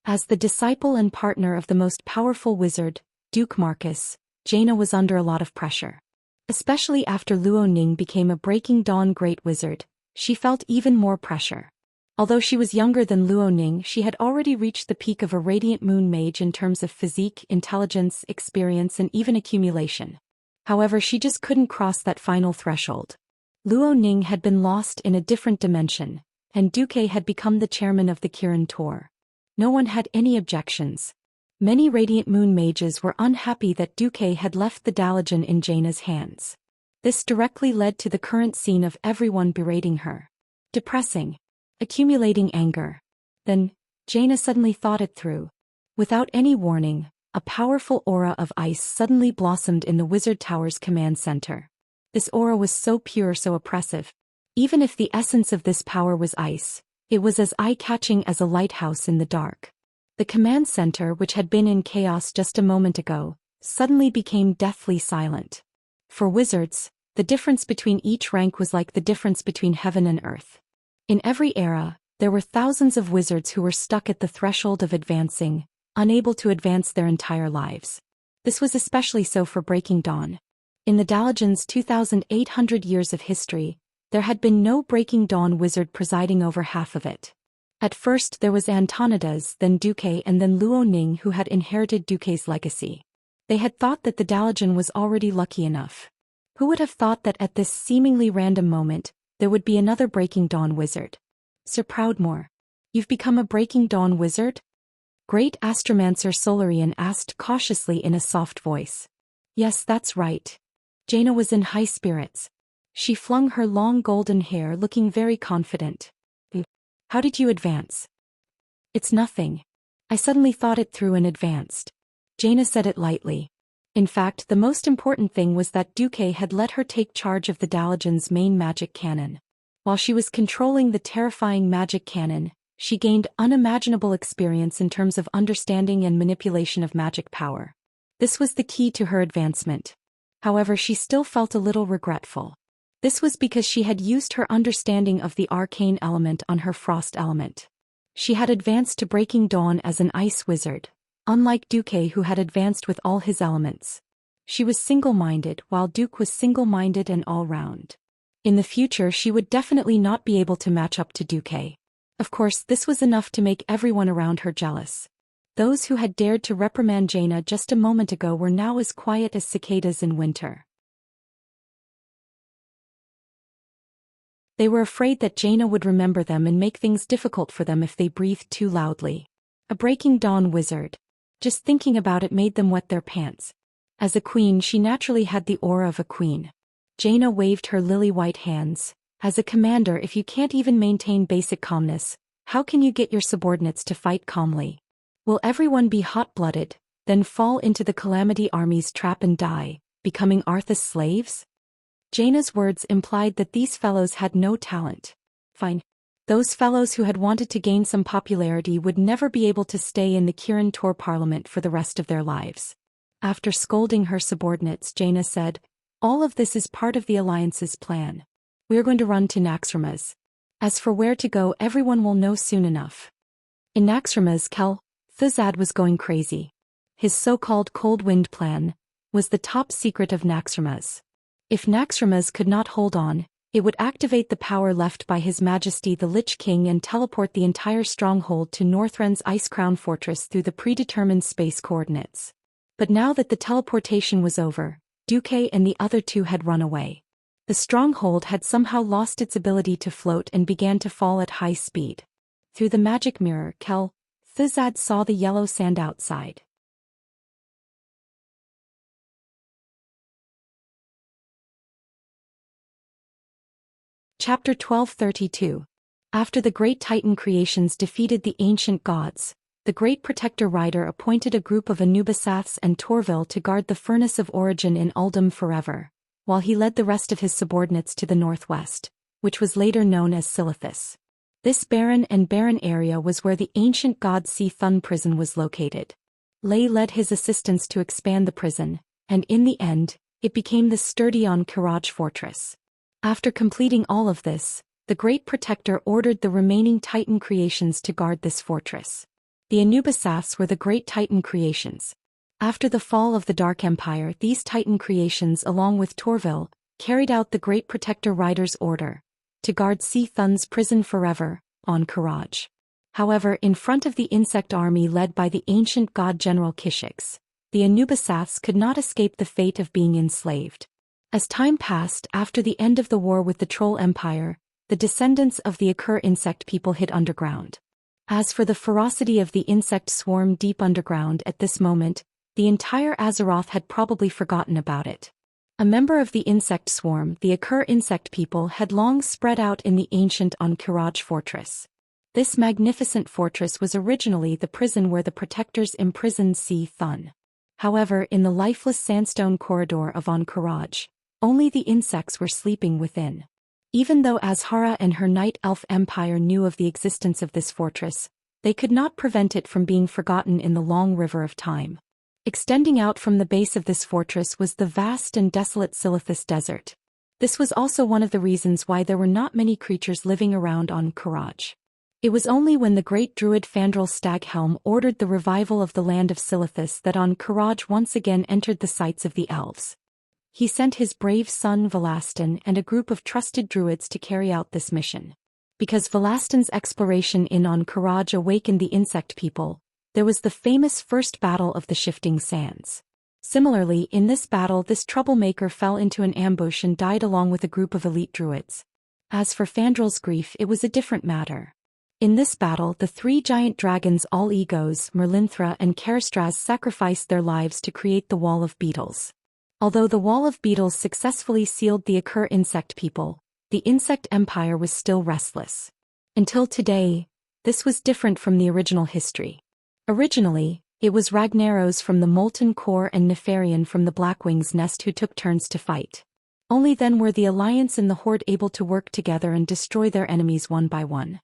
As the disciple and partner of the most powerful wizard, Duke Marcus, Jaina was under a lot of pressure. Especially after Luo Ning became a Breaking Dawn Great Wizard, she felt even more pressure. Although she was younger than Luo Ning, she had already reached the peak of a Radiant Moon Mage in terms of physique, intelligence, experience and even accumulation. However, she just couldn't cross that final threshold. Luo Ning had been lost in a different dimension, and Duque had become the chairman of the Kirin Tour. No one had any objections. Many Radiant Moon mages were unhappy that Duque had left the Dalajan in Jaina's hands. This directly led to the current scene of everyone berating her. Depressing. Accumulating anger. Then, Jaina suddenly thought it through. Without any warning, a powerful aura of ice suddenly blossomed in the Wizard Tower's command center. This aura was so pure, so oppressive. Even if the essence of this power was ice, it was as eye-catching as a lighthouse in the dark. The command center, which had been in chaos just a moment ago, suddenly became deathly silent. For wizards, the difference between each rank was like the difference between heaven and earth. In every era, there were thousands of wizards who were stuck at the threshold of advancing, unable to advance their entire lives. This was especially so for Breaking Dawn. In the Dalajan's 2,800 years of history, there had been no Breaking Dawn wizard presiding over half of it. At first there was Antonidas, then Duque and then Luo Ning who had inherited Duque's legacy. They had thought that the Dalajan was already lucky enough. Who would have thought that at this seemingly random moment, there would be another Breaking Dawn wizard? Sir Proudmoore. You've become a Breaking Dawn wizard? Great Astromancer Solarian asked cautiously in a soft voice. Yes, that's right. Jaina was in high spirits. She flung her long golden hair, looking very confident. How did you advance? It's nothing. I suddenly thought it through and advanced. Jaina said it lightly. In fact, the most important thing was that Duque had let her take charge of the Dalajan's main magic cannon. While she was controlling the terrifying magic cannon, she gained unimaginable experience in terms of understanding and manipulation of magic power. This was the key to her advancement. However, she still felt a little regretful. This was because she had used her understanding of the arcane element on her frost element. She had advanced to Breaking Dawn as an ice wizard, unlike Duque who had advanced with all his elements. She was single-minded while Duque was single-minded and all-round. In the future she would definitely not be able to match up to Duque. Of course, this was enough to make everyone around her jealous. Those who had dared to reprimand Jaina just a moment ago were now as quiet as cicadas in winter. They were afraid that Jaina would remember them and make things difficult for them if they breathed too loudly. A Breaking Dawn wizard. Just thinking about it made them wet their pants. As a queen, she naturally had the aura of a queen. Jaina waved her lily-white hands. As a commander, if you can't even maintain basic calmness, how can you get your subordinates to fight calmly? Will everyone be hot-blooded, then fall into the Calamity Army's trap and die, becoming Arthas slaves? Jaina's words implied that these fellows had no talent. Fine. Those fellows who had wanted to gain some popularity would never be able to stay in the Kirin Tor parliament for the rest of their lives. After scolding her subordinates, Jaina said, "All of this is part of the Alliance's plan. We are going to run to Naxxramas. As for where to go, everyone will know soon enough." In Naxxramas, Thuzad was going crazy. His so-called Cold Wind plan was the top secret of Naxxramas. If Naxxramas could not hold on, it would activate the power left by His Majesty the Lich King and teleport the entire stronghold to Northren's Ice Crown Fortress through the predetermined space coordinates. But now that the teleportation was over, Duque and the other two had run away. The stronghold had somehow lost its ability to float and began to fall at high speed. Through the magic mirror, Thuzad saw the yellow sand outside. Chapter 1232. After the great Titan creations defeated the ancient gods, the great protector rider appointed a group of Anubisaths and Torvil to guard the furnace of origin in Uldum forever, while he led the rest of his subordinates to the northwest, which was later known as Silithus. This barren area was where the ancient god Si-Thun prison was located. Lei led his assistants to expand the prison, and in the end, it became the sturdy Ankh-Kiraj fortress. After completing all of this, the Great Protector ordered the remaining Titan creations to guard this fortress. The Anubisaths were the Great Titan creations. After the fall of the Dark Empire, these Titan creations along with Torvil carried out the Great Protector Rider's order to guard Si-Thun's prison forever, Ankh-Kiraj. However, in front of the insect army led by the ancient god General Kishix, the Anubisaths could not escape the fate of being enslaved. As time passed after the end of the war with the Troll Empire, the descendants of the Akur insect people hid underground. As for the ferocity of the insect swarm deep underground at this moment, the entire Azeroth had probably forgotten about it. A member of the insect swarm, the Akur insect people, had long spread out in the ancient Ankh-Kiraj fortress. This magnificent fortress was originally the prison where the protectors imprisoned Si-Thun. However, in the lifeless sandstone corridor of Ankh-Kiraj, only the insects were sleeping within. Even though Azhara and her Night Elf Empire knew of the existence of this fortress, they could not prevent it from being forgotten in the long river of time. Extending out from the base of this fortress was the vast and desolate Silithus Desert. This was also one of the reasons why there were not many creatures living around Ankh-Kiraj. It was only when the great druid Fandral Staghelm ordered the revival of the land of Silithus that Ankh-Kiraj once again entered the sights of the elves. He sent his brave son Velastin and a group of trusted druids to carry out this mission. Because Velastin's exploration in Ankh-Kiraj awakened the insect people, there was the famous First Battle of the Shifting Sands. Similarly, in this battle this troublemaker fell into an ambush and died along with a group of elite druids. As for Fandral's grief, it was a different matter. In this battle, the three giant dragons All-Egos, Merlinthra and Karastraz sacrificed their lives to create the Wall of Beetles. Although the Wall of Beetles successfully sealed the Akur insect people, the insect empire was still restless. Until today, this was different from the original history. Originally, it was Ragnaros from the Molten Core and Nefarian from the Blackwing's Nest who took turns to fight. Only then were the Alliance and the Horde able to work together and destroy their enemies one by one.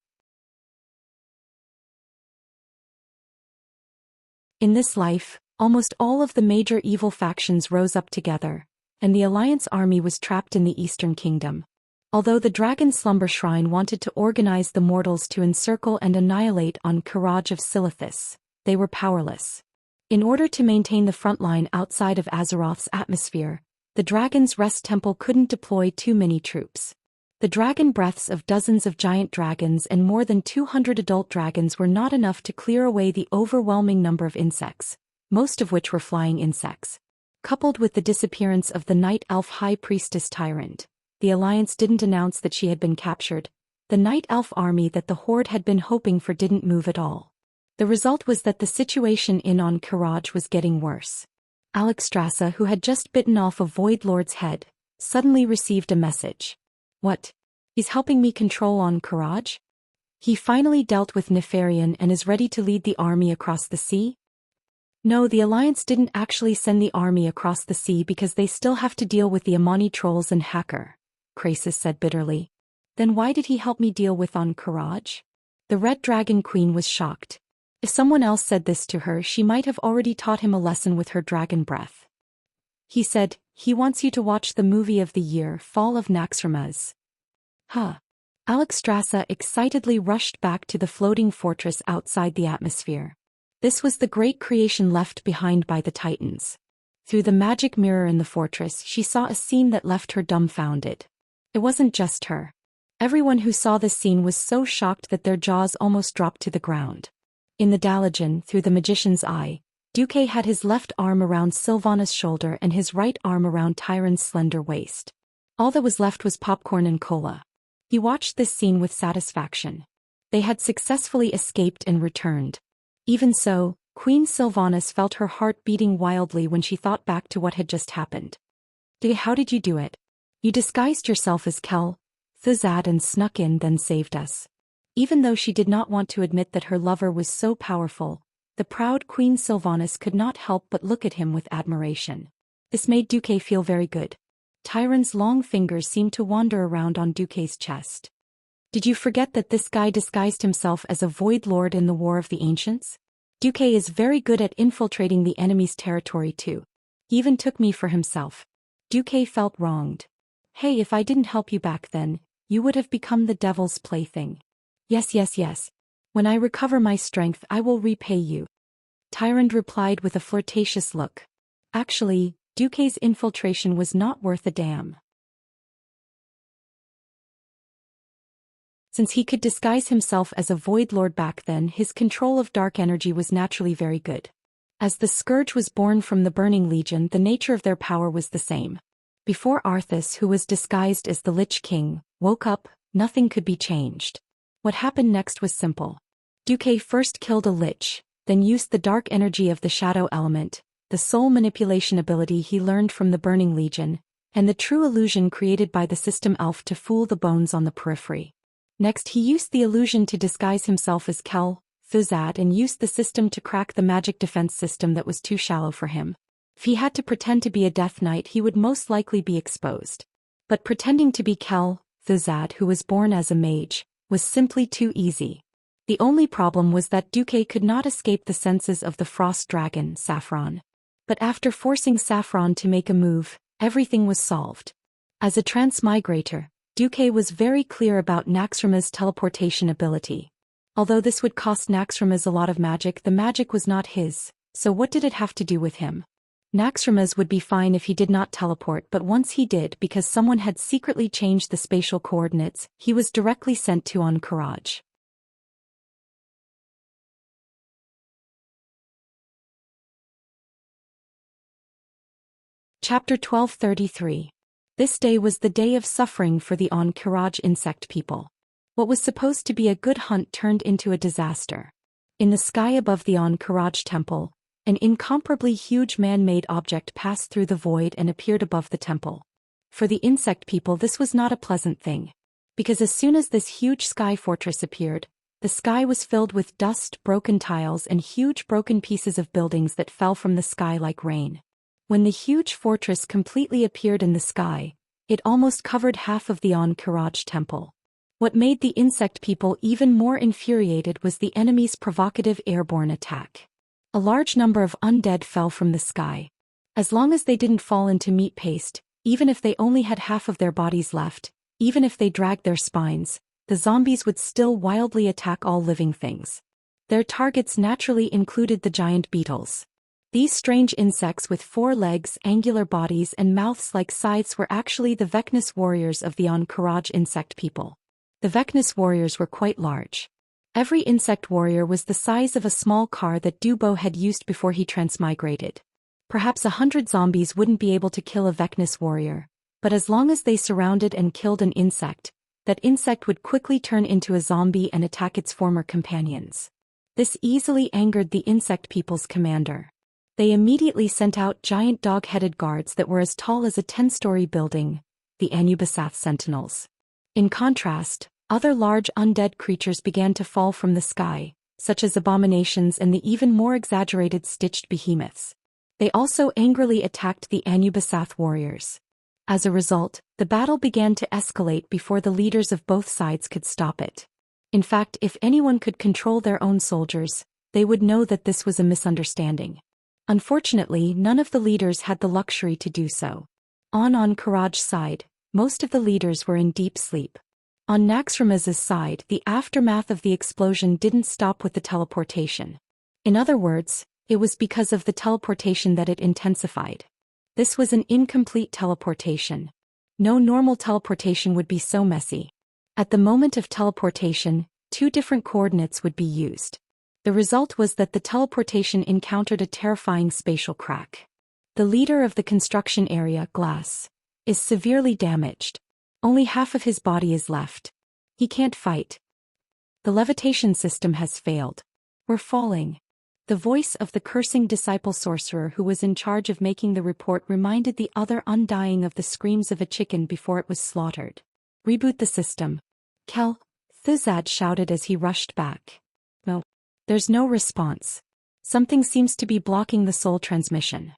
In this life, almost all of the major evil factions rose up together, and the Alliance army was trapped in the Eastern Kingdom. Although the Dragon Slumber Shrine wanted to organize the mortals to encircle and annihilate Ankh-Kiraj of Silithus, they were powerless. In order to maintain the front line outside of Azeroth's atmosphere, the Dragon's Rest Temple couldn't deploy too many troops. The dragon breaths of dozens of giant dragons and more than 200 adult dragons were not enough to clear away the overwhelming number of insects, most of which were flying insects. Coupled with the disappearance of the Night Elf High Priestess Tyrant, the Alliance didn't announce that she had been captured. The Night Elf army that the Horde had been hoping for didn't move at all. The result was that the situation in Ankh-Kiraj was getting worse. Alexstrasza, who had just bitten off a Void Lord's head, suddenly received a message. What? He's helping me control Ankh-Kiraj? He finally dealt with Nefarian and is ready to lead the army across the sea? No, the Alliance didn't actually send the army across the sea because they still have to deal with the Amani trolls and Hacker, Krasis said bitterly. Then why did he help me deal with Encourage? The Red Dragon Queen was shocked. If someone else said this to her, she might have already taught him a lesson with her dragon breath. He said, he wants you to watch the movie of the year, Fall of Naxxramas. Huh. Alexstrasza excitedly rushed back to the floating fortress outside the atmosphere. This was the great creation left behind by the Titans. Through the magic mirror in the fortress, she saw a scene that left her dumbfounded. It wasn't just her. Everyone who saw this scene was so shocked that their jaws almost dropped to the ground. In the Dalagen, through the magician's eye, Duque had his left arm around Sylvana's shoulder and his right arm around Tyron's slender waist. All that was left was popcorn and cola. He watched this scene with satisfaction. They had successfully escaped and returned. Even so, Queen Sylvanas felt her heart beating wildly when she thought back to what had just happened. How did you do it? You disguised yourself as Kel, Thuzad and snuck in, then saved us. Even though she did not want to admit that her lover was so powerful, the proud Queen Sylvanas could not help but look at him with admiration. This made Duque feel very good. Tyron's long fingers seemed to wander around on Duque's chest. Did you forget that this guy disguised himself as a Void Lord in the War of the Ancients? Duque is very good at infiltrating the enemy's territory too. He even took me for himself. Duque felt wronged. Hey, if I didn't help you back then, you would have become the devil's plaything. Yes. When I recover my strength, I will repay you. Tyrant replied with a flirtatious look. Actually, Duque's infiltration was not worth a damn. Since he could disguise himself as a Void Lord back then, his control of dark energy was naturally very good. As the Scourge was born from the Burning Legion, the nature of their power was the same. Before Arthas, who was disguised as the Lich King, woke up, nothing could be changed. What happened next was simple. Duque first killed a Lich, then used the dark energy of the Shadow Element, the soul manipulation ability he learned from the Burning Legion, and the true illusion created by the system elf to fool the bones on the periphery. Next he used the illusion to disguise himself as Kel, Thuzad, and used the system to crack the magic defense system that was too shallow for him. If he had to pretend to be a Death Knight, he would most likely be exposed. But pretending to be Kel, Thuzad, who was born as a mage, was simply too easy. The only problem was that Duque could not escape the senses of the frost dragon, Saffron. But after forcing Saffron to make a move, everything was solved. As a transmigrator, Duque was very clear about Naxxramas' teleportation ability. Although this would cost Naxxramas a lot of magic, the magic was not his, so what did it have to do with him? Naxxramas would be fine if he did not teleport, but once he did, because someone had secretly changed the spatial coordinates, he was directly sent to Encourage. Chapter 1233. This day was the day of suffering for the Encourage insect people. What was supposed to be a good hunt turned into a disaster. In the sky above the Encourage temple, an incomparably huge man-made object passed through the void and appeared above the temple. For the insect people, this was not a pleasant thing. Because as soon as this huge sky fortress appeared, the sky was filled with dust, broken tiles, and huge broken pieces of buildings that fell from the sky like rain. When the huge fortress completely appeared in the sky, it almost covered half of the Encourage temple. What made the insect people even more infuriated was the enemy's provocative airborne attack. A large number of undead fell from the sky. As long as they didn't fall into meat paste, even if they only had half of their bodies left, even if they dragged their spines, the zombies would still wildly attack all living things. Their targets naturally included the giant beetles. These strange insects with 4 legs, angular bodies, and mouths like scythes were actually the Vecnus warriors of the Encourage insect people. The Vecnus warriors were quite large. Every insect warrior was the size of a small car that Dubo had used before he transmigrated. Perhaps 100 zombies wouldn't be able to kill a Vecnus warrior, but as long as they surrounded and killed an insect, that insect would quickly turn into a zombie and attack its former companions. This easily angered the insect people's commander. They immediately sent out giant dog-headed guards that were as tall as a 10-story building, the Anubisath Sentinels. In contrast, other large undead creatures began to fall from the sky, such as abominations and the even more exaggerated stitched behemoths. They also angrily attacked the Anubisath warriors. As a result, the battle began to escalate before the leaders of both sides could stop it. In fact, if anyone could control their own soldiers, they would know that this was a misunderstanding. Unfortunately, none of the leaders had the luxury to do so. On Karaj's side, most of the leaders were in deep sleep. On Naxxramaz's side, the aftermath of the explosion didn't stop with the teleportation. In other words, it was because of the teleportation that it intensified. This was an incomplete teleportation. No normal teleportation would be so messy. At the moment of teleportation, 2 different coordinates would be used. The result was that the teleportation encountered a terrifying spatial crack. The leader of the construction area, Glass, is severely damaged. Only half of his body is left. He can't fight. The levitation system has failed. We're falling. The voice of the cursing disciple sorcerer who was in charge of making the report reminded the other undying of the screams of a chicken before it was slaughtered. Reboot the system. Kel, Thizad shouted as he rushed back. No. There's no response. Something seems to be blocking the soul transmission.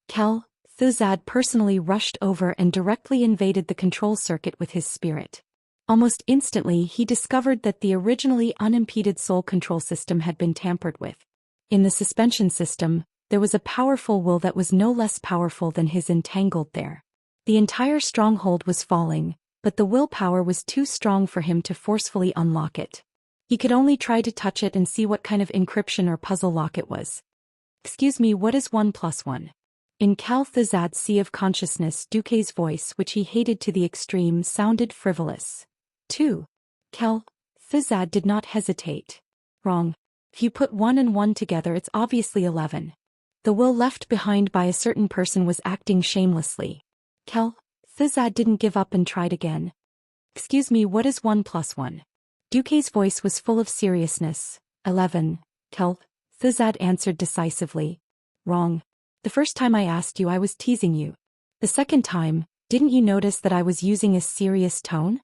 Kel, Thizad personally rushed over and directly invaded the control circuit with his spirit. Almost instantly he discovered that the originally unimpeded soul control system had been tampered with. In the suspension system, there was a powerful will that was no less powerful than his entangled there. The entire stronghold was falling, but the willpower was too strong for him to forcefully unlock it. He could only try to touch it and see what kind of encryption or puzzle lock it was. Excuse me, what is 1 + 1? In Cal Thizad's sea of consciousness, Duque's voice, which he hated to the extreme, sounded frivolous. 2. Cal Thizad did not hesitate. Wrong. If you put 1 and 1 together, it's obviously 11. The will left behind by a certain person was acting shamelessly. Cal Thizad didn't give up and tried again. Excuse me, what is 1 + 1? Duque's voice was full of seriousness. 11. Cal Thizad answered decisively. Wrong. The first time I asked you, I was teasing you. The second time, didn't you notice that I was using a serious tone?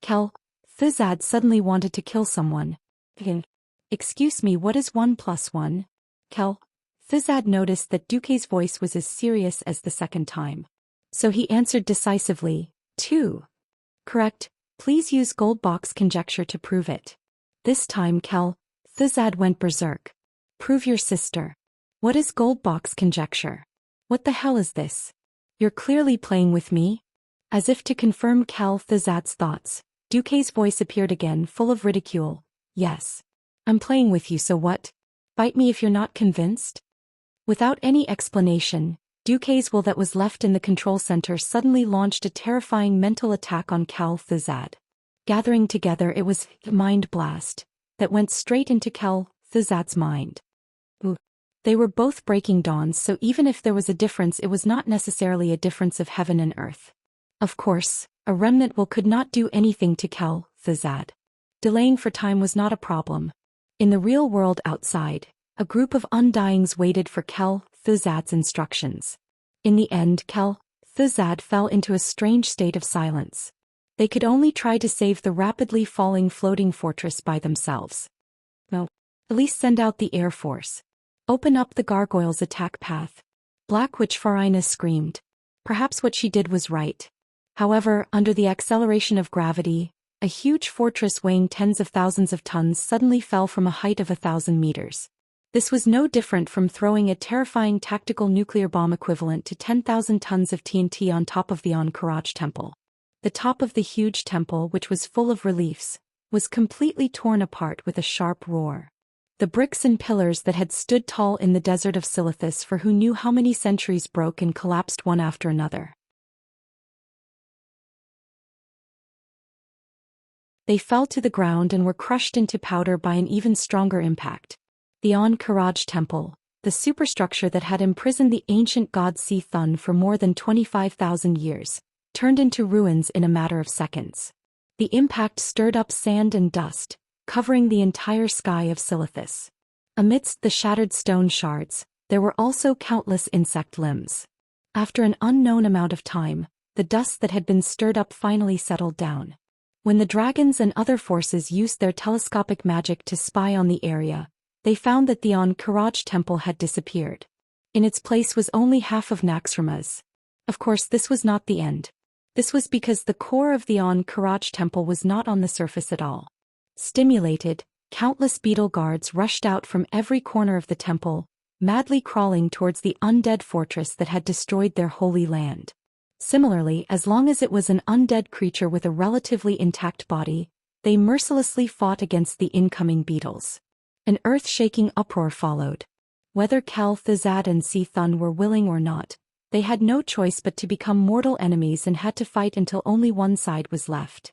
Cal Thizad suddenly wanted to kill someone. Excuse me, what is 1 + 1? Cal Thizad noticed that Duque's voice was as serious as the second time. So he answered decisively, 2. Correct, please use gold box conjecture to prove it. This time Cal Thizad went berserk. Prove your sister. What is gold box conjecture? What the hell is this? You're clearly playing with me? As if to confirm Cal Thizad's thoughts, Duque's voice appeared again, full of ridicule. Yes. I'm playing with you, so what? Bite me if you're not convinced? Without any explanation, Duque's will that was left in the control center suddenly launched a terrifying mental attack on Cal Thizad. Gathering together, it was a mind blast that went straight into Cal Thizad's mind. Ooh. They were both breaking dawns, so even if there was a difference, it was not necessarily a difference of heaven and earth. Of course, a remnant will could not do anything to Cal Thizad. Delaying for time was not a problem. In the real world outside, a group of undyings waited for Cal Thizad's instructions. In the end, Cal Thizad fell into a strange state of silence. They could only try to save the rapidly falling floating fortress by themselves. No. At least send out the Air Force. Open up the gargoyle's attack path. Black Witch Farina screamed. Perhaps what she did was right. However, under the acceleration of gravity, a huge fortress weighing tens of thousands of tons suddenly fell from a height of 1,000 meters. This was no different from throwing a terrifying tactical nuclear bomb equivalent to 10,000 tons of TNT on top of the Karaj temple. The top of the huge temple, which was full of reliefs, was completely torn apart with a sharp roar. The bricks and pillars that had stood tall in the desert of Silithus for who knew how many centuries broke and collapsed one after another. They fell to the ground and were crushed into powder by an even stronger impact. The Karaj temple, the superstructure that had imprisoned the ancient god Si-Thun for more than 25,000 years, turned into ruins in a matter of seconds. The impact stirred up sand and dust, covering the entire sky of Silithus. Amidst the shattered stone shards, there were also countless insect limbs. After an unknown amount of time, the dust that had been stirred up finally settled down. When the dragons and other forces used their telescopic magic to spy on the area, they found that the Ankh-Karaj temple had disappeared. In its place was only half of Naxxrama's. Of course, this was not the end. This was because the core of the Ankh-Karaj temple was not on the surface at all. Stimulated, countless beetle guards rushed out from every corner of the temple, madly crawling towards the undead fortress that had destroyed their holy land. Similarly, as long as it was an undead creature with a relatively intact body, they mercilessly fought against the incoming beetles. An earth-shaking uproar followed. Whether Kel, Thizad and Si-Thun were willing or not, they had no choice but to become mortal enemies and had to fight until only one side was left.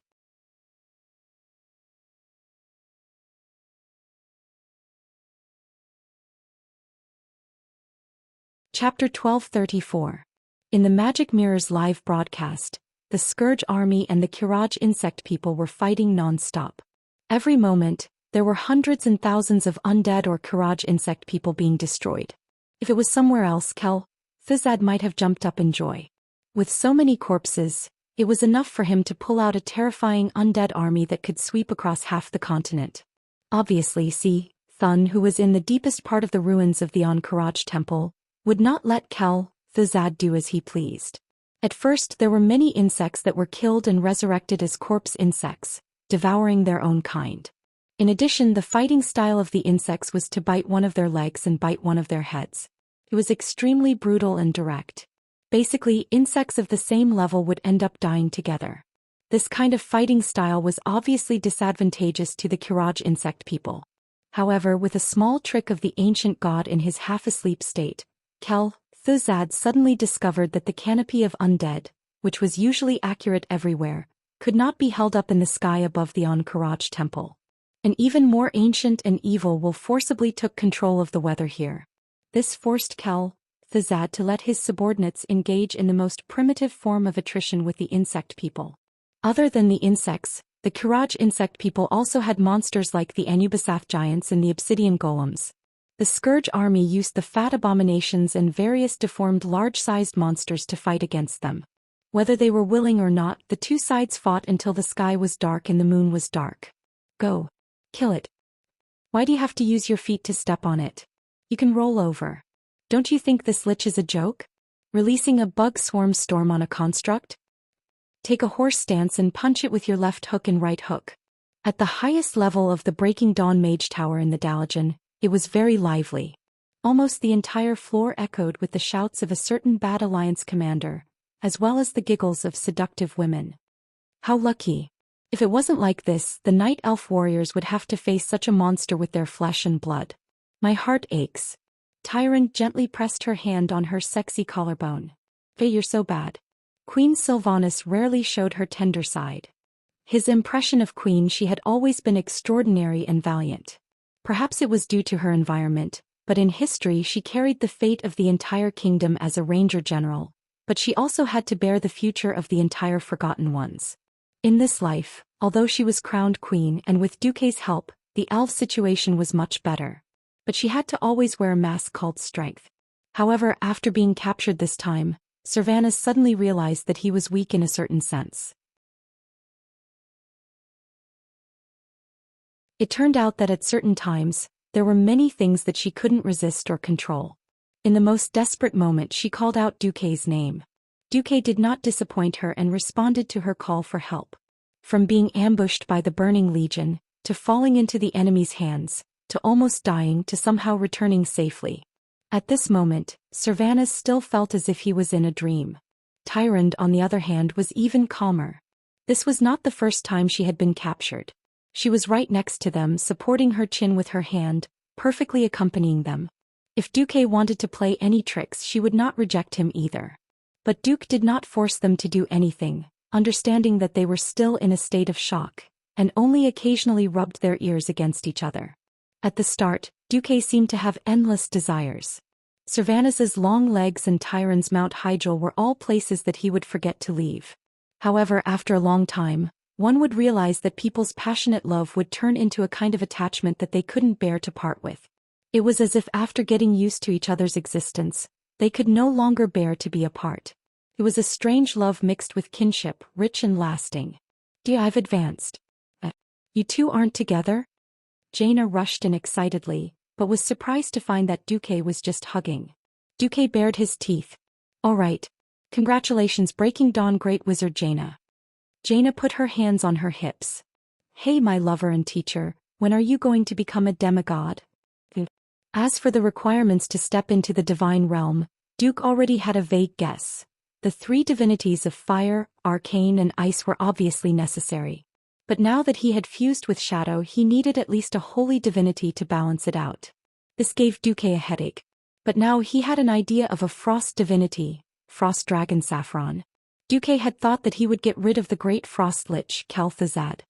Chapter 1234. In the Magic Mirror's live broadcast, the Scourge army and the Kiraj insect people were fighting non-stop. Every moment, there were hundreds and thousands of undead or Kiraj insect people being destroyed. If it was somewhere else, Kel, Thizad might have jumped up in joy. With so many corpses, it was enough for him to pull out a terrifying undead army that could sweep across half the continent. Obviously, Si-Thun, who was in the deepest part of the ruins of the Ankh-Karaj temple, would not let Kel, Thizad do as he pleased. At first there were many insects that were killed and resurrected as corpse insects, devouring their own kind. In addition, the fighting style of the insects was to bite one of their legs and bite one of their heads. It was extremely brutal and direct. Basically, insects of the same level would end up dying together. This kind of fighting style was obviously disadvantageous to the Kiraj insect people. However, with a small trick of the ancient god in his half-asleep state, Kel, Thizad suddenly discovered that the canopy of undead, which was usually accurate everywhere, could not be held up in the sky above the Ankh-Karaj temple. An even more ancient and evil will forcibly took control of the weather here. This forced Kel, Thizad to let his subordinates engage in the most primitive form of attrition with the insect people. Other than the insects, the Kiraj insect people also had monsters like the Anubisath giants and the obsidian golems. The Scourge army used the fat abominations and various deformed large-sized monsters to fight against them. Whether they were willing or not, the two sides fought until the sky was dark and the moon was dark. Go. Kill it. Why do you have to use your feet to step on it? You can roll over. Don't you think this lich is a joke? Releasing a bug swarm storm on a construct? Take a horse stance and punch it with your left hook and right hook. At the highest level of the Breaking Dawn Mage Tower in the Dalajan, it was very lively. Almost the entire floor echoed with the shouts of a certain Bad Alliance commander, as well as the giggles of seductive women. How lucky. If it wasn't like this, the Night Elf warriors would have to face such a monster with their flesh and blood. My heart aches. Tyrant gently pressed her hand on her sexy collarbone. Faye, you're so bad. Queen Sylvanas rarely showed her tender side. His impression of Queen she had always been extraordinary and valiant. Perhaps it was due to her environment, but in history she carried the fate of the entire kingdom as a ranger general, but she also had to bear the future of the entire Forgotten Ones. In this life, although she was crowned queen and with Duque's help, the elf situation was much better. But she had to always wear a mask called strength. However, after being captured this time, Sylvanas suddenly realized that he was weak in a certain sense. It turned out that at certain times, there were many things that she couldn't resist or control. In the most desperate moment she called out Duque's name. Duque did not disappoint her and responded to her call for help. From being ambushed by the Burning Legion, to falling into the enemy's hands, to almost dying to somehow returning safely. At this moment, Sylvanas still felt as if he was in a dream. Tyrande, on the other hand, was even calmer. This was not the first time she had been captured. She was right next to them, supporting her chin with her hand, perfectly accompanying them. If Duque wanted to play any tricks, she would not reject him either. But Duque did not force them to do anything, understanding that they were still in a state of shock, and only occasionally rubbed their ears against each other. At the start, Duque seemed to have endless desires. Sylvanas's long legs and Tyrande's Mount Hygel were all places that he would forget to leave. However, after a long time, one would realize that people's passionate love would turn into a kind of attachment that they couldn't bear to part with. It was as if after getting used to each other's existence, they could no longer bear to be apart. It was a strange love mixed with kinship, rich and lasting. I've advanced. You two aren't together? Jaina rushed in excitedly, but was surprised to find that Duque was just hugging. Duque bared his teeth. All right. Congratulations, Breaking Dawn Great Wizard Jaina. Jaina put her hands on her hips. Hey my lover and teacher, when are you going to become a demigod? As for the requirements to step into the divine realm, Duke already had a vague guess. The three divinities of fire, arcane and ice were obviously necessary. But now that he had fused with shadow, he needed at least a holy divinity to balance it out. This gave Duque a headache. But now he had an idea of a frost divinity, Frost Dragon Saffron. Duque had thought that he would get rid of the great frost lich, Kel'Thuzad.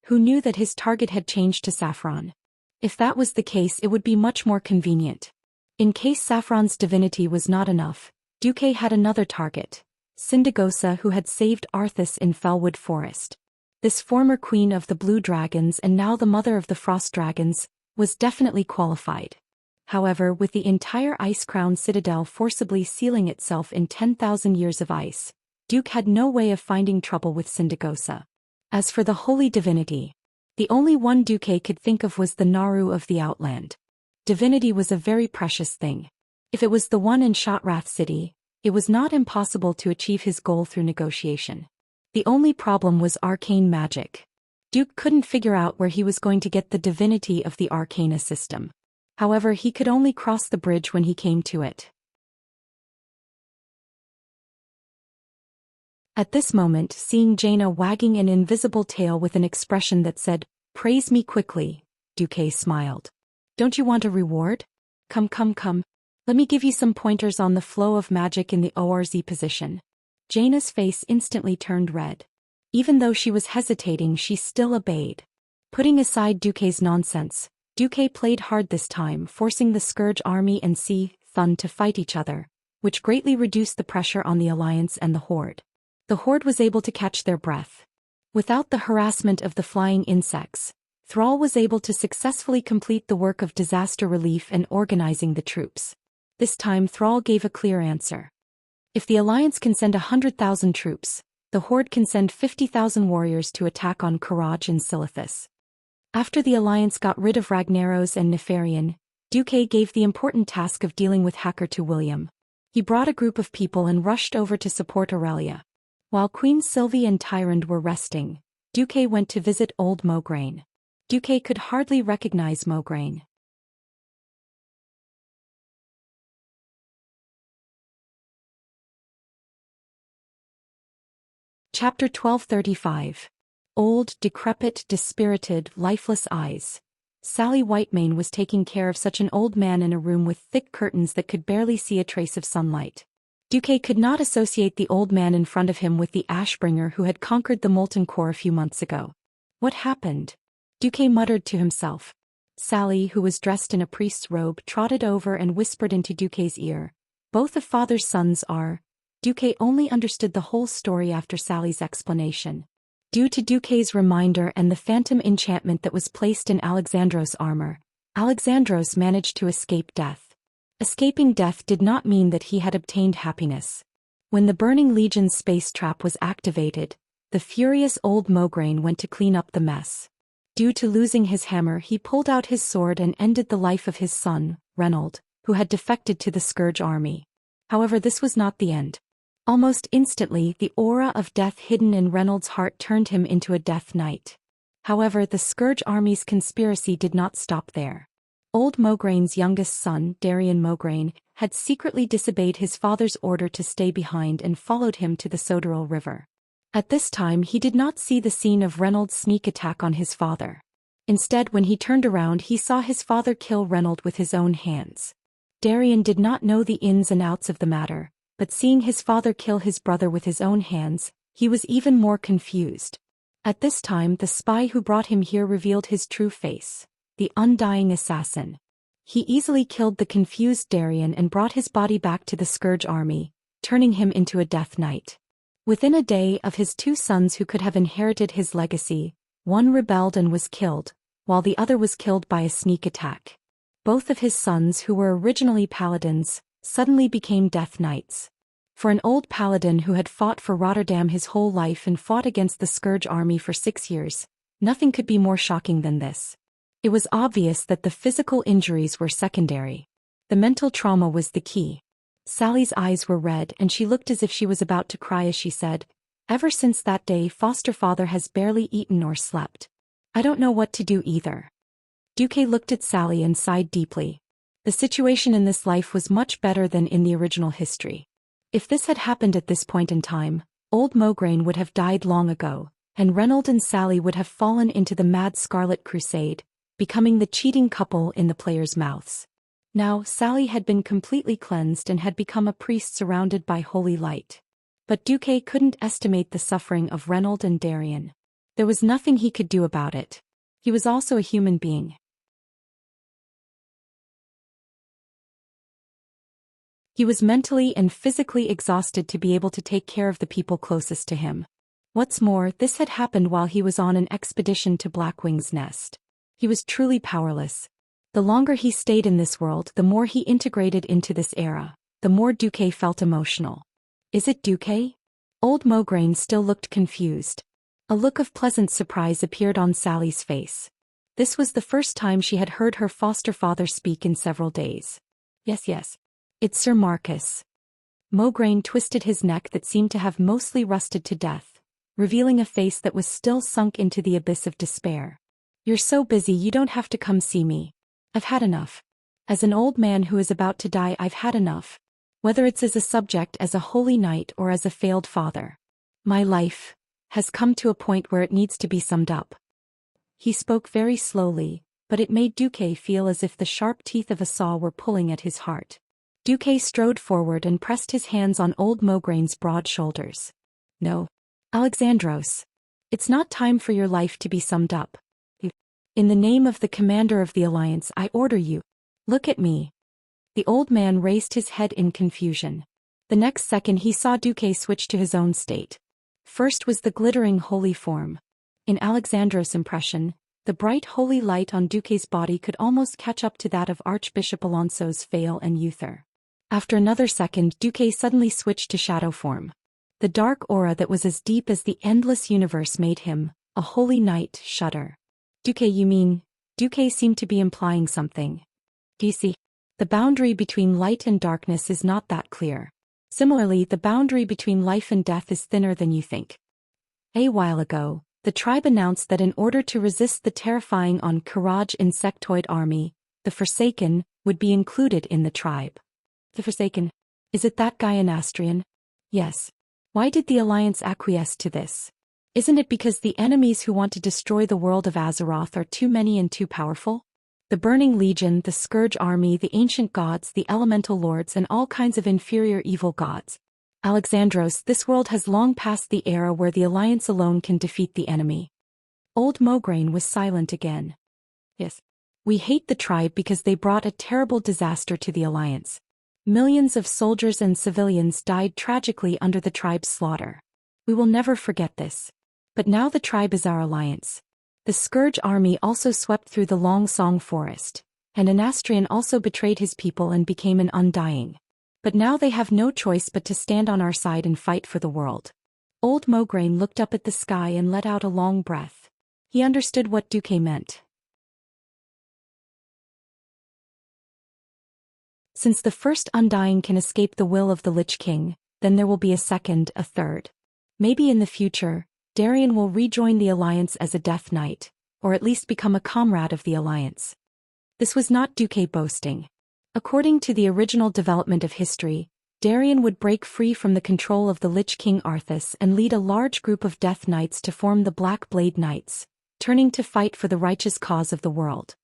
Who knew that his target had changed to Saffron? If that was the case, it would be much more convenient. In case Saffron's divinity was not enough, Duque had another target, Sindagosa, who had saved Arthas in Fellwood Forest. This former queen of the Blue Dragons and now the mother of the Frost Dragons, was definitely qualified. However, with the entire Ice-Crown Citadel forcibly sealing itself in 10,000 years of ice, Duke had no way of finding trouble with Sindagosa. As for the holy divinity, the only one Duque could think of was the Naru of the Outland. Divinity was a very precious thing. If it was the one in Shotrath City, it was not impossible to achieve his goal through negotiation. The only problem was arcane magic. Duke couldn't figure out where he was going to get the divinity of the Arcana system. However, he could only cross the bridge when he came to it. At this moment, seeing Jaina wagging an invisible tail with an expression that said, "Praise me quickly," Duque smiled. "Don't you want a reward? Come. Let me give you some pointers on the flow of magic in the ORZ position." Jaina's face instantly turned red. Even though she was hesitating, she still obeyed. Putting aside Duque's nonsense, Duque played hard this time, forcing the Scourge Army and Thun to fight each other, which greatly reduced the pressure on the Alliance and the Horde. The Horde was able to catch their breath. Without the harassment of the flying insects, Thrall was able to successfully complete the work of disaster relief and organizing the troops. This time Thrall gave a clear answer. If the Alliance can send 100,000 troops, the Horde can send 50,000 warriors to attack on Karaj and Silithus. After the Alliance got rid of Ragnaros and Nefarian, Duque gave the important task of dealing with Hacker to William. He brought a group of people and rushed over to support Aurelia. While Queen Sylvie and Tyrande were resting, Duque went to visit old Mograine. Duque could hardly recognize Mograine. Chapter 1235. Old, decrepit, dispirited, lifeless eyes. Sally Whitemane was taking care of such an old man in a room with thick curtains that could barely see a trace of sunlight. Duque could not associate the old man in front of him with the Ashbringer who had conquered the Molten Core a few months ago. What happened? Duque muttered to himself. Sally, who was dressed in a priest's robe, trotted over and whispered into Duque's ear. Both of father's sons are. Duque only understood the whole story after Sally's explanation. Due to Duque's reminder and the phantom enchantment that was placed in Alexandros' armor, Alexandros managed to escape death. Escaping death did not mean that he had obtained happiness. When the Burning Legion's space trap was activated, the furious old Mograine went to clean up the mess. Due to losing his hammer, he pulled out his sword and ended the life of his son, Reynold, who had defected to the Scourge Army. However, this was not the end. Almost instantly, the aura of death hidden in Reynold's heart turned him into a Death Knight. However, the Scourge Army's conspiracy did not stop there. Old Mograine's youngest son, Darian Mograine, had secretly disobeyed his father's order to stay behind and followed him to the Soderil River. At this time he did not see the scene of Reynold's sneak attack on his father. Instead, when he turned around, he saw his father kill Reynold with his own hands. Darian did not know the ins and outs of the matter, but seeing his father kill his brother with his own hands, he was even more confused. At this time, the spy who brought him here revealed his true face. The undying assassin. He easily killed the confused Darian and brought his body back to the Scourge Army, turning him into a Death Knight. Within a day, of his two sons who could have inherited his legacy, one rebelled and was killed, while the other was killed by a sneak attack. Both of his sons, who were originally paladins, suddenly became Death Knights. For an old paladin who had fought for Rotterdam his whole life and fought against the Scourge army for 6 years, nothing could be more shocking than this. It was obvious that the physical injuries were secondary. The mental trauma was the key. Sally's eyes were red and she looked as if she was about to cry as she said, "Ever since that day, foster father has barely eaten or slept. I don't know what to do either." Duque looked at Sally and sighed deeply. The situation in this life was much better than in the original history. If this had happened at this point in time, old Mograine would have died long ago, and Reynold and Sally would have fallen into the mad Scarlet Crusade, becoming the cheating couple in the players' mouths. Now, Sally had been completely cleansed and had become a priest surrounded by holy light. But Duque couldn't estimate the suffering of Reynold and Darien. There was nothing he could do about it. He was also a human being. He was mentally and physically exhausted to be able to take care of the people closest to him. What's more, this had happened while he was on an expedition to Blackwing's nest. He was truly powerless. The longer he stayed in this world, the more he integrated into this era, the more Duque felt emotional. Is it Duque? Old Mograine still looked confused. A look of pleasant surprise appeared on Sally's face. This was the first time she had heard her foster father speak in several days. Yes. It's Sir Marcus. Mograine twisted his neck that seemed to have mostly rusted to death, revealing a face that was still sunk into the abyss of despair. "You're so busy you don't have to come see me. I've had enough. As an old man who is about to die, I've had enough. Whether it's as a subject, as a holy knight, or as a failed father. My life has come to a point where it needs to be summed up." He spoke very slowly, but it made Duque feel as if the sharp teeth of a saw were pulling at his heart. Duque strode forward and pressed his hands on old Mograine's broad shoulders. "No, Alexandros. It's not time for your life to be summed up. In the name of the commander of the Alliance, I order you. Look at me." The old man raised his head in confusion. The next second he saw Duque switch to his own state. First was the glittering holy form. In Alexandros' impression, the bright holy light on Duque's body could almost catch up to that of Archbishop Alonso's veil and Uther. After another second, Duque suddenly switched to shadow form. The dark aura that was as deep as the endless universe made him, a holy knight, shudder. "Duque, you mean?" Duque seemed to be implying something. "Do you see? The boundary between light and darkness is not that clear. Similarly, the boundary between life and death is thinner than you think. A while ago, the tribe announced that in order to resist the terrifying Encourage insectoid army, the Forsaken would be included in the tribe." The Forsaken? Is it that guy in Astrian? Yes. Why did the Alliance acquiesce to this? Isn't it because the enemies who want to destroy the world of Azeroth are too many and too powerful? The Burning Legion, the Scourge Army, the Ancient Gods, the Elemental Lords, and all kinds of inferior evil gods. Alexandros, this world has long passed the era where the Alliance alone can defeat the enemy. Old Mograine was silent again. Yes. We hate the tribe because they brought a terrible disaster to the Alliance. Millions of soldiers and civilians died tragically under the tribe's slaughter. We will never forget this. But now the tribe is our alliance. The Scourge army also swept through the Long Song forest, and Anastrian also betrayed his people and became an Undying. But now they have no choice but to stand on our side and fight for the world. Old Mograine looked up at the sky and let out a long breath. He understood what Duque meant. Since the first Undying can escape the will of the Lich King, then there will be a second, a third. Maybe in the future, Darien will rejoin the Alliance as a Death Knight, or at least become a comrade of the Alliance. This was not Duque boasting. According to the original development of history, Darien would break free from the control of the Lich King Arthas and lead a large group of Death Knights to form the Black Blade Knights, turning to fight for the righteous cause of the world.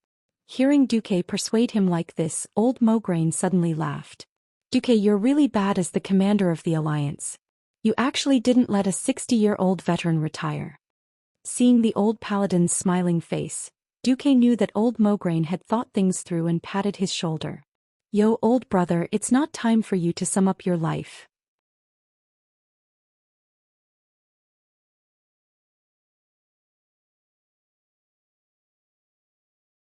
Hearing Duque persuade him like this, old Mograine suddenly laughed. "Duque, you're really bad as the commander of the Alliance. You actually didn't let a 60-year-old veteran retire." Seeing the old paladin's smiling face, Duque knew that old Mograine had thought things through and patted his shoulder. "Yo, old brother, it's not time for you to sum up your life.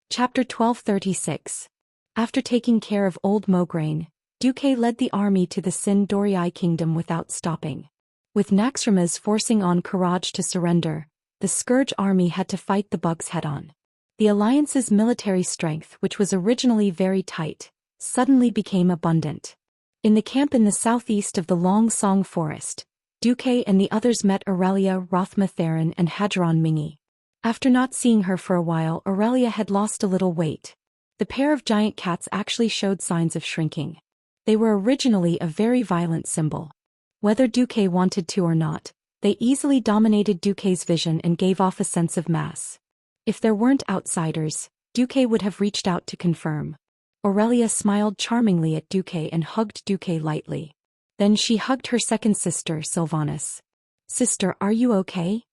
Chapter 1236. After taking care of old Mograine, Duque led the army to the Sin Dorii kingdom without stopping. With Naxxramas forcing on Courage to surrender, the Scourge army had to fight the bugs head-on. The alliance's military strength, which was originally very tight, suddenly became abundant. In the camp in the southeast of the Long Song Forest, Duque and the others met Aurelia Rothma Theron and Hadron Mingi. After not seeing her for a while, Aurelia had lost a little weight. The pair of giant cats actually showed signs of shrinking. They were originally a very violent symbol. Whether Duque wanted to or not, they easily dominated Duque's vision and gave off a sense of mass. If there weren't outsiders, Duque would have reached out to confirm. Aurelia smiled charmingly at Duque and hugged Duque lightly. Then she hugged her second sister, Sylvanas. "Sister, are you okay?"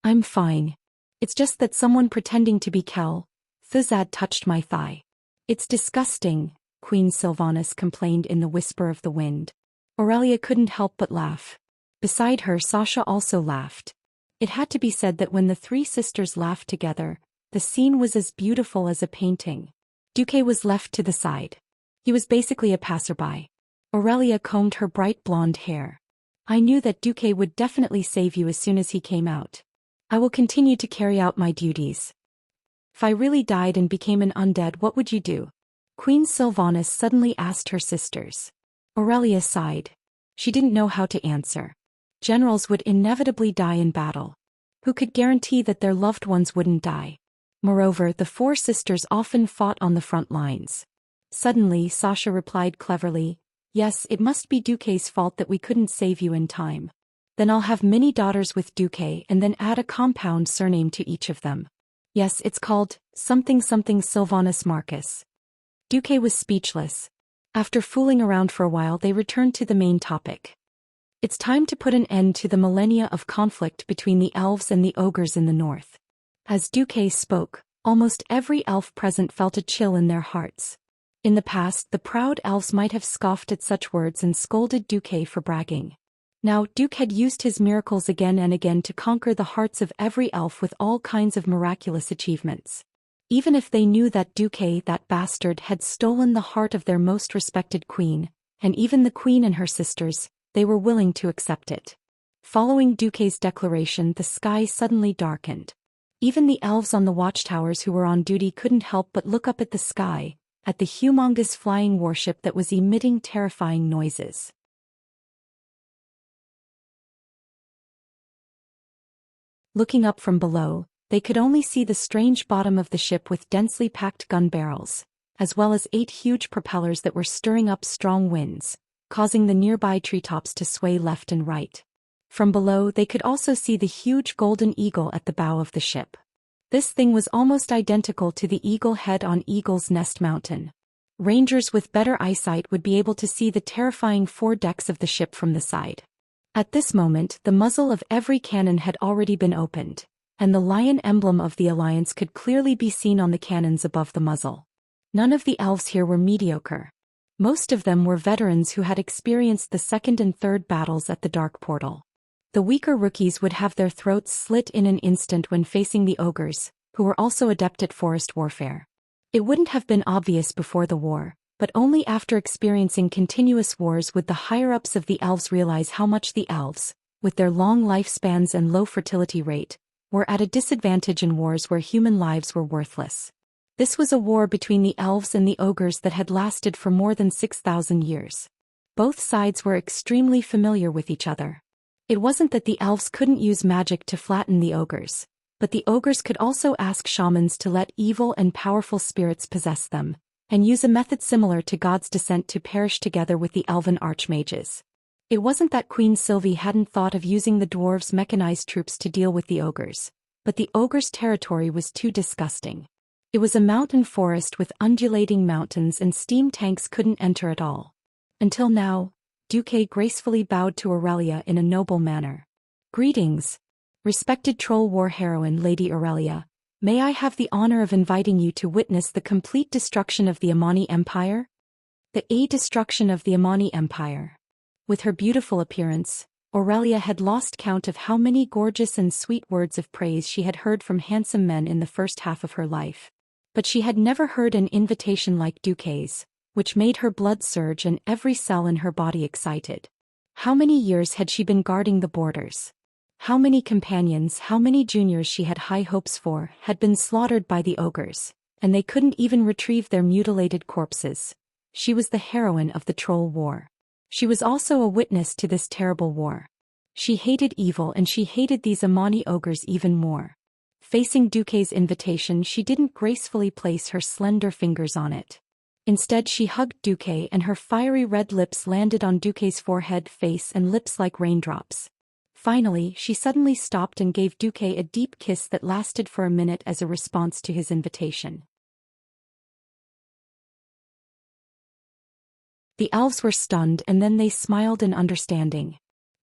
"I'm fine. It's just that someone pretending to be Kel, Thuzad touched my thigh." "It's disgusting," Queen Sylvanas complained in the whisper of the wind. Aurelia couldn't help but laugh. Beside her, Sasha also laughed. It had to be said that when the three sisters laughed together, the scene was as beautiful as a painting. Duque was left to the side. He was basically a passerby. Aurelia combed her bright blonde hair. "I knew that Duque would definitely save you as soon as he came out. I will continue to carry out my duties." "If I really died and became an undead, what would you do?" Queen Sylvanas suddenly asked her sisters. Aurelia sighed. She didn't know how to answer. Generals would inevitably die in battle. Who could guarantee that their loved ones wouldn't die? Moreover, the four sisters often fought on the front lines. Suddenly, Sasha replied cleverly, "Yes, it must be Duque's fault that we couldn't save you in time. Then I'll have many daughters with Duque and then add a compound surname to each of them. Yes, it's called something something Sylvanas Marcus." Duque was speechless. After fooling around for a while, they returned to the main topic. It's time to put an end to the millennia of conflict between the elves and the ogres in the north. As Duque spoke, almost every elf present felt a chill in their hearts. In the past, the proud elves might have scoffed at such words and scolded Duque for bragging. Now, Duque had used his miracles again and again to conquer the hearts of every elf with all kinds of miraculous achievements. Even if they knew that Duque, that bastard, had stolen the heart of their most respected queen, and even the queen and her sisters, they were willing to accept it. Following Duque's declaration, the sky suddenly darkened. Even the elves on the watchtowers who were on duty couldn't help but look up at the sky, at the humongous flying warship that was emitting terrifying noises. Looking up from below, they could only see the strange bottom of the ship with densely packed gun barrels, as well as 8 huge propellers that were stirring up strong winds, causing the nearby treetops to sway left and right. From below, they could also see the huge golden eagle at the bow of the ship. This thing was almost identical to the eagle head on Eagle's Nest Mountain. Rangers with better eyesight would be able to see the terrifying 4 decks of the ship from the side. At this moment, the muzzle of every cannon had already been opened, and the lion emblem of the Alliance could clearly be seen on the cannons above the muzzle. None of the elves here were mediocre. Most of them were veterans who had experienced the second and third battles at the Dark Portal. The weaker rookies would have their throats slit in an instant when facing the ogres, who were also adept at forest warfare. It wouldn't have been obvious before the war, but only after experiencing continuous wars would the higher-ups of the elves realize how much the elves, with their long lifespans and low fertility rate, were at a disadvantage in wars where human lives were worthless. This was a war between the elves and the ogres that had lasted for more than 6,000 years. Both sides were extremely familiar with each other. It wasn't that the elves couldn't use magic to flatten the ogres, but the ogres could also ask shamans to let evil and powerful spirits possess them, and use a method similar to God's descent to perish together with the elven archmages. It wasn't that Queen Sylvie hadn't thought of using the dwarves' mechanized troops to deal with the ogres, but the ogres' territory was too disgusting. It was a mountain forest with undulating mountains and steam tanks couldn't enter at all. Until now, Duque gracefully bowed to Aurelia in a noble manner. "Greetings, respected troll war heroine Lady Aurelia. May I have the honor of inviting you to witness the complete destruction of the Amani Empire?" The destruction of the Amani Empire. With her beautiful appearance, Aurelia had lost count of how many gorgeous and sweet words of praise she had heard from handsome men in the first half of her life. But she had never heard an invitation like Duque's, which made her blood surge and every cell in her body excited. How many years had she been guarding the borders? How many companions, how many juniors she had high hopes for, had been slaughtered by the ogres, and they couldn't even retrieve their mutilated corpses. She was the heroine of the troll war. She was also a witness to this terrible war. She hated evil and she hated these Amani ogres even more. Facing Duque's invitation, she didn't gracefully place her slender fingers on it. Instead, she hugged Duque and her fiery red lips landed on Duque's forehead, face and lips like raindrops. Finally, she suddenly stopped and gave Duque a deep kiss that lasted for a minute as a response to his invitation. The elves were stunned and then they smiled in understanding.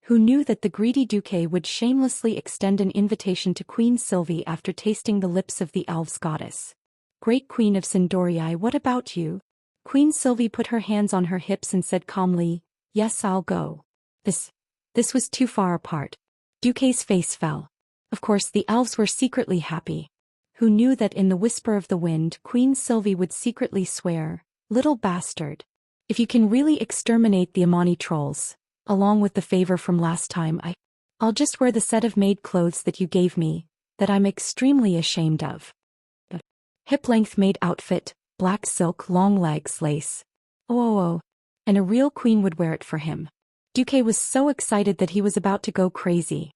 Who knew that the greedy Duque would shamelessly extend an invitation to Queen Sylvie after tasting the lips of the elves' goddess? Great Queen of Sindorii, what about you? Queen Sylvie put her hands on her hips and said calmly, "Yes, I'll go." This was too far apart. Duque's face fell. Of course the elves were secretly happy. Who knew that in the whisper of the wind Queen Sylvie would secretly swear, "Little bastard. If you can really exterminate the Amani trolls, along with the favor from last time, I'll just wear the set of maid clothes that you gave me, that I'm extremely ashamed of." Hip-length maid outfit, black silk, long legs, lace. Oh. And a real queen would wear it for him. Duque was so excited that he was about to go crazy.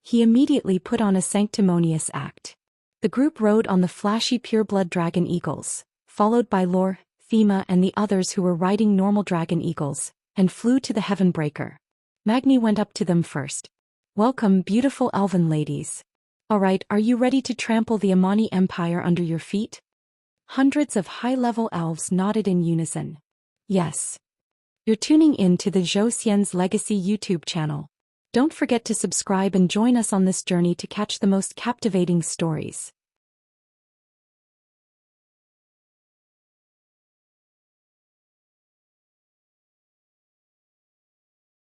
He immediately put on a sanctimonious act. The group rode on the flashy pureblood dragon eagles, followed by Lore, Thema and the others who were riding normal dragon eagles, and flew to the heaven breaker. Magni went up to them first. "Welcome, beautiful elven ladies. Alright, are you ready to trample the Amani Empire under your feet?" Hundreds of high-level elves nodded in unison. Yes. You're tuning in to the Zhou Xian's Legacy YouTube channel. Don't forget to subscribe and join us on this journey to catch the most captivating stories.